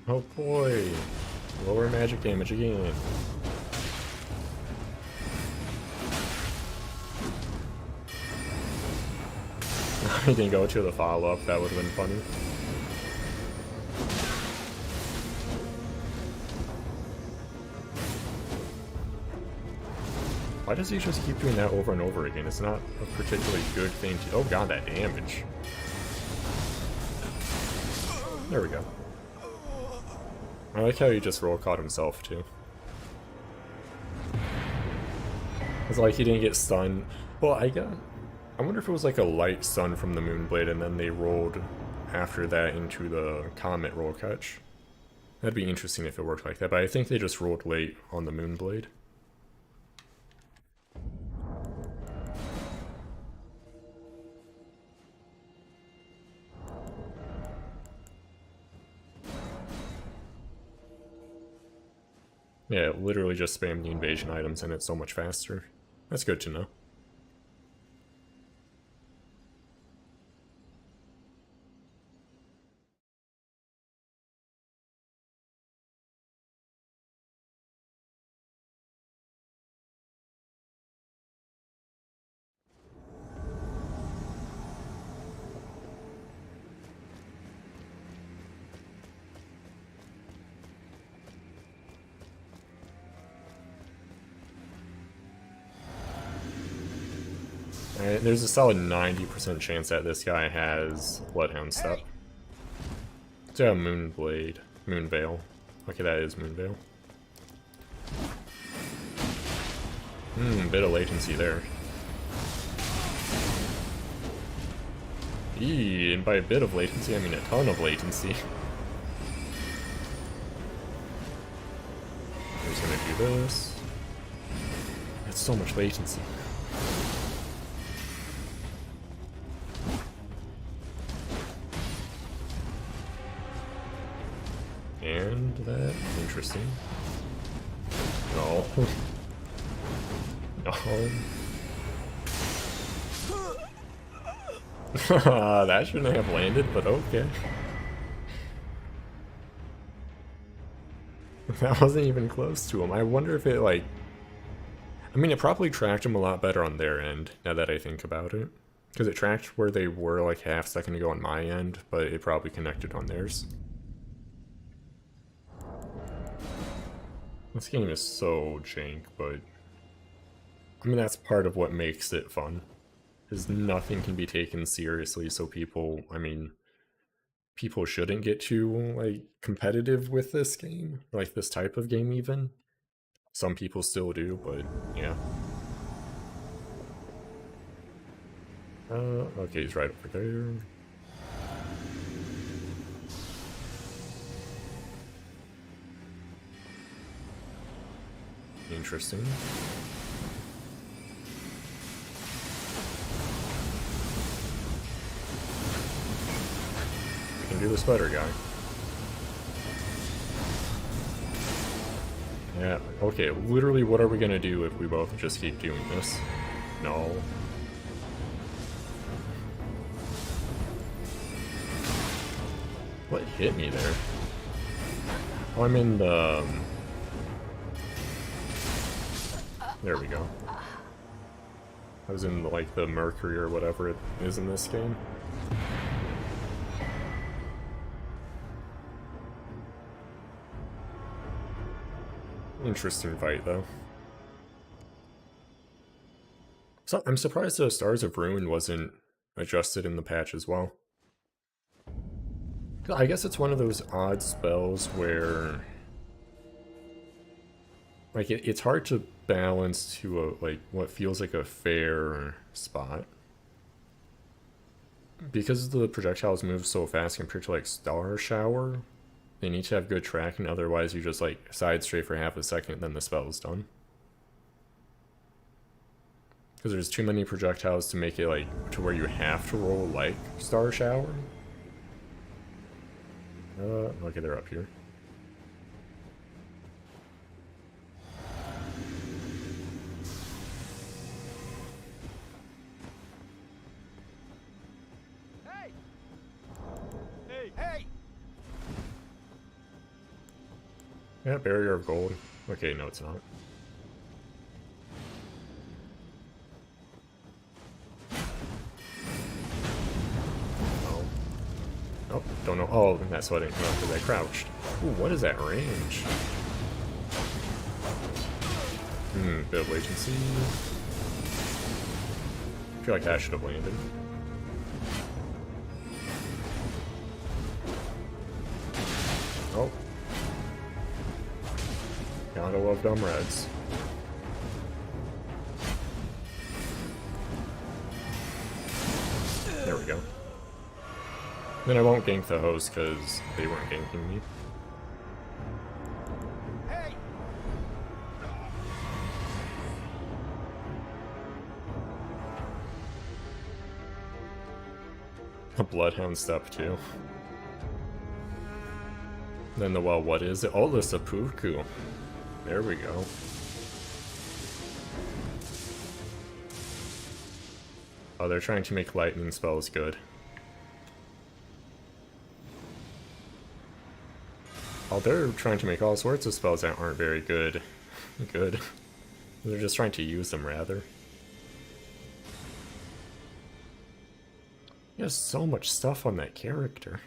Oh boy! Lower magic damage again. I didn't go to the follow-up, that would have been funny. Why does he just keep doing that over and over again? It's not a particularly good thing to— oh god, that damage. There we go. I like how he just roll caught himself, too. It's like he didn't get stunned. Well, I wonder if it was like a light stun from the Moonblade and then they rolled after that into the Comet roll catch. That'd be interesting if it worked like that, but I think they just rolled late on the Moonblade. Yeah, literally just spam the invasion items and it's so much faster. That's good to know. There's a solid 90% chance that this guy has Bloodhound Step. It's a Moonblade. Moonveil. Okay, that is Moonveil. Bit of latency there. Eee, and by a bit of latency, I mean a ton of latency. I'm just gonna do this. That's so much latency. And that, interesting. No. No. That shouldn't have landed, but okay. That wasn't even close to him. I wonder if it, like... I mean, it probably tracked him a lot better on their end, now that I think about it. Because it tracked where they were, like, half a second ago on my end, but it probably connected on theirs. This game is so jank, but... I mean, that's part of what makes it fun. Is nothing can be taken seriously, so people, I mean... people shouldn't get too, like, competitive with this game. Like, this type of game, even. Some people still do, but, yeah. Okay, he's right over there. Interesting. We can do this better, guy. Yeah, okay, literally what are we gonna do if we both just keep doing this? No. What hit me there? Oh, I'm in the... There we go. I was in, like, the Mercury or whatever it is in this game. Interesting fight, though. So I'm surprised the Stars of Ruin wasn't adjusted in the patch as well. I guess it's one of those odd spells where... like, it's hard to balance to a, like, what feels like a fair spot. Because the projectiles move so fast compared to, like, Star Shower, they need to have good tracking, otherwise you just, like, side stray for half a second, then the spell is done. Because there's too many projectiles to make it, like, to where you have to roll like Star Shower. Okay, they're up here. Hey! Hey! Hey! Yeah, Barrier of Gold. Okay, no it's not. Oh, don't know. Oh, that's why I didn't know because I crouched. Ooh, what is that range? Bit of latency. I feel like that should have landed. Oh. Gotta love dumb reds. There we go. Then I won't gank the host because they weren't ganking me. Hey! A Bloodhound Step too. Then the, well, what is it? Oh, the seppuku. There we go. Oh, they're trying to make lightning spells good. Oh, they're trying to make all sorts of spells that aren't very good. Good. They're just trying to use them, rather. There's so much stuff on that character.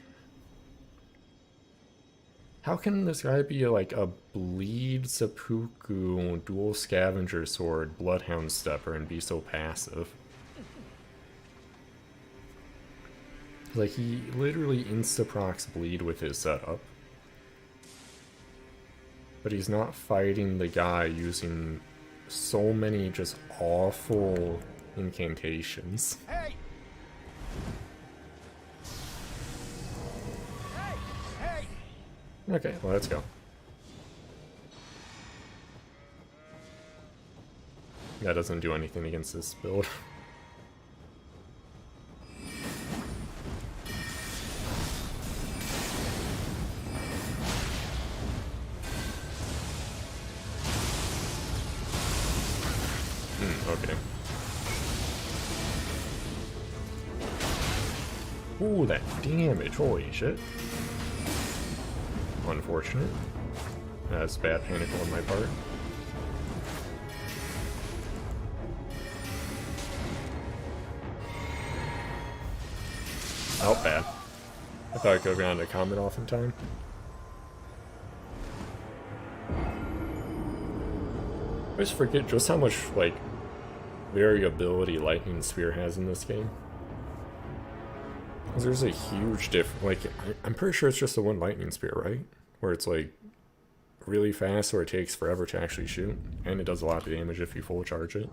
How can this guy be like a bleed seppuku, dual scavenger sword, bloodhound stepper, and be so passive? Like, he literally insta-procs bleed with his setup. But he's not fighting the guy using so many just awful incantations. Hey! Hey! Hey! Okay, well, let's go. That doesn't do anything against this build. Okay. Ooh, that damage, holy shit. Unfortunate. That's bad panic on my part. Oh, bad. I thought I could have gotten a comment off in time. I just forget just how much, like, variability Lightning Spear has in this game. Because there's a huge difference. Like, I'm pretty sure it's just the one Lightning Spear, right? Where it's, like, really fast or it takes forever to actually shoot. And it does a lot of damage if you full charge it.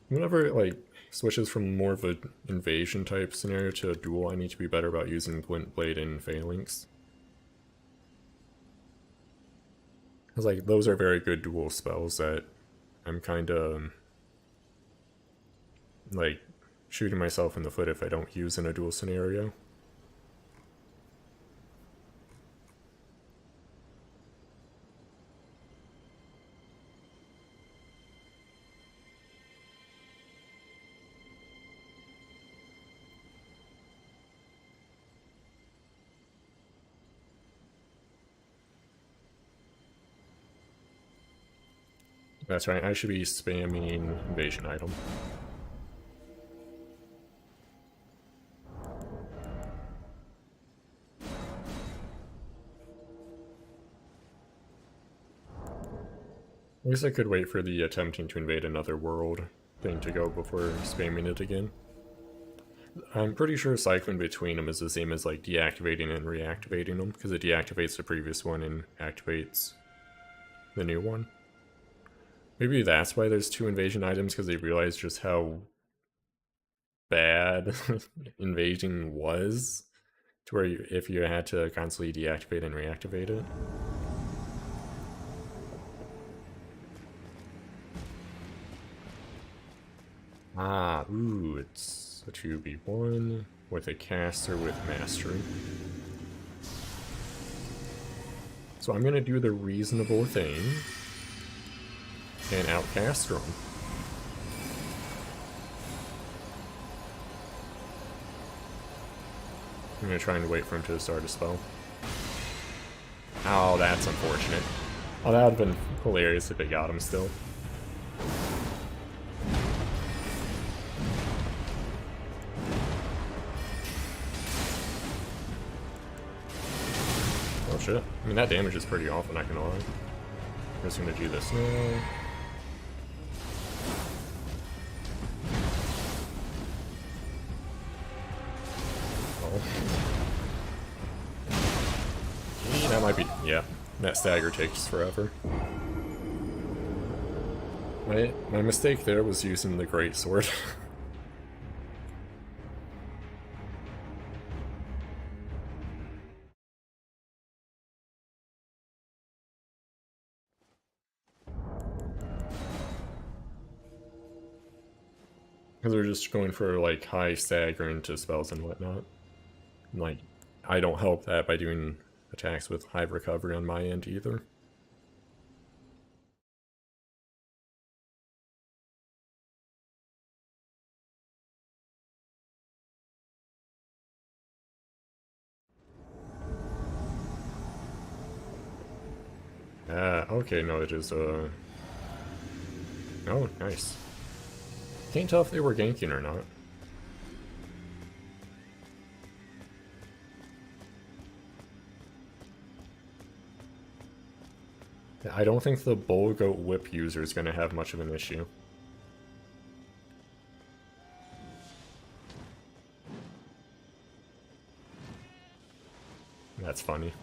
Whenever it, like, switches from more of an invasion type scenario to a duel, I need to be better about using Glint Blade and Phalanx. Because, like, those are very good dual spells that I'm kind of, like, shooting myself in the foot if I don't use in a duel scenario. That's right, I should be spamming invasion item. I guess I could wait for the attempting to invade another world thing to go before spamming it again. I'm pretty sure cycling between them is the same as like deactivating and reactivating them, because it deactivates the previous one and activates the new one. Maybe that's why there's 2 invasion items, because they realized just how bad invading was, to where if you had to constantly deactivate and reactivate it. Ah, ooh, it's a 2v1 with a caster with mastery. So I'm gonna do the reasonable thing and outcast him. I'm gonna try and wait for him to start a spell. Oh, that's unfortunate. Oh, that would have been hilarious if it got him still. Oh shit. I mean, that damage is pretty awful, not gonna lie. I'm just gonna do this now. That might be, yeah, that stagger takes forever. My mistake there was using the greatsword. Because we're just going for like high stagger into spells and whatnot. And, like, I don't help that by doing attacks with high recovery on my end either. Ah, okay, no, it is, oh, nice. Can't tell if they were ganking or not. I don't think the bull goat whip user is going to have much of an issue. That's funny.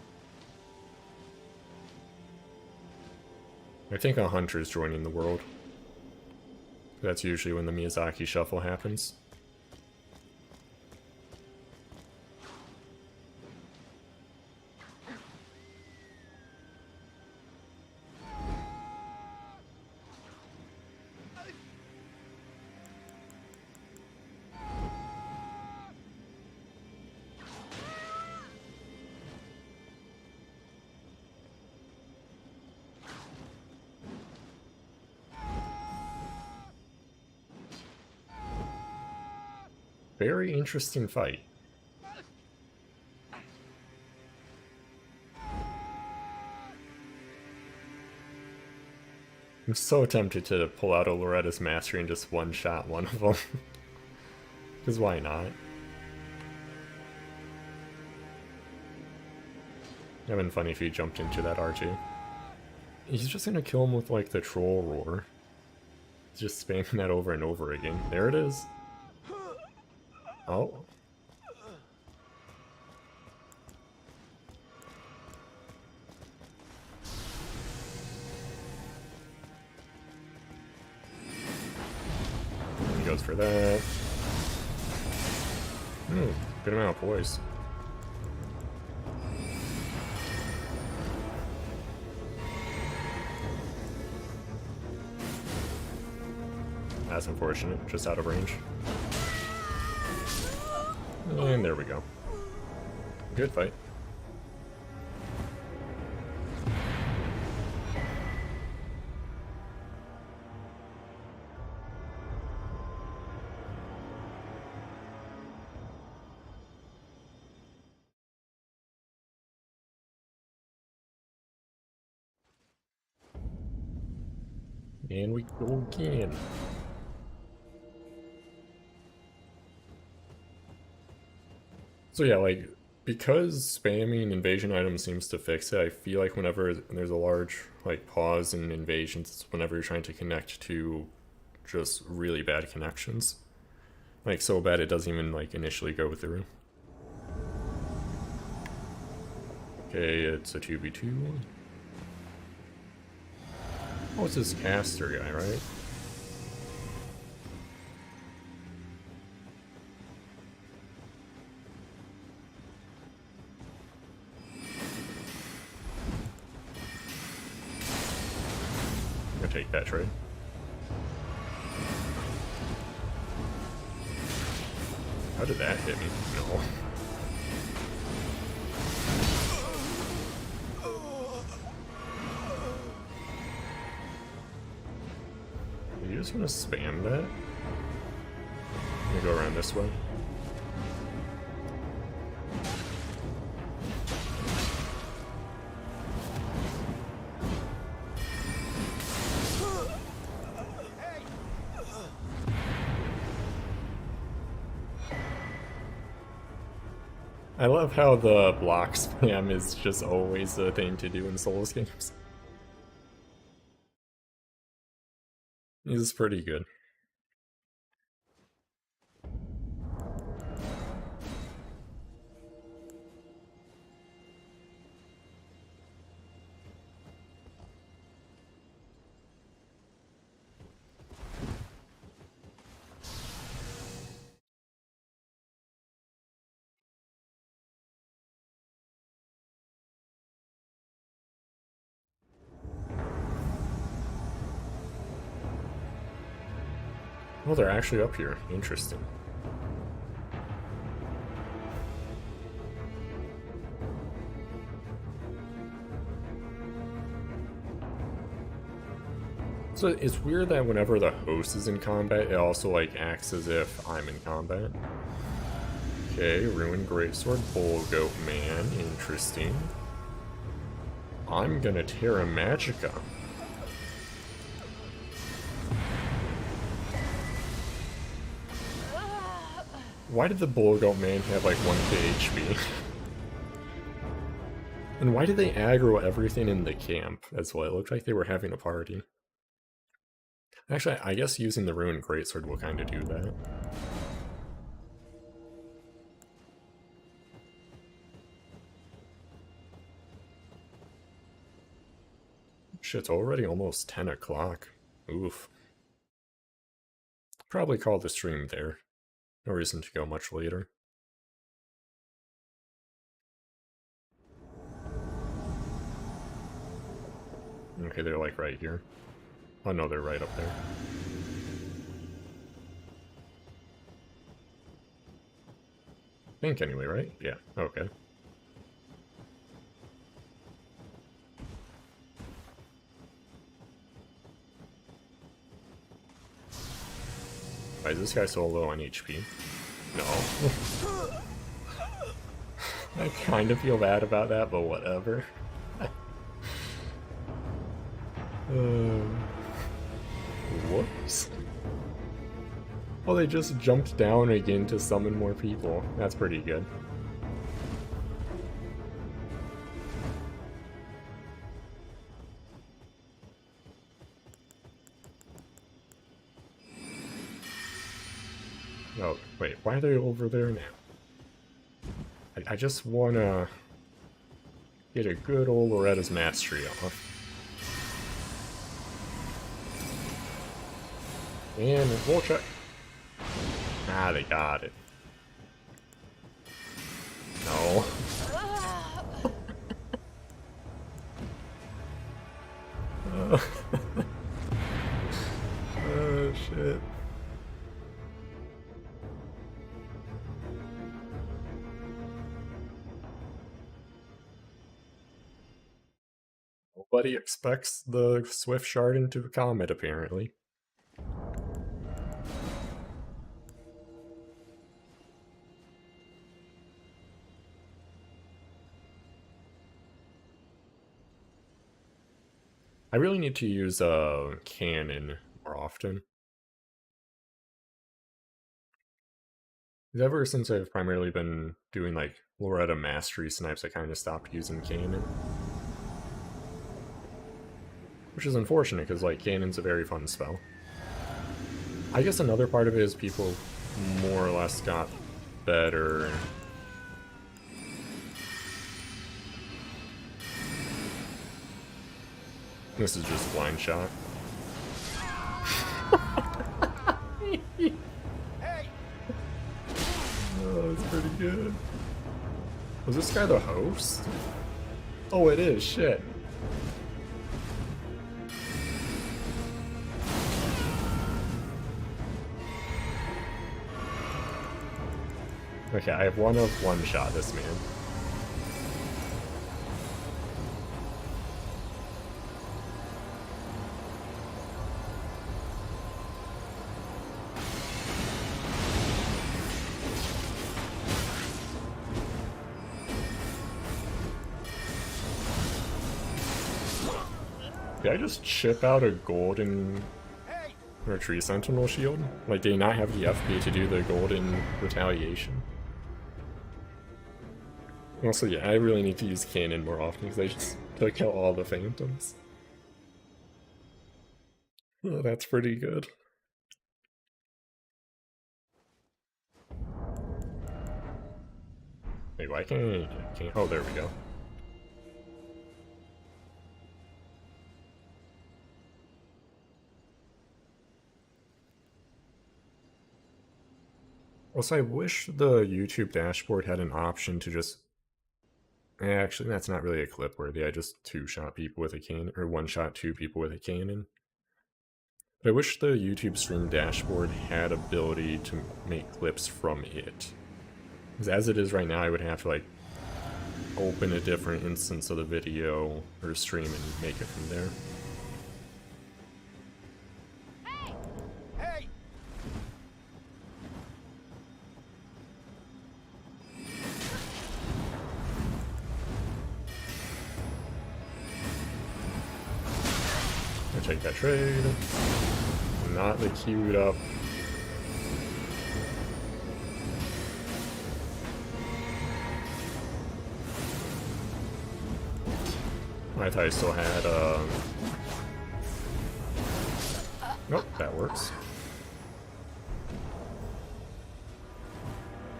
I think a hunter's joining the world. That's usually when the Miyazaki shuffle happens. Very interesting fight. I'm so tempted to pull out a Loretta's Mastery and just one-shot one of them. Because why not? It would have been funny if he jumped into that R2. He's just gonna kill him with, like, the Troll Roar. He's just spamming that over and over again. There it is. Oh. He goes for that. Good amount of poise. That's unfortunate, just out of range. And there we go. Good fight. And we go again. So yeah, like, because spamming invasion items seems to fix it, I feel like whenever there's a large, like, pause in invasions, it's whenever you're trying to connect to just really bad connections. Like, so bad it doesn't even, like, initially go through. Okay, it's a 2v2. Oh, it's this caster guy, right? I'm gonna take that trade. How did that hit me? No. You just want to spam that? Let me go around this way. I love how the block spam is just always a thing to do in Souls games. He's pretty good. Oh, they're actually up here. Interesting. So it's weird that whenever the host is in combat, it also like acts as if I'm in combat. Okay, Ruined Greatsword, Bull Goat Man, interesting. I'm gonna Terra Magica. Why did the Bull Goat Man have like 1k HP? And why did they aggro everything in the camp as well? It looked like they were having a party. Actually, I guess using the ruined greatsword will kind of do that. Shit's already almost 10 o'clock. Oof. Probably call the stream there. No reason to go much later. Okay, they're like right here. Oh no, they're right up there. I think anyway, right? Yeah, okay. Why is this guy so low on HP? No. I kind of feel bad about that, but whatever. Whoops. Well, they just jumped down again to summon more people. That's pretty good. Oh, wait, why are they over there now? I just wanna get a good old Loretta's mastery off. And we'll check. Ah, they got it. No. Oh, shit. Nobody expects the Swift Shard into a comet, apparently. I really need to use a cannon more often. Ever since I've primarily been doing like Loretta Mastery snipes, I kind of stopped using cannon. Which is unfortunate, because like cannon's a very fun spell. I guess another part of it is people more or less got better. This is just a blind shot. Oh, that's pretty good. Was this guy the host? Oh, it is, shit. Okay, I have one shot this man. Did I just chip out a golden or tree sentinel shield? Like, did he not have the FP to do the golden retaliation? Also, yeah, I really need to use cannon more often because I just took out all the phantoms. Oh, that's pretty good. Wait, why can't I? Oh, there we go. Also, I wish the YouTube dashboard had an option to just... Actually, that's not really a clip worthy. I just two-shot people with a cannon, or one-shot two people with a cannon. But I wish the YouTube stream dashboard had ability to make clips from it. Because as it is right now, I would have to, like, open a different instance of the video or stream and make it from there. Take that trade. Not the queued up. I thought I still had, Nope, that works.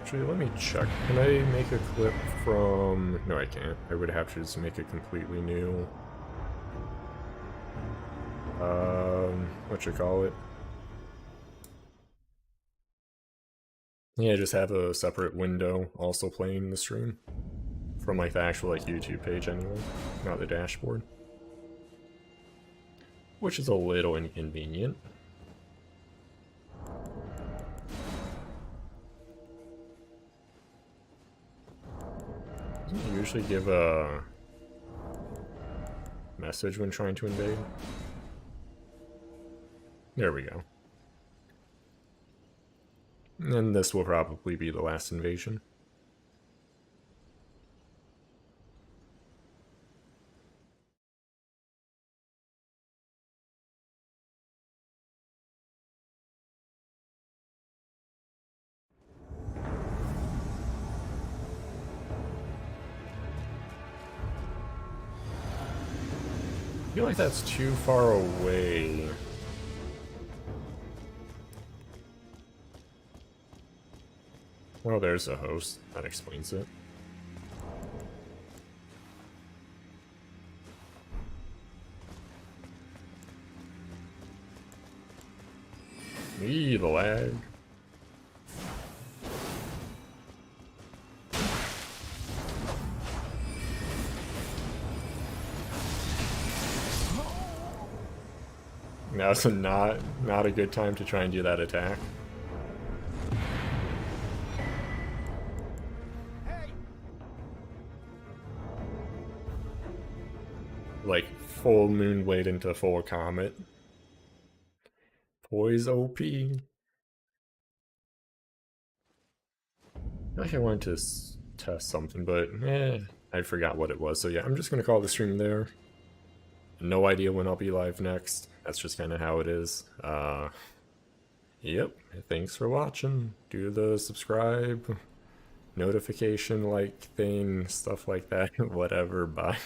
Actually, let me check. Can I make a clip from... No, I can't. I would have to just make it completely new. What you call it? Yeah, just have a separate window also playing the stream. From like the actual like YouTube page anyway, not the dashboard. Which is a little inconvenient. Doesn't it usually give a message when trying to invade? There we go. And this will probably be the last invasion. I feel like that's too far away. Well, there's a host. That explains it. Eee, the lag. Now's not a good time to try and do that attack. Like full Moonblade into full Comet. Poise OP. I feel like I wanted to test something, but I forgot what it was. So yeah, I'm just gonna call the stream there. No idea when I'll be live next. That's just kind of how it is. Yep. Thanks for watching. Do the subscribe, notification like thing, stuff like that. Whatever. Bye.